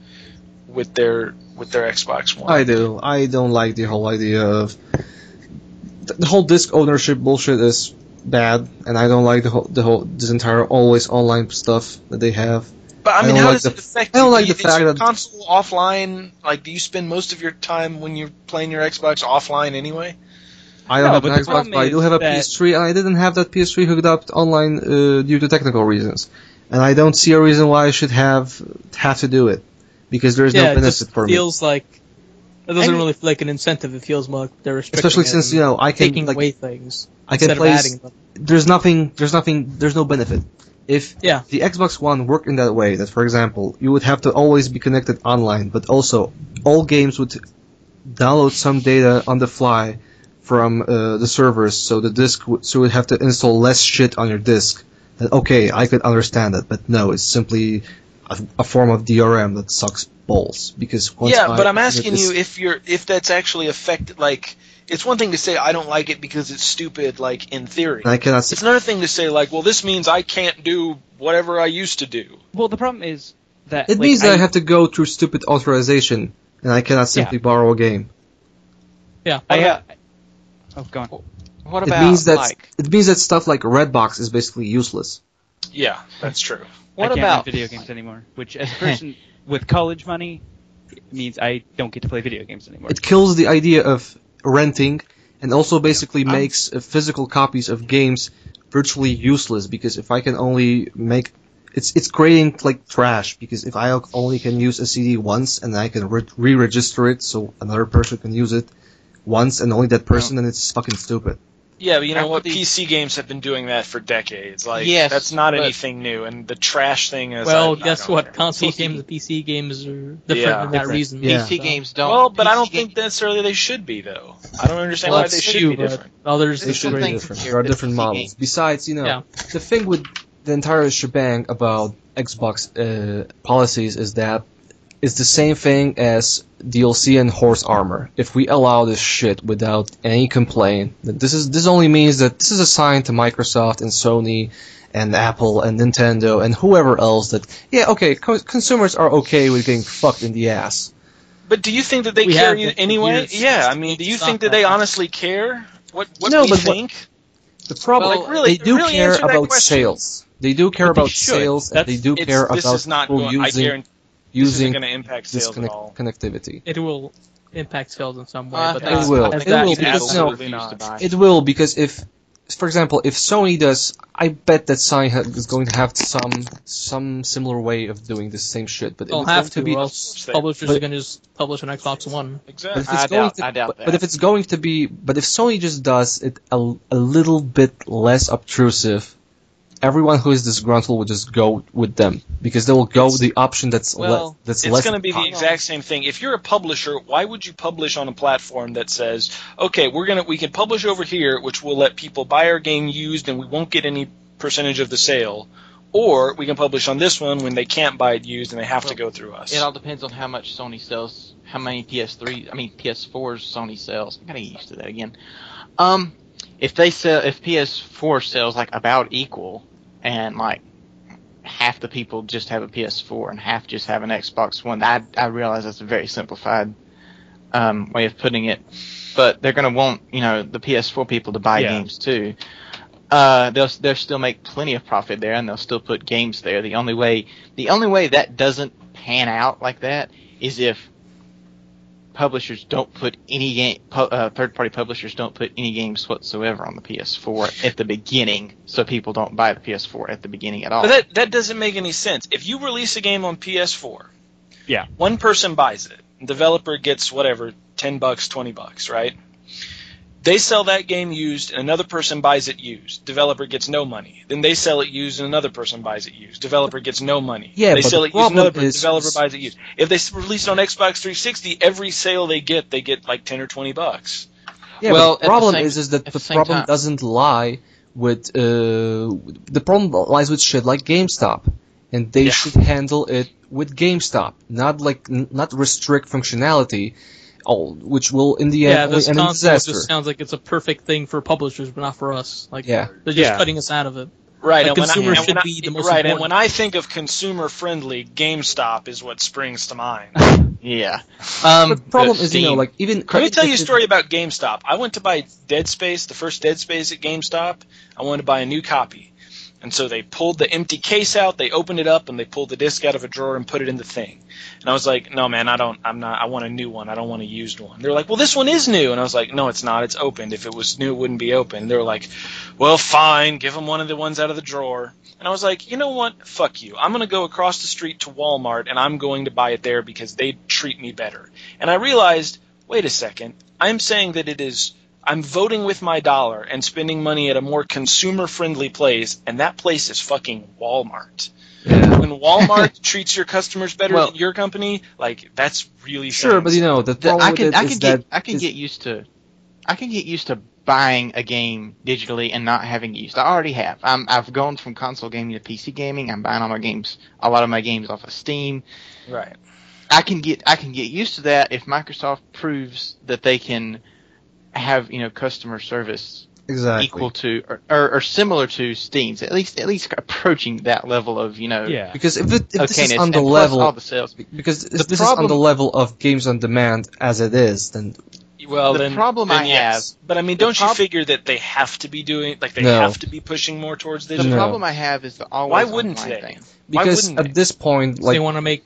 with their Xbox One. I do. I don't like the whole idea of the whole disc ownership bullshit is bad, and I don't like this entire always online stuff that they have. But I mean, how does it affect you? I don't like the fact that console offline. Like, do you spend most of your time when you're playing your Xbox offline anyway? I don't have an Xbox, but I do have a PS3, and I didn't have that PS3 hooked up online due to technical reasons, and I don't see a reason why I should have to do it. Because there's no benefit for me. It feels like it doesn't really feel like an incentive. It feels more like they're restricting especially since I can taking away things. I can play. There's no benefit. If the Xbox One worked in that way, that for example, you would have to always be connected online, but also all games would download some data on the fly from the servers, so the disc so you would have to install less shit on your disc. Then okay, I could understand that, but no, it's simply a form of DRM that sucks balls because but I'm asking you if that's actually affected. Like, it's one thing to say I don't like it because it's stupid. Like, in theory, it's another thing to say like, well, this means I can't do whatever I used to do. Well, the problem is that it means that I have to go through stupid authorization and I cannot simply borrow a game. Yeah. Go on. What about it means that stuff like Redbox is basically useless. Yeah, that's true. I can't rent video games anymore, which as a person with college money means I don't get to play video games anymore. It kills the idea of renting and also basically makes physical copies of games virtually useless because if I can only make it's creating like trash because if I only can use a CD once and I can re-register it so another person can use it once and only that person, then it's fucking stupid. Yeah, but you know After what? the- PC games have been doing that for decades. Like, Yes, that's not but- anything new. And the trash thing is. Well, I guess don't what? care. Console PC games and PC games are different Yeah. for that Different. reason. Yeah. PC So- games don't. Well, but I don't PC think necessarily they should be, though. I don't understand Well, why they that's should you, be but different. others They There's should be something different. here There are that different PC models. games- Besides, Yeah. the thing with the entire shebang about Xbox policies is that it's the same thing as DLC and horse armor. If we allow this shit without any complaint, this only means that this is a sign to Microsoft and Sony and Apple and Nintendo and whoever else that consumers are okay with getting fucked in the ass. But do you think that they We care have been for anyway? years. Yeah, I mean, do you Stop think that that. they honestly care? What No, we but think? The problem, Well, really- they do really care answer that about question. sales. They do care But they about should. sales, and they do care This about is not people going. I using guarantee this isn't using going to impact this sales at all. connectivity. It will impact sales in some way, I but think- that's, It will. that's It that will, easy to because, solve. Absolutely not. It will, because if, for example, if Sony does, I bet that Sony is going to have some similar way of doing the same shit. But They'll it's have going to, be, or else But- publishers are going to just publish an Xbox One. but Exactly. if it's I going doubt- to, I doubt that. but if it's going to be, but if Sony just does it a little bit less obtrusive, everyone who is disgruntled will just go with them because they will go with the option that's well, that's It's less. going to be the exact same thing. If you're a publisher, why would you publish on a platform that says, "Okay, we can publish over here, which will let people buy our game used, and we won't get any percentage of the sale," or we can publish on this one when they can't buy it used and they have to go through us. It all depends on how much Sony sells, how many PS4s Sony sells. I gotta get used to that again. If PS4 sells like about equal, and like half the people just have a PS4 and half just have an Xbox One, I realize that's a very simplified way of putting it, but they're gonna want the PS4 people to buy games too. They'll still make plenty of profit there, and they'll still put games there. The only way that doesn't pan out like that is if publishers don't put any game. Third-party publishers don't put any games whatsoever on the PS4 at the beginning, so people don't buy the PS4 at the beginning at all. But that doesn't make any sense. If you release a game on PS4, Yeah. one person buys it, developer gets whatever, $10, $20, right? They sell that game used, and another person buys it used. Developer gets no money. Then they sell it used, and another person buys it used. Developer gets no money. Yeah, they but sell the it used, another problem is- developer buys it used. If they release it on Xbox 360, every sale they get like $10 or $20. Yeah, Well, but the at the problem same- is that at the the same problem time- doesn't lie with the problem lies with shit like GameStop, and they Yeah. should handle it with GameStop, not restrict functionality, which will in the end Yeah, only this end in console disaster. just sounds like it's a perfect thing for publishers, but not for us. Like, Yeah. they're just Yeah. cutting us out of it. Right, Like, and consumers when should I, be the most right, and important. when I think of consumer-friendly, GameStop is what springs to mind. Yeah. But the problem is, Steam. like even Let me tell you a story about GameStop. I went to buy Dead Space, the first Dead Space at GameStop. I wanted to buy a new copy. And so they pulled the empty case out, they opened it up, and they pulled the disc out of a drawer and put it in the thing. And I was like, no, man, I want a new one. I don't want a used one. They're like, well, this one is new. And I was like, no, it's not. It's opened. If it was new, it wouldn't be open. They were like, well, fine. Give them one of the ones out of the drawer. And I was like, you know what? Fuck you. I'm going to go across the street to Walmart, and I'm going to buy it there because they treat me better. And I realized, wait a second. I'm saying that I'm voting with my dollar and spending money at a more consumer-friendly place, and that place is fucking Walmart. Yeah. When Walmart treats your customers better Well- than your company, like, that's really sure, but the problem I with can it I is can that get I can get used to buying a game digitally and not having it used. I already have. I've gone from console gaming to PC gaming. I'm buying a lot of my games off of Steam. right. I can get used to that if Microsoft proves that they can have customer service exactly equal to or similar to Steam's, at least approaching that level of Yeah. because if this is okayness, on the and plus level all the sales. because if The this is on the problem- level of games on demand as it is, then Well, The then, problem then I yes. But I mean, don't you prob- figure that they have to be doing, like, they No. have to be pushing more towards The digital? No. problem I have is the always Why wouldn't online they? thing. Why because wouldn't at they? this point, They like want to make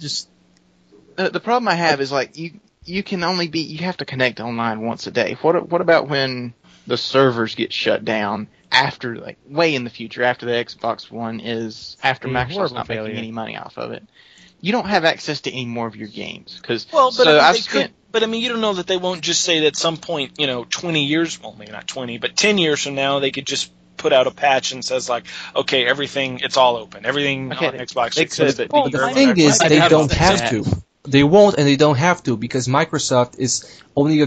just The problem I have is like you can only you have to connect online once a day. What about when the servers get shut down after, like, way in the future, after the Xbox One after A Microsoft's horrible not failure. making any money off of it? You don't have access to any more of your games because Well, but But I mean, you don't know that they won't just say that at some point, 20 years, well, maybe not 20, but 10 years from now, they could just put out a patch and says like, okay, everything, it's all open. Everything on Xbox. But the thing is, they don't have to. They won't, and they don't have to, because Microsoft is only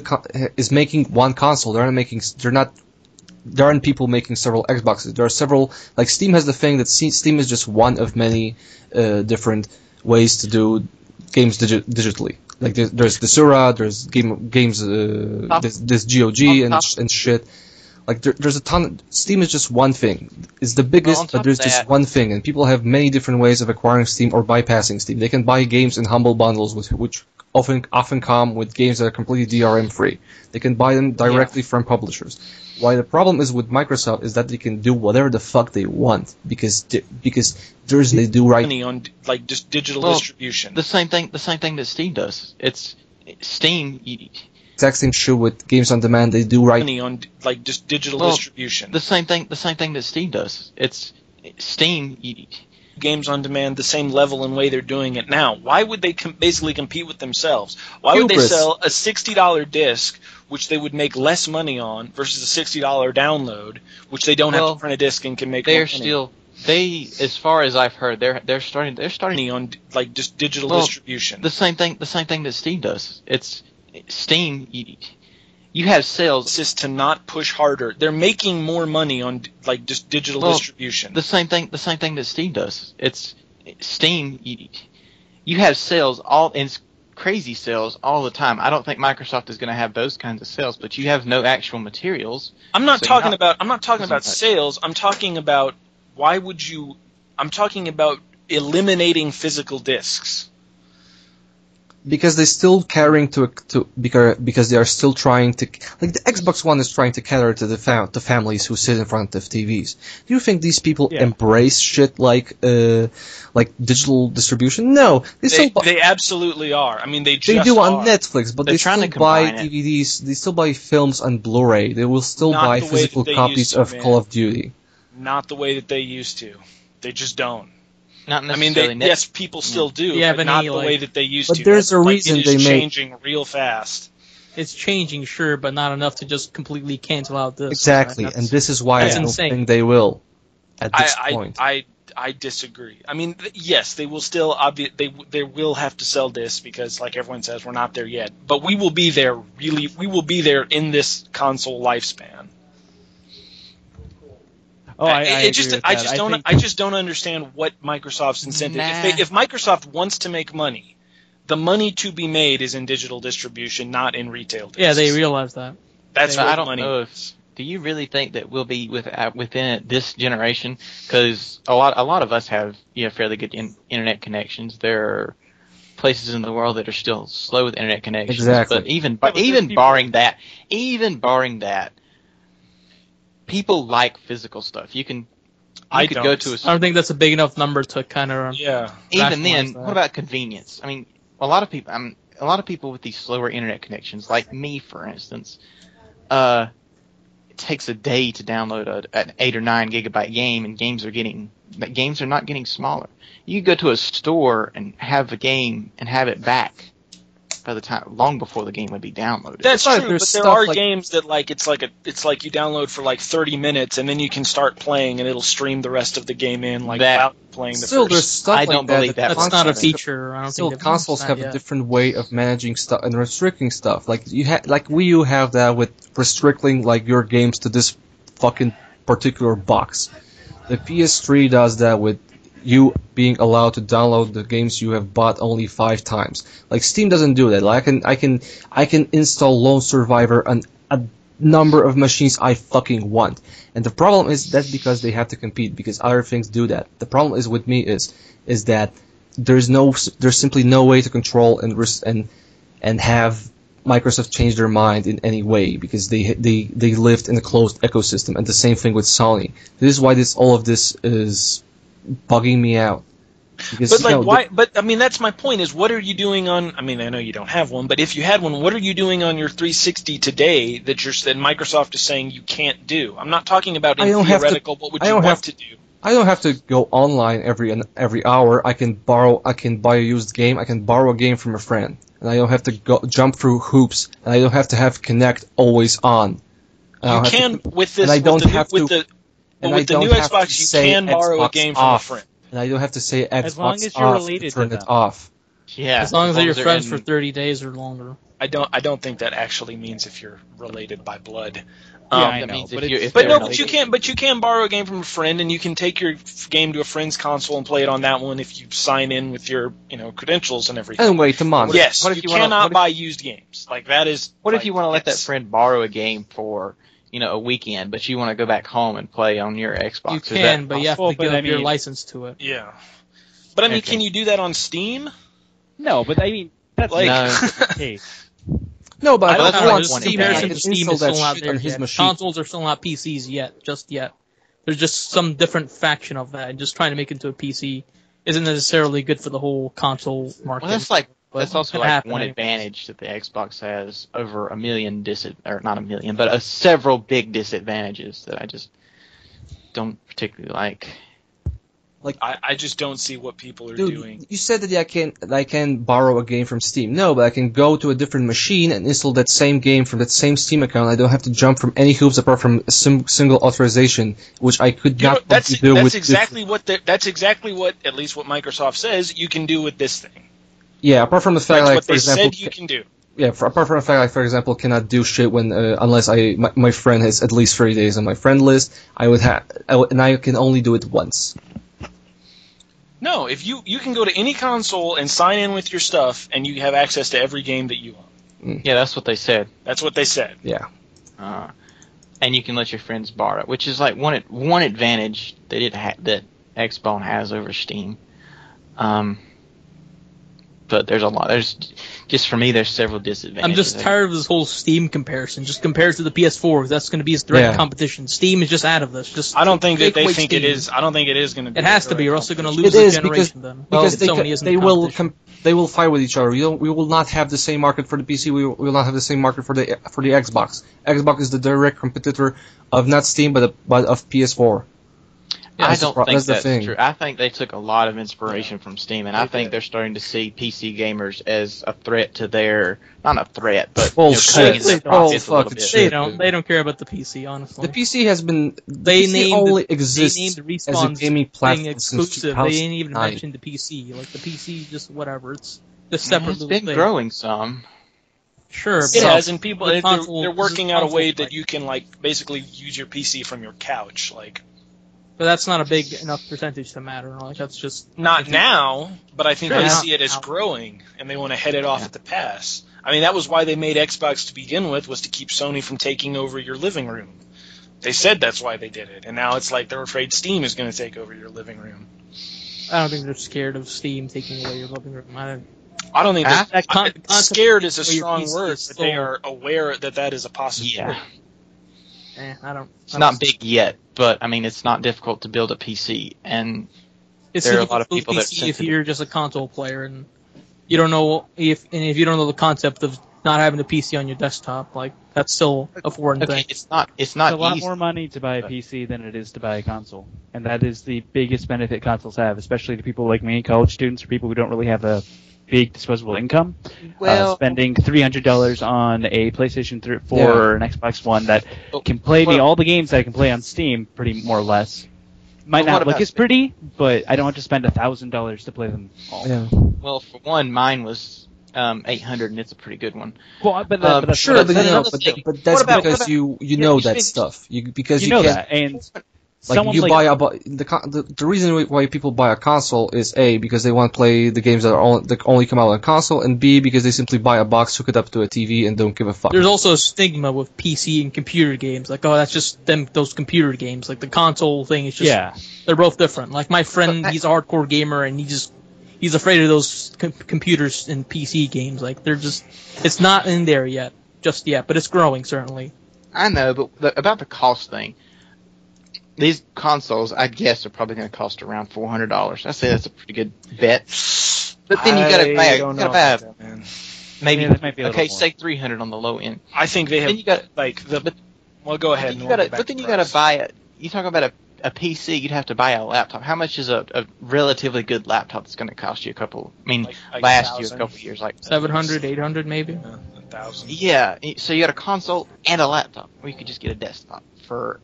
is making one console. There aren't people making several Xboxes. There are several, like Steam has the thing that Steam is just one of many different ways to do games digitally. Like there's the Sura, there's games, there's GOG and shit. Like there's a ton. Steam is just one thing. It's the biggest, but there's just one thing, and people have many different ways of acquiring Steam or bypassing Steam. They can buy games in humble bundles, which often come with games that are completely DRM free. They can buy them directly from publishers. Why the problem is with Microsoft is that they can do whatever the fuck they want because they do right money on like just digital distribution. The same thing that Steam does. It's Steam. Exact same shit with games on demand. They do right money on like just digital distribution. The same thing that Steam does. It's Steam. Games on demand the same level and way they're doing it now. Why would they basically compete with themselves? Why would they sell a $60 disc, which they would make less money on, versus a $60 download, which they don't have to print a disc and can make more money? As far as I've heard, they're starting on like just digital distribution. The same thing that Steam does. It's Steam. You have sales. Is to not push harder. They're making more money on like just digital distribution. The same thing that Steam does. It's Steam. You have sales and crazy sales all the time. I don't think Microsoft is going to have those kinds of sales, but you have no actual materials. I'm not talking about sales. I'm talking about I'm talking about eliminating physical discs. Because they're still catering because they are still trying to, like the Xbox One is trying to cater to the families who sit in front of TVs. Do you think these people embrace shit like digital distribution? No, they absolutely are. I mean, they do on Netflix, but they still buy DVDs. They still buy films on Blu-ray. They will still buy physical copies of Call of Duty. Not the way that they used to. They just don't. Not necessarily. I mean, yes, people still do, but not the way that they used to. But there's a reason it is changing real fast. It's changing, sure, but not enough to just completely cancel out this. Exactly, and this is why I don't think they will at this point. I disagree. I mean, yes, they will still they will have to sell this because, like everyone says, we're not there yet. But we will be there. We will be there in this console lifespan. Oh, I just don't understand what Microsoft's incentive. If Microsoft wants to make money, the money to be made is in digital distribution, not in retail discs. Yeah, they realize that. That's what I don't money know is. Do you really think that we'll be within this generation? Because a lot of us have fairly good internet connections. There are places in the world that are still slow with internet connections. Exactly. But even barring that. People like physical stuff. You could go to a. I don't think that's a big enough number to kind of. Yeah. Even then, what about convenience? I mean, a lot of people with these slower internet connections, like me, for instance, it takes a day to download an 8 or 9 gigabyte game, and games are not getting smaller. You go to a store and have the game and have it back by the time long before the game would be downloaded. That's true, but there are games that it's like you download for like 30 minutes and then you can start playing and it'll stream the rest of the game in without playing the still, first. There's stuff I don't believe that. That's not a feature. I don't still, think consoles have a different way of managing stuff and restricting stuff. Like Wii U have that with restricting like your games to this fucking particular box. The PS3 does that with you being allowed to download the games you have bought only 5 times. Like Steam doesn't do that. Like I can install Lone Survivor on a number of machines I fucking want. And the problem is that's because they have to compete because other things do that. The problem is with me is that there's simply no way to control and have Microsoft change their mind in any way because they lived in a closed ecosystem. And the same thing with Sony. This is why all of this is bugging me out. Because, why? But I mean, that's my point. Is what are you doing on? I mean, I know you don't have one, but if you had one, what are you doing on your 360 today that Microsoft is saying you can't do? I'm not talking about in theoretical. What would you want to do? I don't have to go online every hour. I can buy a used game. I can borrow a game from a friend. and I don't have to jump through hoops, and I don't have to have Kinect always on. You can with this. With the new Xbox, you can borrow a game from a friend. And I don't have to say Xbox as long as you're related to turn to it off. Yeah, as long as you're friends for 30 days or longer. I don't think that actually means if you're related by blood. I know. But you can borrow a game from a friend, and you can take your game to a friend's console and play it on that one if you sign in with your credentials and everything. And wait a month. Yes, you cannot buy used games. Like that is. What if you want to let that friend borrow a game for a weekend, but you want to go back home and play on your Xbox? You can, but you have to give up your license to it. Yeah. But I mean, can you do that on Steam? No, but I mean that's like the case. No, but I don't know. Steam is still out there on his yet. machine. Consoles are still not PCs yet, just yet. There's just some different faction of that, and just trying to make it into a PC isn't necessarily good for the whole console market. Well, that's also one advantage that the Xbox has over a million not a million, but several big disadvantages that I just don't particularly like. I just don't see what people are doing. You said that I can borrow a game from Steam. No, but I can go to a different machine and install that same game from that same Steam account. I don't have to jump from any hoops apart from a single authorization, which I could not do with. That's exactly what at least what Microsoft says you can do with this thing. Yeah, apart from the fact that's what they said you can do. Yeah, apart from the fact I, for example, cannot do shit when unless my friend has at least 30 days on my friend list. And I can only do it once. No, if you can go to any console and sign in with your stuff, and you have access to every game that you own. Yeah, that's what they said. That's what they said. Yeah. And you can let your friends borrow it, which is like one advantage that Xbone has over Steam. But there's a lot. For me, there's several disadvantages. I'm just tired of this whole Steam comparison. Just compare it to the PS4, because that's going to be its direct competition. Steam is just out of this. I don't think that they think it is. I don't think it is going to be. It has to be, or else they're going to lose the generation then. Because they will fight with each other. We will not have the same market for the PC. We will not have the same market for the Xbox. Xbox is the direct competitor of not Steam, but of PS4. I don't think that's true. I think they took a lot of inspiration from Steam, and I think they're starting to see PC gamers as a threat to their, not a threat, but they don't care about the PC, honestly. The PC has been only exists as a gaming platform exclusive. They didn't even mention the PC. Like the PC, just whatever. It's just separate. It's been growing some. Sure, it has, and people they're working out a way that you can basically use your PC from your couch, But that's not a big enough percentage to matter. That's just not now. But I think they see it as growing, and they want to head it off at the pass. I mean, that was why they made Xbox to begin with, was to keep Sony from taking over your living room. They said that's why they did it, and now it's like they're afraid Steam is going to take over your living room. I don't think they're scared of Steam taking away your living room. I don't think scared is a strong word, but they are aware that is a possibility. Yeah. It's not big yet, but I mean, it's not difficult to build a PC, and there are a lot of people that if you're just a console player and you don't know if you don't know the concept of not having a PC on your desktop, that's still a foreign thing. It's not a lot more money to buy a PC than it is to buy a console, and that is the biggest benefit consoles have, especially to people like me, college students, or people who don't really have a big disposable income. Spending $300 on a PlayStation 4 or an Xbox One that can play me all the games that I can play on Steam, pretty more or less. Might not look as pretty, but I don't have to spend $1,000 to play them all. Yeah. Well, for one, mine was $800, and it's a pretty good one. Well, but that's because you know that stuff. You know that, and the reason why people buy a console is A, because they want to play the games that only come out on console, and B, because they simply buy a box, hook it up to a TV, and don't give a fuck. There's also a stigma with PC and computer games, that's just those computer games. The console thing is just they're both different. My friend, he's a hardcore gamer, and he's afraid of those computers and PC games. It's not in there just yet, but it's growing certainly. I know, but about the cost thing. These consoles, I guess, are probably going to cost around $400. I say that's a pretty good bet. But then you got to buy maybe that might be a say $300 on the low end. I think they have. Then you got well, go ahead. But then you got to buy it. You talk about a PC, you'd have to buy a laptop. How much is a relatively good laptop that's going to cost you a couple? I mean, last you a couple years, like 700, 800 maybe. 1,000. Yeah, so you got a console and a laptop, or you could just get a desktop for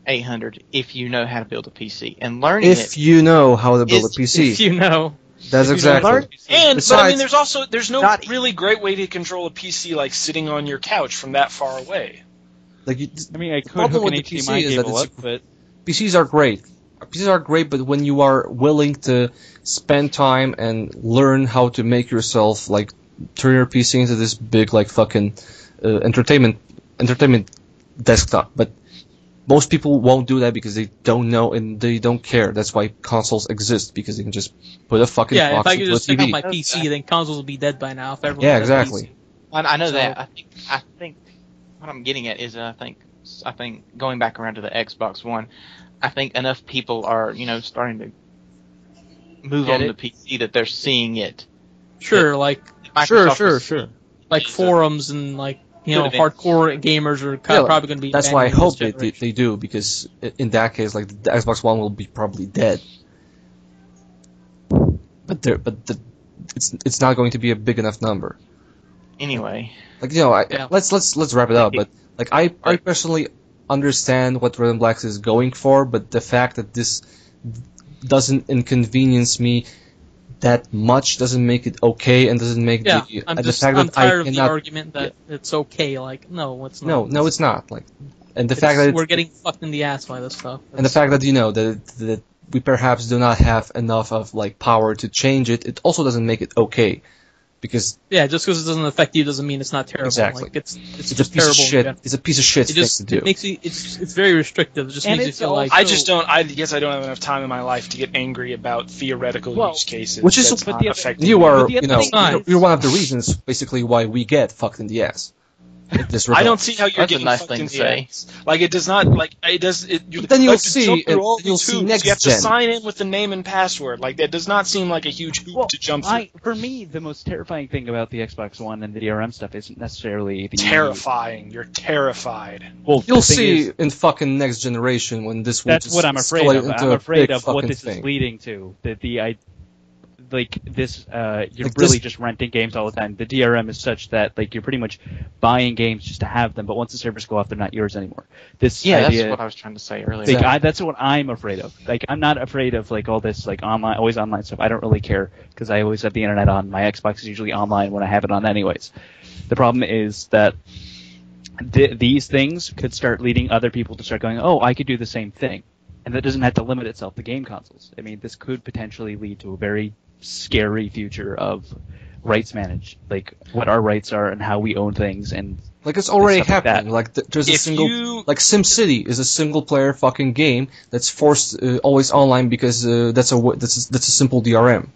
800 if you know how to build a PC. And learning If you know how to build a PC. If you know. That's exactly. And Besides, but I mean, there's no really great way to control a PC like sitting on your couch from that far away. Like, I mean, I could hook an HDMI cable up, but PCs are great. PCs are great, but when you are willing to spend time and learn how to make yourself, like, turn your PC into this big, like, fucking entertainment desktop. But most people won't do that because they don't know and they don't care. That's why consoles exist, because they can just put a fucking box if I could into a just pick up TV. my PC, then consoles would be dead by now. If everyone Yeah, had a exactly. PC. I know that. I think what I'm getting at is I think going back around to the Xbox One, I think enough people are starting to move on to the PC that they're seeing it. Sure, like Sure. like forums and like hardcore gamers are probably going to be. That's why I abandoning hope this they do, because in that case, like, the Xbox One will be probably dead. But it's not going to be a big enough number. Anyway, like, let's wrap it up. But like, I personally understand what Red and Blacks is going for, but the fact that this doesn't inconvenience me that much doesn't make it okay, and doesn't make I'm tired of the argument that it's okay. Like, no, it's not. No, it's not. Like, and the fact that we're getting fucked in the ass by this stuff. And the fact that that we perhaps do not have enough of, like, power to change it, it also doesn't make it okay, because just because it doesn't affect you doesn't mean it's not terrible. Exactly. Like, it's a just piece terrible. of shit. It's a piece of shit thing to do. It makes you. It's very restrictive. It just makes you feel like. I guess I don't have enough time in my life to get angry about theoretical use cases. Which is that's not affecting you me. are you're one of the reasons basically why we get fucked in the ass. I don't see how you're That's a getting nice fucked thing in to the say. ass. Like, it does not, like, it does, Then you'll have to see jump through all you'll these see hoops. next You have to gen. sign in with the name and password. Like, that does not seem like a huge hoop to jump through. For me, the most terrifying thing about the Xbox One and the DRM stuff isn't necessarily the Terrifying. You're terrified. Well, You'll see in fucking next generation when this will that's what I'm afraid of. I'm afraid of what this is leading to. You're really just renting games all the time. The DRM is such that, like, you're pretty much buying games just to have them, but once the servers go off, they're not yours anymore. That's what I was trying to say earlier. Like, that's what I'm afraid of. Like, I'm not afraid of, like, all this, like, always online stuff. I don't really care, because I always have the internet on. My Xbox is usually online when I have it on anyways. The problem is that these things could start leading other people to start going, oh, I could do the same thing. And that doesn't have to limit itself to game consoles. I mean, this could potentially lead to a very scary future of rights managed, like what our rights are and how we own things, and like, it's already happening. Like there's a like SimCity is a single player fucking game that's forced always online because that's a simple DRM.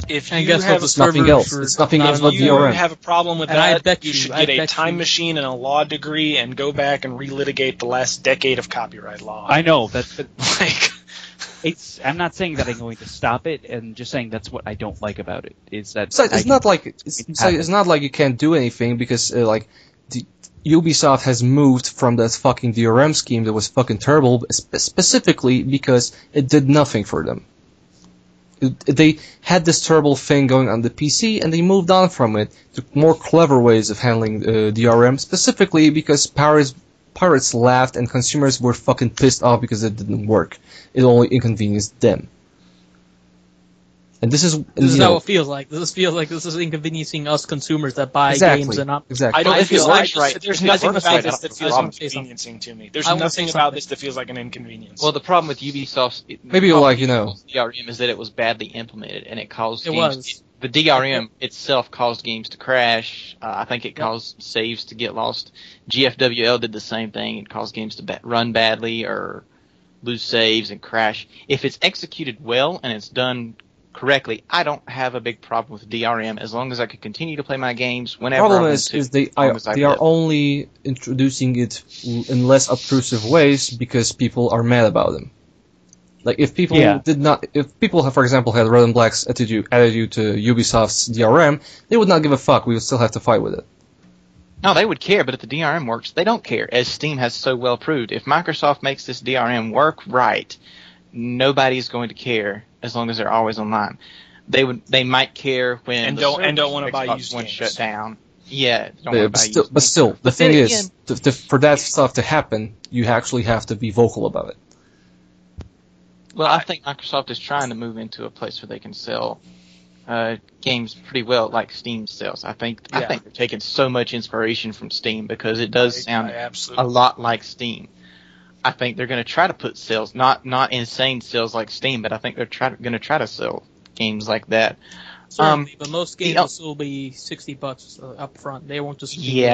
If and you guess have what, It's nothing else. It's nothing else but if you DRM. have a problem with And that, you should get a time machine and a law degree and go back and relitigate the last decade of copyright law. I know that's like. I'm not saying that I'm going to stop it, and just saying that's what I don't like about it. Is that it's not like you can't do anything, because Ubisoft has moved from that fucking DRM scheme that was fucking terrible, specifically because it did nothing for them. They had this terrible thing going on the PC, and they moved on from it to more clever ways of handling DRM, specifically because pirates laughed and consumers were fucking pissed off because it didn't work. It only inconvenienced them. And this is how it feels like. This is inconveniencing us consumers that buy games and not. Exactly. I don't feel like right. There's nothing about this that feels inconveniencing to me. There's nothing about this that feels like an inconvenience. Well, the problem with Ubisoft's DRM is that it was badly implemented, and it caused the DRM itself caused games to crash. I think it caused saves to get lost. GFWL did the same thing. It caused games to run badly or lose saves and crash. If it's executed well and it's done correctly, I don't have a big problem with DRM as long as I can continue to play my games whenever I want to. The problem is they are only introducing it in less obtrusive ways because people are mad about them. Like, if people have, for example, had Red and Black's attitude to Ubisoft's DRM, they would not give a fuck. We would still have to fight with it. No, they would care, but if the DRM works, they don't care, as Steam has so well proved. If Microsoft makes this DRM work right, nobody's going to care as long as they're always online. They might care when and don't want to buy used games. Shut down. Yeah, but still, the thing is, for that stuff to happen, you actually have to be vocal about it. Well, I think Microsoft is trying to move into a place where they can sell games pretty well, like Steam sells. I think they're taking so much inspiration from Steam because it does sound a lot like Steam. I think they're going to try to put sales, not insane sales like Steam, but I think they're going to try to sell games like that. Certainly, but most games will still be $60 up front. They won't just be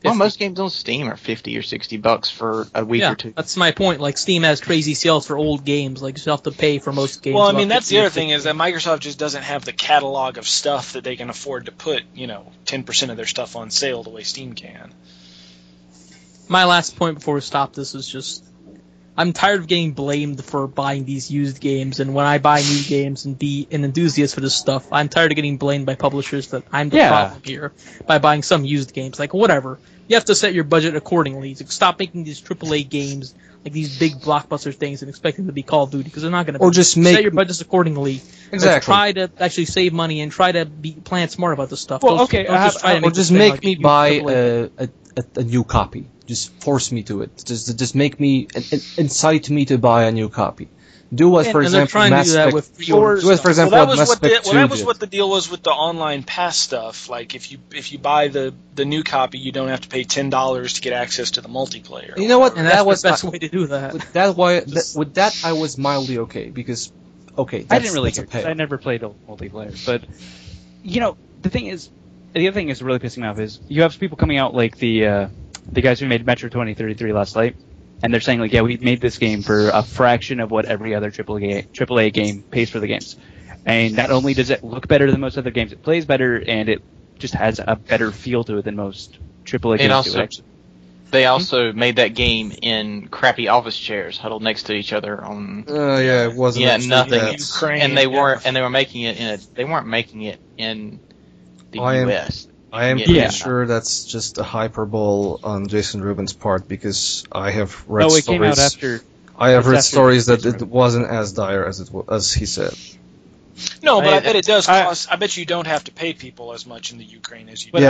well, most games on Steam are $50 or $60 for a week or two. That's my point. Like, Steam has crazy sales for old games. Like, you have to pay for most games. Well, I mean, that's the other thing is that Microsoft just doesn't have the catalog of stuff that they can afford to put, 10% of their stuff on sale the way Steam can. My last point before we stop this is just, I'm tired of getting blamed for buying these used games, and when I buy new games and be an enthusiast for this stuff, I'm tired of getting blamed by publishers that I'm the problem here by buying some used games. Like, whatever. You have to set your budget accordingly. Stop making these AAA games, like these big blockbuster things, and expect them to be Call of Duty, because they're not going to be. Or just set your budgets accordingly. Exactly. Try to actually save money and try to plan smart about this stuff. Well, or just make me buy a new copy. Just force me to it. Just make me incite me to buy a new copy. Do what, for example, Mass Effect. That was what the deal was with the online pass stuff. Like, if you buy the new copy, you don't have to pay $10 to get access to the multiplayer. You know what? And that was the best way to do that. With that, I was mildly okay because I didn't really care. I never played multiplayer, but the other thing is really pissing me off is you have people coming out like the guys who made Metro 2033 last night, and they're saying, like, yeah, we made this game for a fraction of what every other AAA game pays for the games. And not only does it look better than most other games, it plays better, and it just has a better feel to it than most AAA games. They also made that game in crappy office chairs huddled next to each other on. It wasn't. Yeah, nothing. And they weren't making it in the US. I am pretty sure that's just a hyperbole on Jason Rubin's part because I have read stories. Came out after. I have read stories that it wasn't as dire as he said. No, but I bet it does cost. I bet you don't have to pay people as much in the Ukraine as you do. But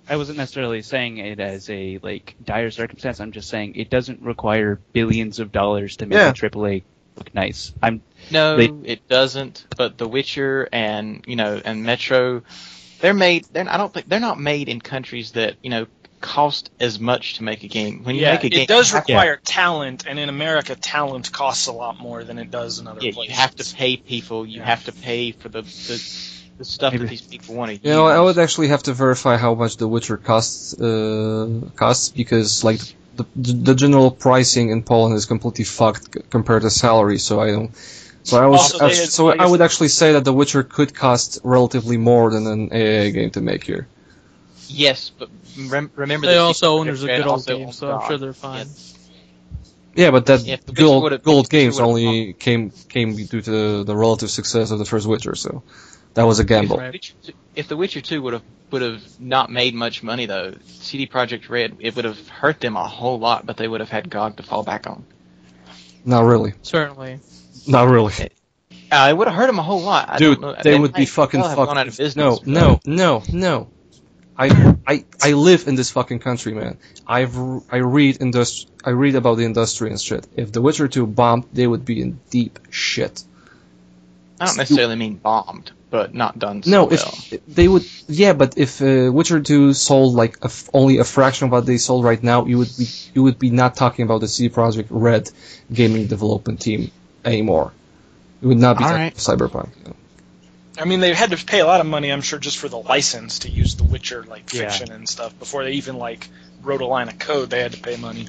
I wasn't necessarily saying it as a dire circumstance. I'm just saying it doesn't require billions of dollars to make a AAA look nice. It doesn't. But The Witcher and Metro. They're not made in countries that cost as much to make a game. When you make a game, it does require talent, and in America, talent costs a lot more than it does in other places. You have to pay people. You have to pay for the stuff that these people want to use. I would actually have to verify how much The Witcher costs because the general pricing in Poland is completely fucked compared to salary. So I don't. I would actually say that The Witcher could cost relatively more than an AAA game to make here. Yes, but remember they also own a good old game, so I'm sure they're fine. Yeah, but gold games only came due to the relative success of the first Witcher, so that was a gamble. If The Witcher 2 would have not made much money though, CD Projekt Red, it would have hurt them a whole lot, but they would have had GOG to fall back on. Not really. Certainly. Not really. It would have hurt them a whole lot. Dude, they would be fucking fucked. No. I live in this fucking country, man. I read about the industry and shit. If The Witcher 2 bombed, they would be in deep shit. I don't necessarily mean bombed, but not done so well. They would, but if Witcher 2 sold only a fraction of what they sold right now, you would be not talking about the CD Projekt Red gaming development team anymore. It would not be Cyberpunk. I mean, they had to pay a lot of money, I'm sure, just for the license to use The Witcher fiction and stuff. Before they even wrote a line of code, they had to pay money.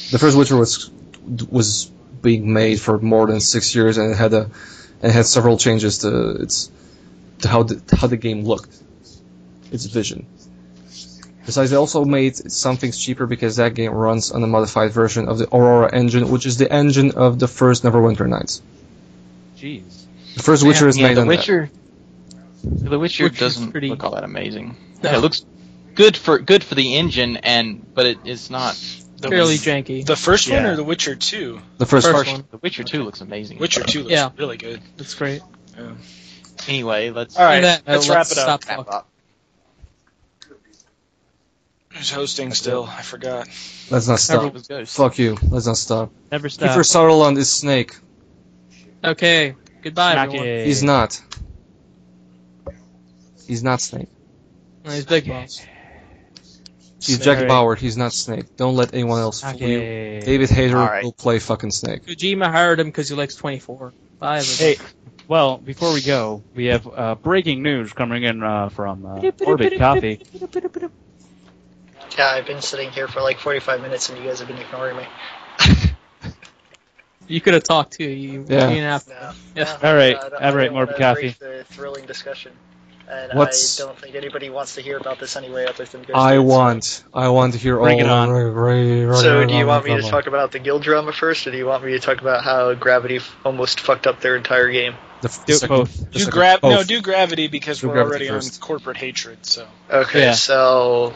The first Witcher was being made for more than 6 years, and it had several changes to how the game looked, its vision. Besides, they also made some things cheaper because that game runs on a modified version of the Aurora engine, which is the engine of the first Neverwinter Nights. Jeez. The first Witcher is made on that. The Witcher doesn't look all that amazing. No. It looks good for the engine, but it's not fairly janky. The first one or The Witcher 2? The first one. The Witcher 2 looks amazing. Witcher 2 looks really good. It's great. Yeah. Anyway, let's let's wrap it up. Wrap up. Who's hosting still? I forgot. Let's not stop. Fuck you. Let's not stop. Never stop. Kiefer Sutherland is Snake. Okay. Goodbye, everyone. He's not. He's not Snake. No, he's Big Boss. He's Jack Bauer. He's not Snake. Don't let anyone else fool you. David Hayter will play fucking Snake. Kojima hired him because he likes 24. Bye, everybody. Hey, well, before we go, we have breaking news coming in from Orbit Coffee. Yeah, I've been sitting here for like 45 minutes and you guys have been ignoring me. You could have talked too. You didn't have to. Yeah. All right, I more coffee. The thrilling discussion, and I don't think anybody wants to hear about this anyway, other than Ghost. I want to hear Bring it on. So, do you want me to talk about the guild drama first, or do you want me to talk about how Gravity almost fucked up their entire game? Do both. Do Gravity because we're already on corporate hatred. So. Okay, so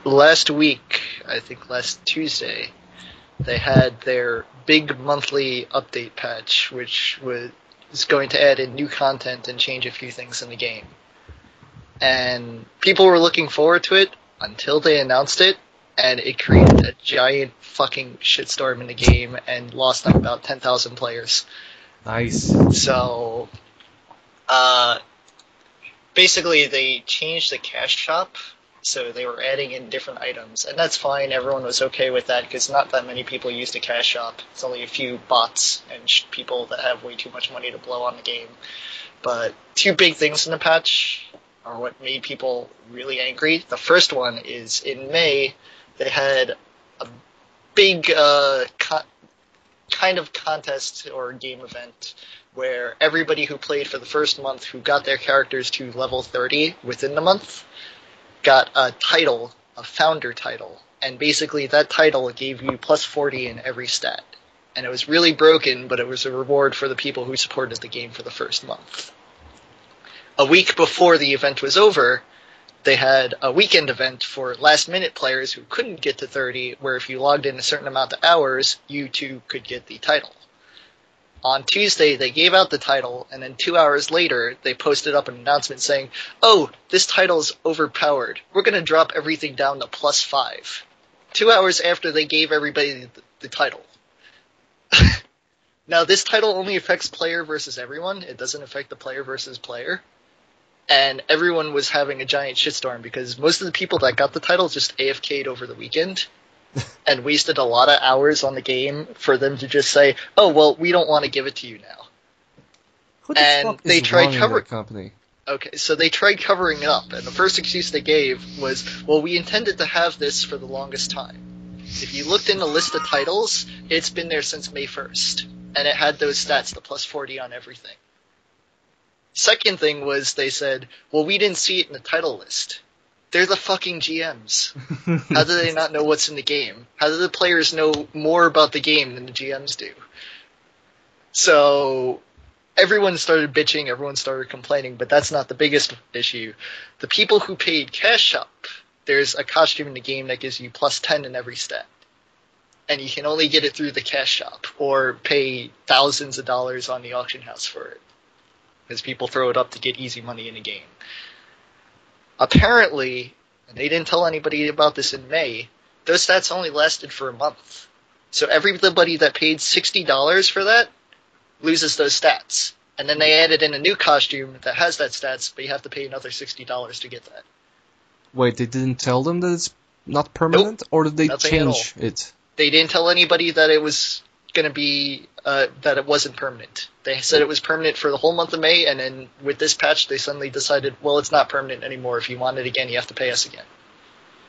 last week, I think last Tuesday, they had their big monthly update patch, which was going to add in new content and change a few things in the game. And people were looking forward to it until they announced it, and it created a giant fucking shitstorm in the game and lost them about 10,000 players. Nice. So, basically they changed the cash shop. So they were adding in different items, and that's fine. Everyone was okay with that because not that many people use the cash shop. It's only a few bots and people that have way too much money to blow on the game. But two big things in the patch are what made people really angry. The first one is in May, they had a big kind of contest or game event where everybody who played for the first month who got their characters to level 30 within the month got a title, a founder title, and basically that title gave you plus 40 in every stat. And it was really broken, but it was a reward for the people who supported the game for the first month. A week before the event was over, they had a weekend event for last-minute players who couldn't get to 30, where if you logged in a certain amount of hours, you too could get the title. On Tuesday, they gave out the title, and then 2 hours later, they posted up an announcement saying, "Oh, this title's overpowered. We're going to drop everything down to plus 5. 2 hours after they gave everybody the title. Now, this title only affects player versus everyone. It doesn't affect the player versus player. And everyone was having a giant shitstorm because most of the people that got the title just AFK'd over the weekend. And wasted a lot of hours on the game for them to just say, "Oh, well, we don't want to give it to you now." Who the fuck is running that company? Okay, so they tried covering it up, and the first excuse they gave was, "Well, we intended to have this for the longest time. If you looked in the list of titles, it's been there since May 1st, and it had those stats, the plus 40 on everything." Second thing was they said, "Well, we didn't see it in the title list." They're the fucking GMs. How do they not know what's in the game? How do the players know more about the game than the GMs do? So everyone started bitching, everyone started complaining, but that's not the biggest issue. The people who paid cash shop, there's a costume in the game that gives you plus 10 in every stat. And you can only get it through the cash shop or pay thousands of dollars on the auction house for it. Because people throw it up to get easy money in the game. Apparently, and they didn't tell anybody about this in May, those stats only lasted for a month. So everybody that paid $60 for that loses those stats. And then they added in a new costume that has that stats, but you have to pay another $60 to get that. Wait, they didn't tell them that it's not permanent? Nope. Or did they change it? They didn't tell anybody that it was going to be, that it wasn't permanent. They said it was permanent for the whole month of May, and then with this patch, they suddenly decided, well, it's not permanent anymore. If you want it again, you have to pay us again.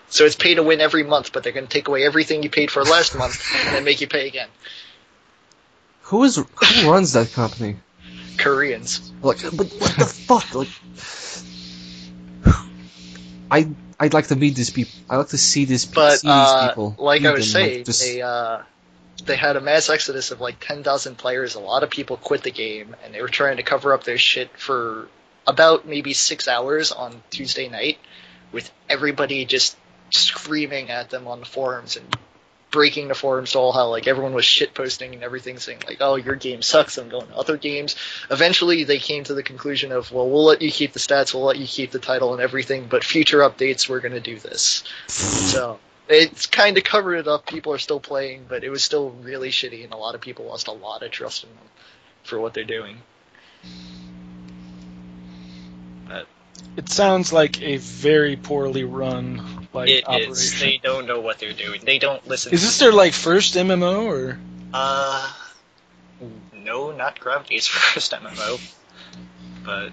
So it's pay to win every month, but they're going to take away everything you paid for last month and then make you pay again. Who runs that company? Koreans. Like, but what the fuck? Like, I'd like to meet these people. I'd like to see these people. Like I was saying, they had a mass exodus of like 10,000 players. A lot of people quit the game, and they were trying to cover up their shit for about maybe 6 hours on Tuesday night, with everybody just screaming at them on the forums and breaking the forums to all hell. Like, everyone was shitposting and everything, saying like, oh, your game sucks, I'm going to other games. Eventually they came to the conclusion of, well, we'll let you keep the stats, we'll let you keep the title and everything, but future updates we're going to do this. So it's kind of covered it up. People are still playing, but it was still really shitty, and a lot of people lost a lot of trust in them for what they're doing. But it sounds like a very poorly run it operation. is. They don't know what they're doing. They don't listen. Is this their first MMO or? No, not Gravity's first MMO, but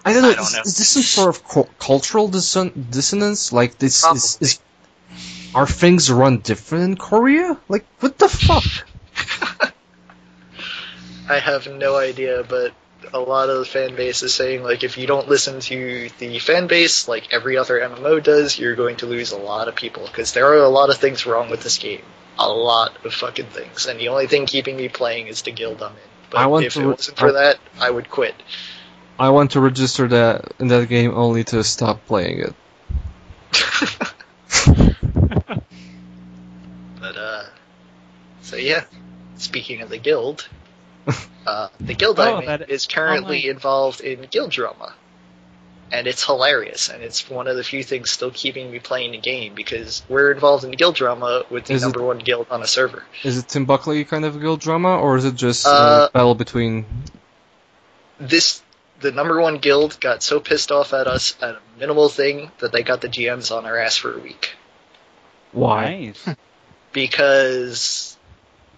I don't know. I don't know. Is this some sort of cultural dissonance? Like, this is are things run different in Korea? Like, what the fuck? I have no idea, but a lot of the fan base is saying, like, if you don't listen to the fan base like every other MMO does, you're going to lose a lot of people, because there are a lot of things wrong with this game. A lot of fucking things. And the only thing keeping me playing is the guild I'm in. But if it wasn't for that, I would quit. I want to register that in that game only to stop playing it. But, so yeah. Speaking of the guild, the guild I'm in is currently involved in guild drama. And it's hilarious, and it's one of the few things still keeping me playing the game, because we're involved in the guild drama with the number one guild on a server. Is it Tim Buckley kind of guild drama, or is it just a battle between... The number one guild got so pissed off at us at a minimal thing that they got the GMs on our ass for a week. Why? Nice. Because,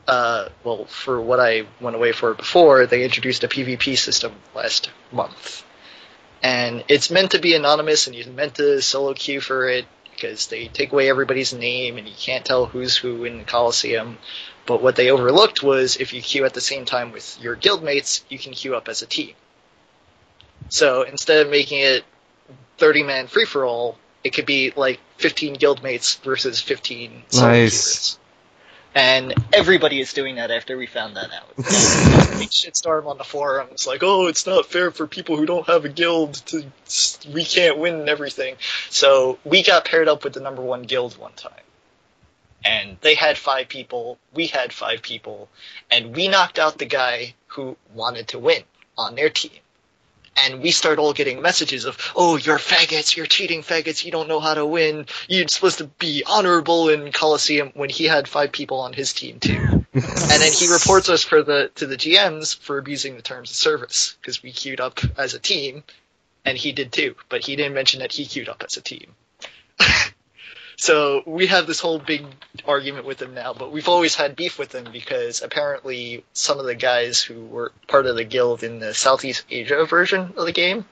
for what I went away for before, they introduced a PvP system last month. And it's meant to be anonymous, and you're meant to solo queue for it, because they take away everybody's name, and you can't tell who's who in the Coliseum. But what they overlooked was, if you queue at the same time with your guildmates, you can queue up as a team. So instead of making it 30-man free-for-all, it could be like 15 guildmates versus 15 solo queuers. And everybody is doing that after we found that out. Big shitstorm on the forums, like, oh, it's not fair for people who don't have a guild, we can't win and everything. So we got paired up with the number one guild one time. And they had 5 people, we had 5 people, and we knocked out the guy who wanted to win on their team. And we start all getting messages of, oh, you're faggots, you're cheating faggots, you don't know how to win, you're supposed to be honorable in Coliseum, when he had 5 people on his team too. And then he reports us to the GMs for abusing the terms of service, because we queued up as a team, and he did too, but he didn't mention that he queued up as a team. So we have this whole big argument with him now, but we've always had beef with him because apparently some of the guys who were part of the guild in the Southeast Asia version of the game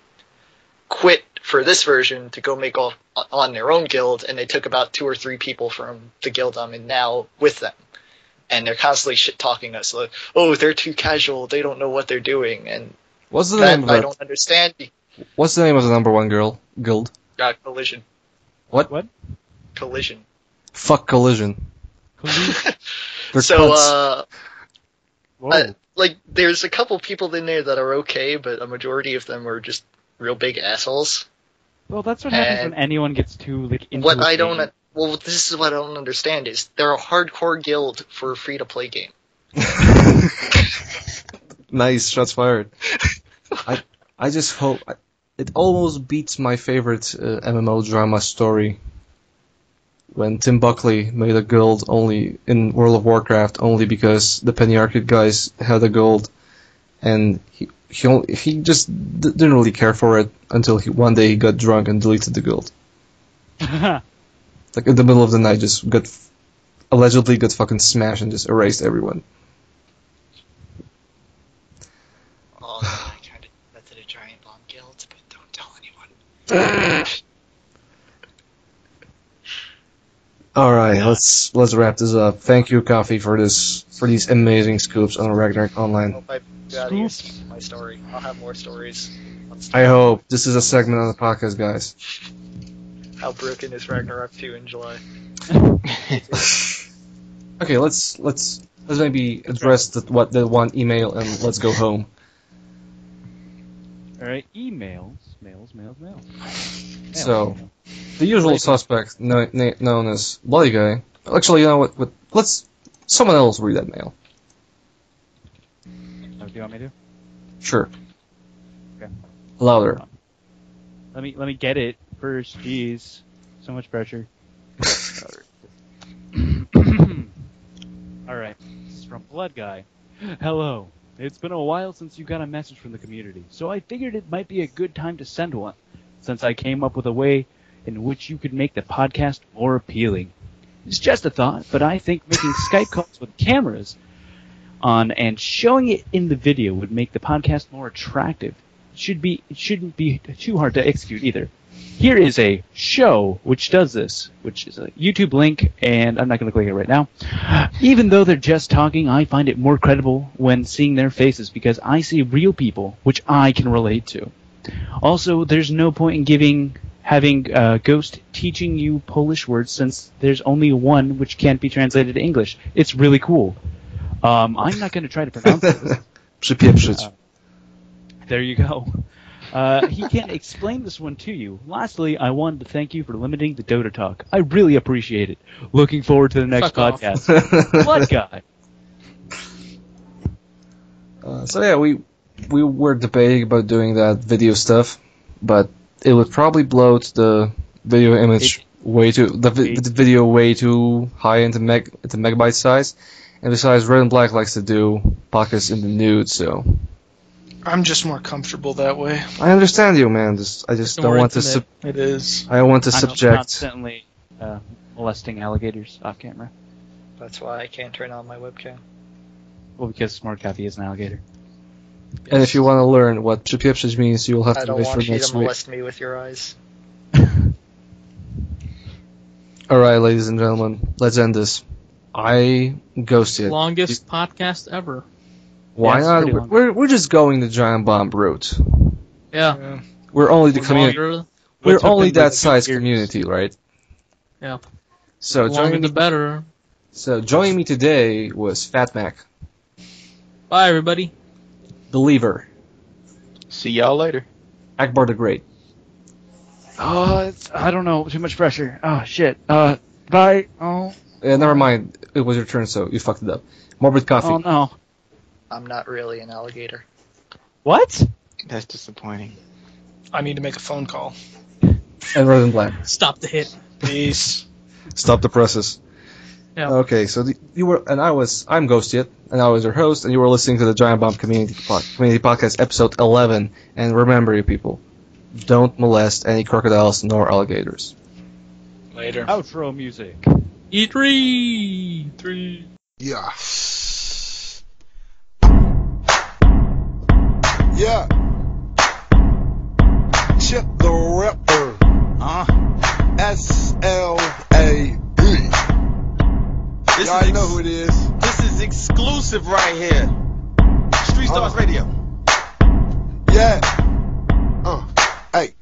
quit for this version to go make off on their own guild, and they took about 2 or 3 people from the guild I'm in now with them. And they're constantly shit-talking us, like, oh, they're too casual, they don't know what they're doing, and what's the name of I don't understand. What's the name of the number one guild? Collision. What? Collision. Fuck Collision. So, there's a couple people in there that are okay, but a majority of them are just real big assholes. Well, that's what happens when anyone gets too into what I don't. Well, this is what I don't understand is they're a hardcore guild for a free-to-play game. Nice, shots fired. I just hope it almost beats my favorite MMO drama story. When Tim Buckley made a guild only in World of Warcraft only because the Penny Arcade guys had a guild, and he just didn't really care for it until one day he got drunk and deleted the guild. Like in the middle of the night, just allegedly got fucking smashed and just erased everyone. Oh, I tried to do that to the Giant Bomb Guild, but don't tell anyone. All right, let's wrap this up. Thank you, Coffee, for these amazing scoops on Ragnarok Online. I hope I got to see my story. I'll have more stories. I hope this is a segment on the podcast, guys. How broken is Ragnarok 2 in July? Okay, let's maybe address the one email and let's go home. All right, emails. So, the usual suspect known as Bloody Guy. Actually, you know what? Let's someone else read that mail. Oh, do you want me to? Sure. Okay. Louder. Let me get it first. Jeez, so much pressure. All right, this is from Blood Guy. Hello. It's been a while since you got a message from the community, so I figured it might be a good time to send one, since I came up with a way in which you could make the podcast more appealing. It's just a thought, but I think making Skype calls with cameras on and showing it in the video would make the podcast more attractive. It shouldn't be too hard to execute either. Here is a show which does this, which is a YouTube link, and I'm not going to click it right now. Even though they're just talking, I find it more credible when seeing their faces because I see real people, which I can relate to. Also, there's no point in having Ghost teaching you Polish words since there's only one which can't be translated to English. It's really cool. I'm not going to try to pronounce this. Przypieprzyć. There you go. He can't explain this one to you. Lastly, I wanted to thank you for limiting the Dota talk. I really appreciate it. Looking forward to the next podcast. Blood Guy. So yeah, we were debating about doing that video stuff, but it would probably bloat the video image the video way too high into megabyte size. And besides, Red and Black likes to do podcasts in the nude, so. I'm just more comfortable that way. I understand you, man. I just don't want to. It is. I want to subject. Constantly molesting alligators off camera. That's why I can't turn on my webcam. Well, because Smart Coffee is an alligator. And if you want to learn what przypieprzyć means, you'll have to wait for next week. I don't want you to molest me with your eyes. Alright, ladies and gentlemen, let's end this. I ghosted. Longest podcast ever. Why not? We're just going the Giant Bomb route. Yeah. We're only the community. We're only that size community, right? Yeah. So joining the better. So joining me today was Fat Mac. Bye, everybody. Believer. See y'all later. Akbar the Great. Oh, I don't know. Too much pressure. Oh, shit. Bye. Oh. Never mind. It was your turn, so you fucked it up. Morbid Coffee. Oh, no. I'm not really an alligator. What? That's disappointing. I need to make a phone call. And Red and Black. Stop the hit. Peace. Stop the presses. Yeah. Okay, so I'm Ghost Yet, and I was your host, and you were listening to the Giant Bomb Community Podcast, episode 11. And remember, you people, don't molest any crocodiles nor alligators. Later. Outro music. E3. 3. Yeah. Yeah. Chip the Ripper. SLAB. Y'all know who it is. This is exclusive right here. Street Stars Radio. Yeah. Hey.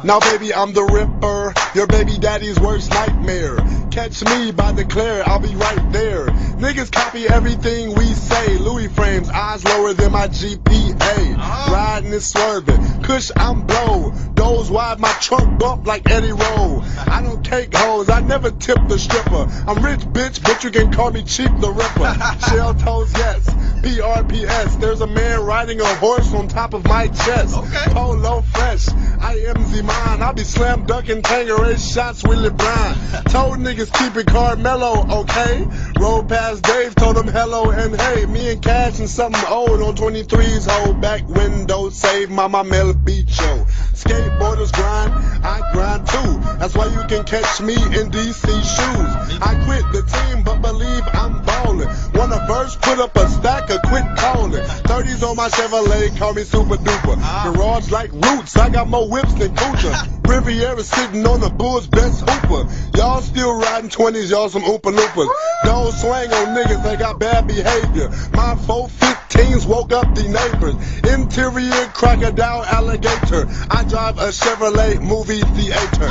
Now, baby, I'm the Ripper, your baby daddy's worst nightmare. Catch me by the Claire, I'll be right there. Niggas copy everything we say. Louis frames, eyes lower than my GPA. Riding and swerving, kush I'm blow. Doze wide, my trunk bump like Eddie Roll. I don't take hoes, I never tip the stripper. I'm rich, bitch, but you can call me Cheap the Ripper. Shell toes, yes. PRPS, there's a man riding a horse on top of my chest. Polo fresh, I am Z-Man. I'll be slam dunking Tangeray shots with LeBron. Told niggas keep it Carmelo, okay? Rolled past Dave, told him hello and hey. Me and Cash and something old on 23's hold back window. Save Mama Mel Beach show. Skateboarders grind, I grind too. That's why you can catch me in DC shoes. I quit the team, but believe I'm ballin'. Want a verse, put up a stack or quit calling. 30s on my Chevrolet, call me super duper. Garage like Roots, I got more whips than Kucha. Riviera sitting on the Bulls' best hooper. Y'all still riding 20s, y'all some Oompa Loompas. Don't swing on niggas, they got bad behavior. My 415s woke up the neighbors. Interior crocodile alligator. I drive a Chevrolet movie theater.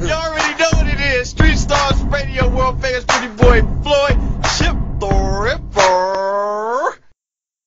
You already